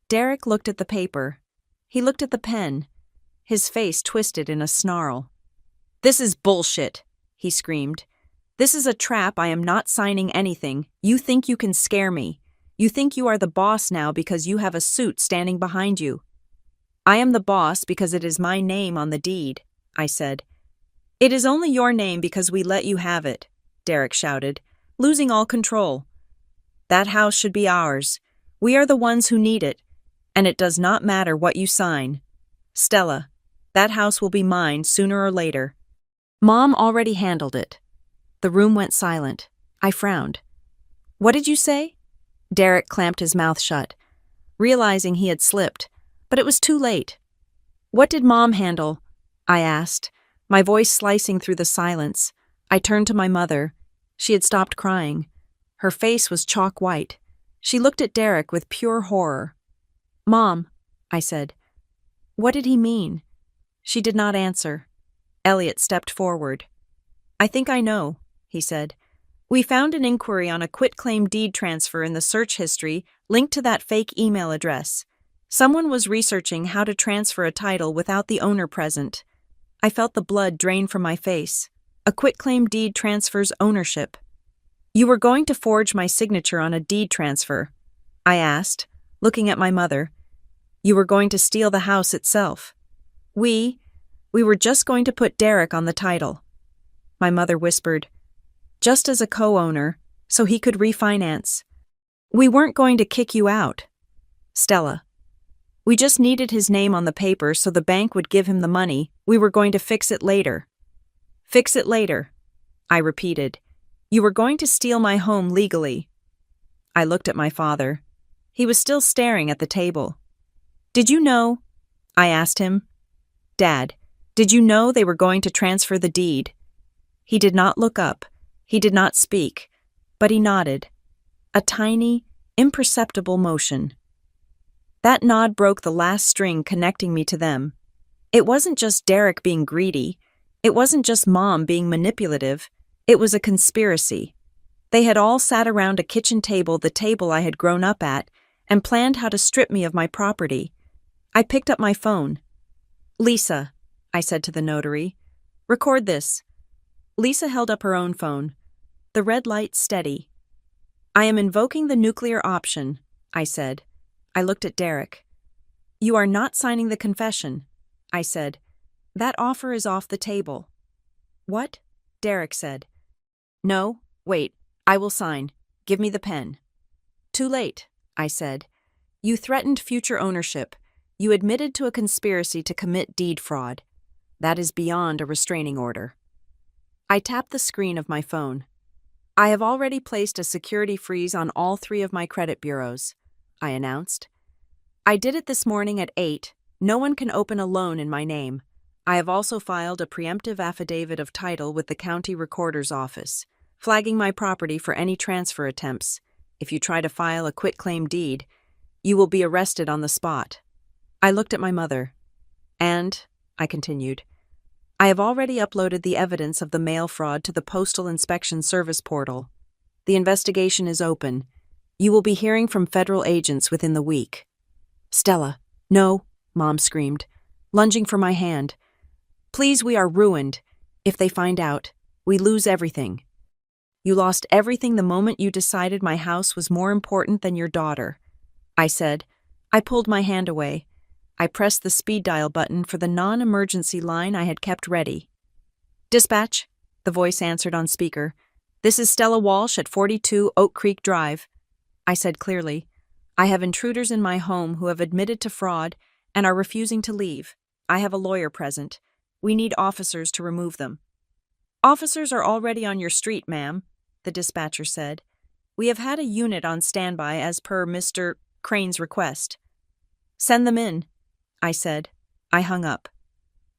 Derek looked at the paper. He looked at the pen. His face twisted in a snarl. "This is bullshit," he screamed. "This is a trap. I am not signing anything. You think you can scare me. You think you are the boss now because you have a suit standing behind you." "I am the boss because it is my name on the deed," I said. "It is only your name because we let you have it," Derek shouted, losing all control. "That house should be ours. We are the ones who need it. And it does not matter what you sign. Stella, that house will be mine sooner or later. Mom already handled it. The room went silent. I frowned. What did you say? Derek clamped his mouth shut, realizing he had slipped, but it was too late. What did Mom handle? I asked, my voice slicing through the silence. I turned to my mother. She had stopped crying. Her face was chalk white. She looked at Derek with pure horror. Mom, I said. What did he mean? She did not answer. Elliot stepped forward. I think I know, he said. We found an inquiry on a quitclaim deed transfer in the search history linked to that fake email address. Someone was researching how to transfer a title without the owner present. I felt the blood drain from my face. A quitclaim deed transfers ownership. You were going to forge my signature on a deed transfer, I asked, looking at my mother. You were going to steal the house itself. We were just going to put Derek on the title. My mother whispered, just as a co-owner, so he could refinance. We weren't going to kick you out. Stella. We just needed his name on the paper so the bank would give him the money. We were going to fix it later. Fix it later, I repeated. You were going to steal my home legally. I looked at my father. He was still staring at the table. Did you know? I asked him. Dad, did you know they were going to transfer the deed? He did not look up. He did not speak, but he nodded. A tiny, imperceptible motion. That nod broke the last string connecting me to them. It wasn't just Derek being greedy. It wasn't just Mom being manipulative. It was a conspiracy. They had all sat around a kitchen table, the table I had grown up at, and planned how to strip me of my property. I picked up my phone. Lisa, I said to the notary, record this. Lisa held up her own phone. The red light steady. I am invoking the nuclear option, I said. I looked at Derek. You are not signing the confession, I said. That offer is off the table. What? Derek said. No, wait, I will sign. Give me the pen. Too late, I said. You threatened future ownership. You admitted to a conspiracy to commit deed fraud. That is beyond a restraining order. I tapped the screen of my phone. I have already placed a security freeze on all 3 of my credit bureaus, I announced. I did it this morning at 8. No one can open a loan in my name. I have also filed a preemptive affidavit of title with the county recorder's office, flagging my property for any transfer attempts. If you try to file a quitclaim deed, you will be arrested on the spot. I looked at my mother. And, I continued, I have already uploaded the evidence of the mail fraud to the Postal Inspection Service portal. The investigation is open. You will be hearing from federal agents within the week. Stella, no, Mom screamed, lunging for my hand. Please, we are ruined. If they find out, we lose everything. You lost everything the moment you decided my house was more important than your daughter, I said. I pulled my hand away. I pressed the speed dial button for the non-emergency line I had kept ready. Dispatch, the voice answered on speaker. This is Stella Walsh at 42 Oak Creek Drive. I said clearly, I have intruders in my home who have admitted to fraud and are refusing to leave. I have a lawyer present. We need officers to remove them. Officers are already on your street, ma'am, the dispatcher said. We have had a unit on standby as per Mr. Crane's request. Send them in, I said. I hung up.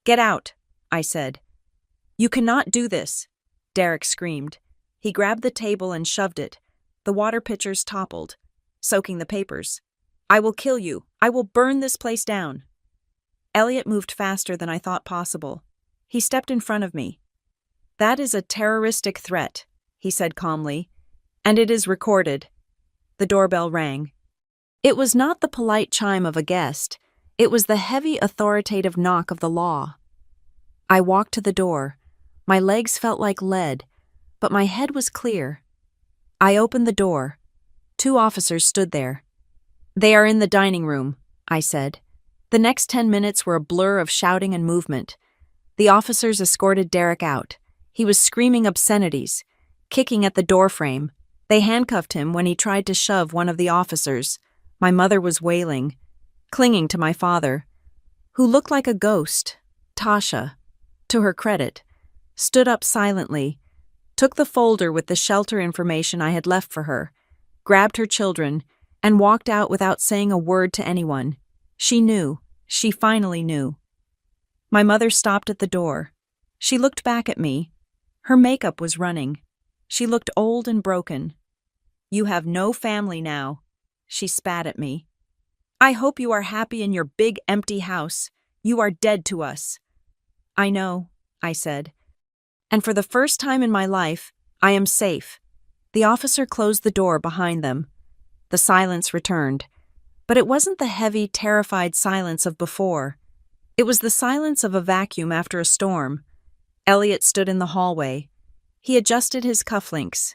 Get out, I said. You cannot do this, Derek screamed. He grabbed the table and shoved it. The water pitchers toppled, soaking the papers. I will kill you. I will burn this place down. Elliot moved faster than I thought possible. He stepped in front of me. That is a terroristic threat, he said calmly, and it is recorded. The doorbell rang. It was not the polite chime of a guest. It was the heavy, authoritative knock of the law. I walked to the door. My legs felt like lead, but my head was clear. I opened the door. 2 officers stood there. They are in the dining room, I said. The next 10 minutes were a blur of shouting and movement. The officers escorted Derek out. He was screaming obscenities, kicking at the doorframe. They handcuffed him when he tried to shove one of the officers. My mother was wailing. clinging to my father, who looked like a ghost. Tasha, to her credit, stood up silently, took the folder with the shelter information I had left for her, grabbed her children, and walked out without saying a word to anyone. She knew. She finally knew. My mother stopped at the door. She looked back at me. Her makeup was running. She looked old and broken. "You have no family now," she spat at me. "I hope you are happy in your big empty house. You are dead to us." "I know," I said. "And for the first time in my life, I am safe." The officer closed the door behind them. The silence returned. But it wasn't the heavy, terrified silence of before. It was the silence of a vacuum after a storm. Elliot stood in the hallway. He adjusted his cufflinks.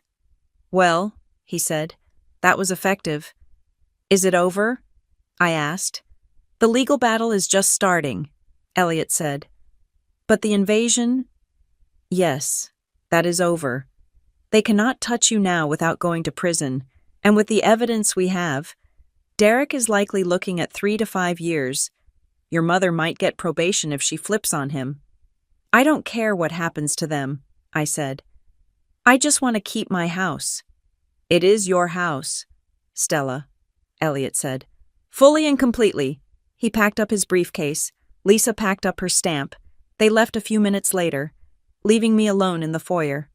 "Well," he said, "that was effective." "Is it over?" I asked. "The legal battle is just starting," Elliot said. "But the invasion?" "Yes, that is over. They cannot touch you now without going to prison, and with the evidence we have, Derek is likely looking at 3 to 5 years. Your mother might get probation if she flips on him." "I don't care what happens to them," I said. "I just want to keep my house." "It is your house, Stella," Elliot said. "Fully and completely." He packed up his briefcase. Lisa packed up her stamp. They left a few minutes later, leaving me alone in the foyer.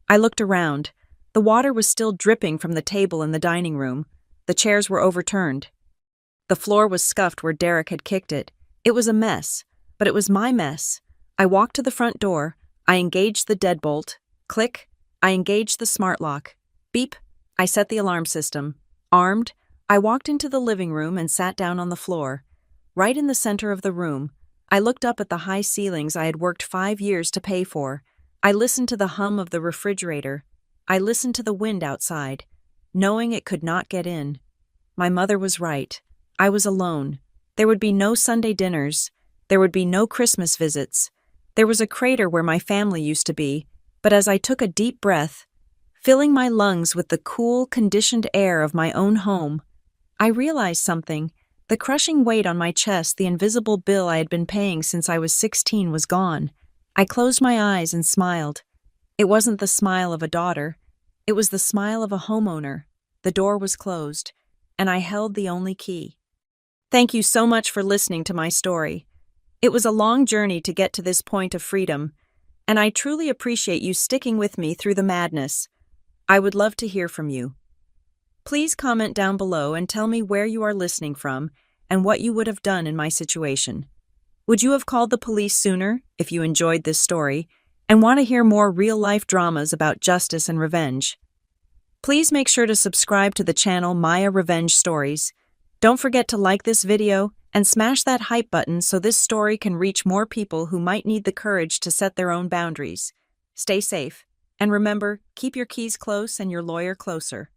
I looked around. The water was still dripping from the table in the dining room. The chairs were overturned. The floor was scuffed where Derek had kicked it. It was a mess, but it was my mess. I walked to the front door. I engaged the deadbolt. Click. I engaged the smart lock. Beep. I set the alarm system. Armed, I walked into the living room and sat down on the floor. Right in the center of the room, I looked up at the high ceilings I had worked 5 years to pay for. I listened to the hum of the refrigerator. I listened to the wind outside, knowing it could not get in. My mother was right. I was alone. There would be no Sunday dinners. There would be no Christmas visits. There was a crater where my family used to be, but as I took a deep breath, filling my lungs with the cool, conditioned air of my own home, I realized something. The crushing weight on my chest, the invisible bill I had been paying since I was 16, was gone. I closed my eyes and smiled. It wasn't the smile of a daughter. It was the smile of a homeowner. The door was closed, and I held the only key. Thank you so much for listening to my story. It was a long journey to get to this point of freedom, and I truly appreciate you sticking with me through the madness. I would love to hear from you. Please comment down below and tell me where you are listening from and what you would have done in my situation. Would you have called the police sooner if you enjoyed this story and want to hear more real-life dramas about justice and revenge? Please make sure to subscribe to the channel Maya Revenge Stories. Don't forget to like this video and smash that hype button so this story can reach more people who might need the courage to set their own boundaries. Stay safe, and remember, keep your keys close and your lawyer closer.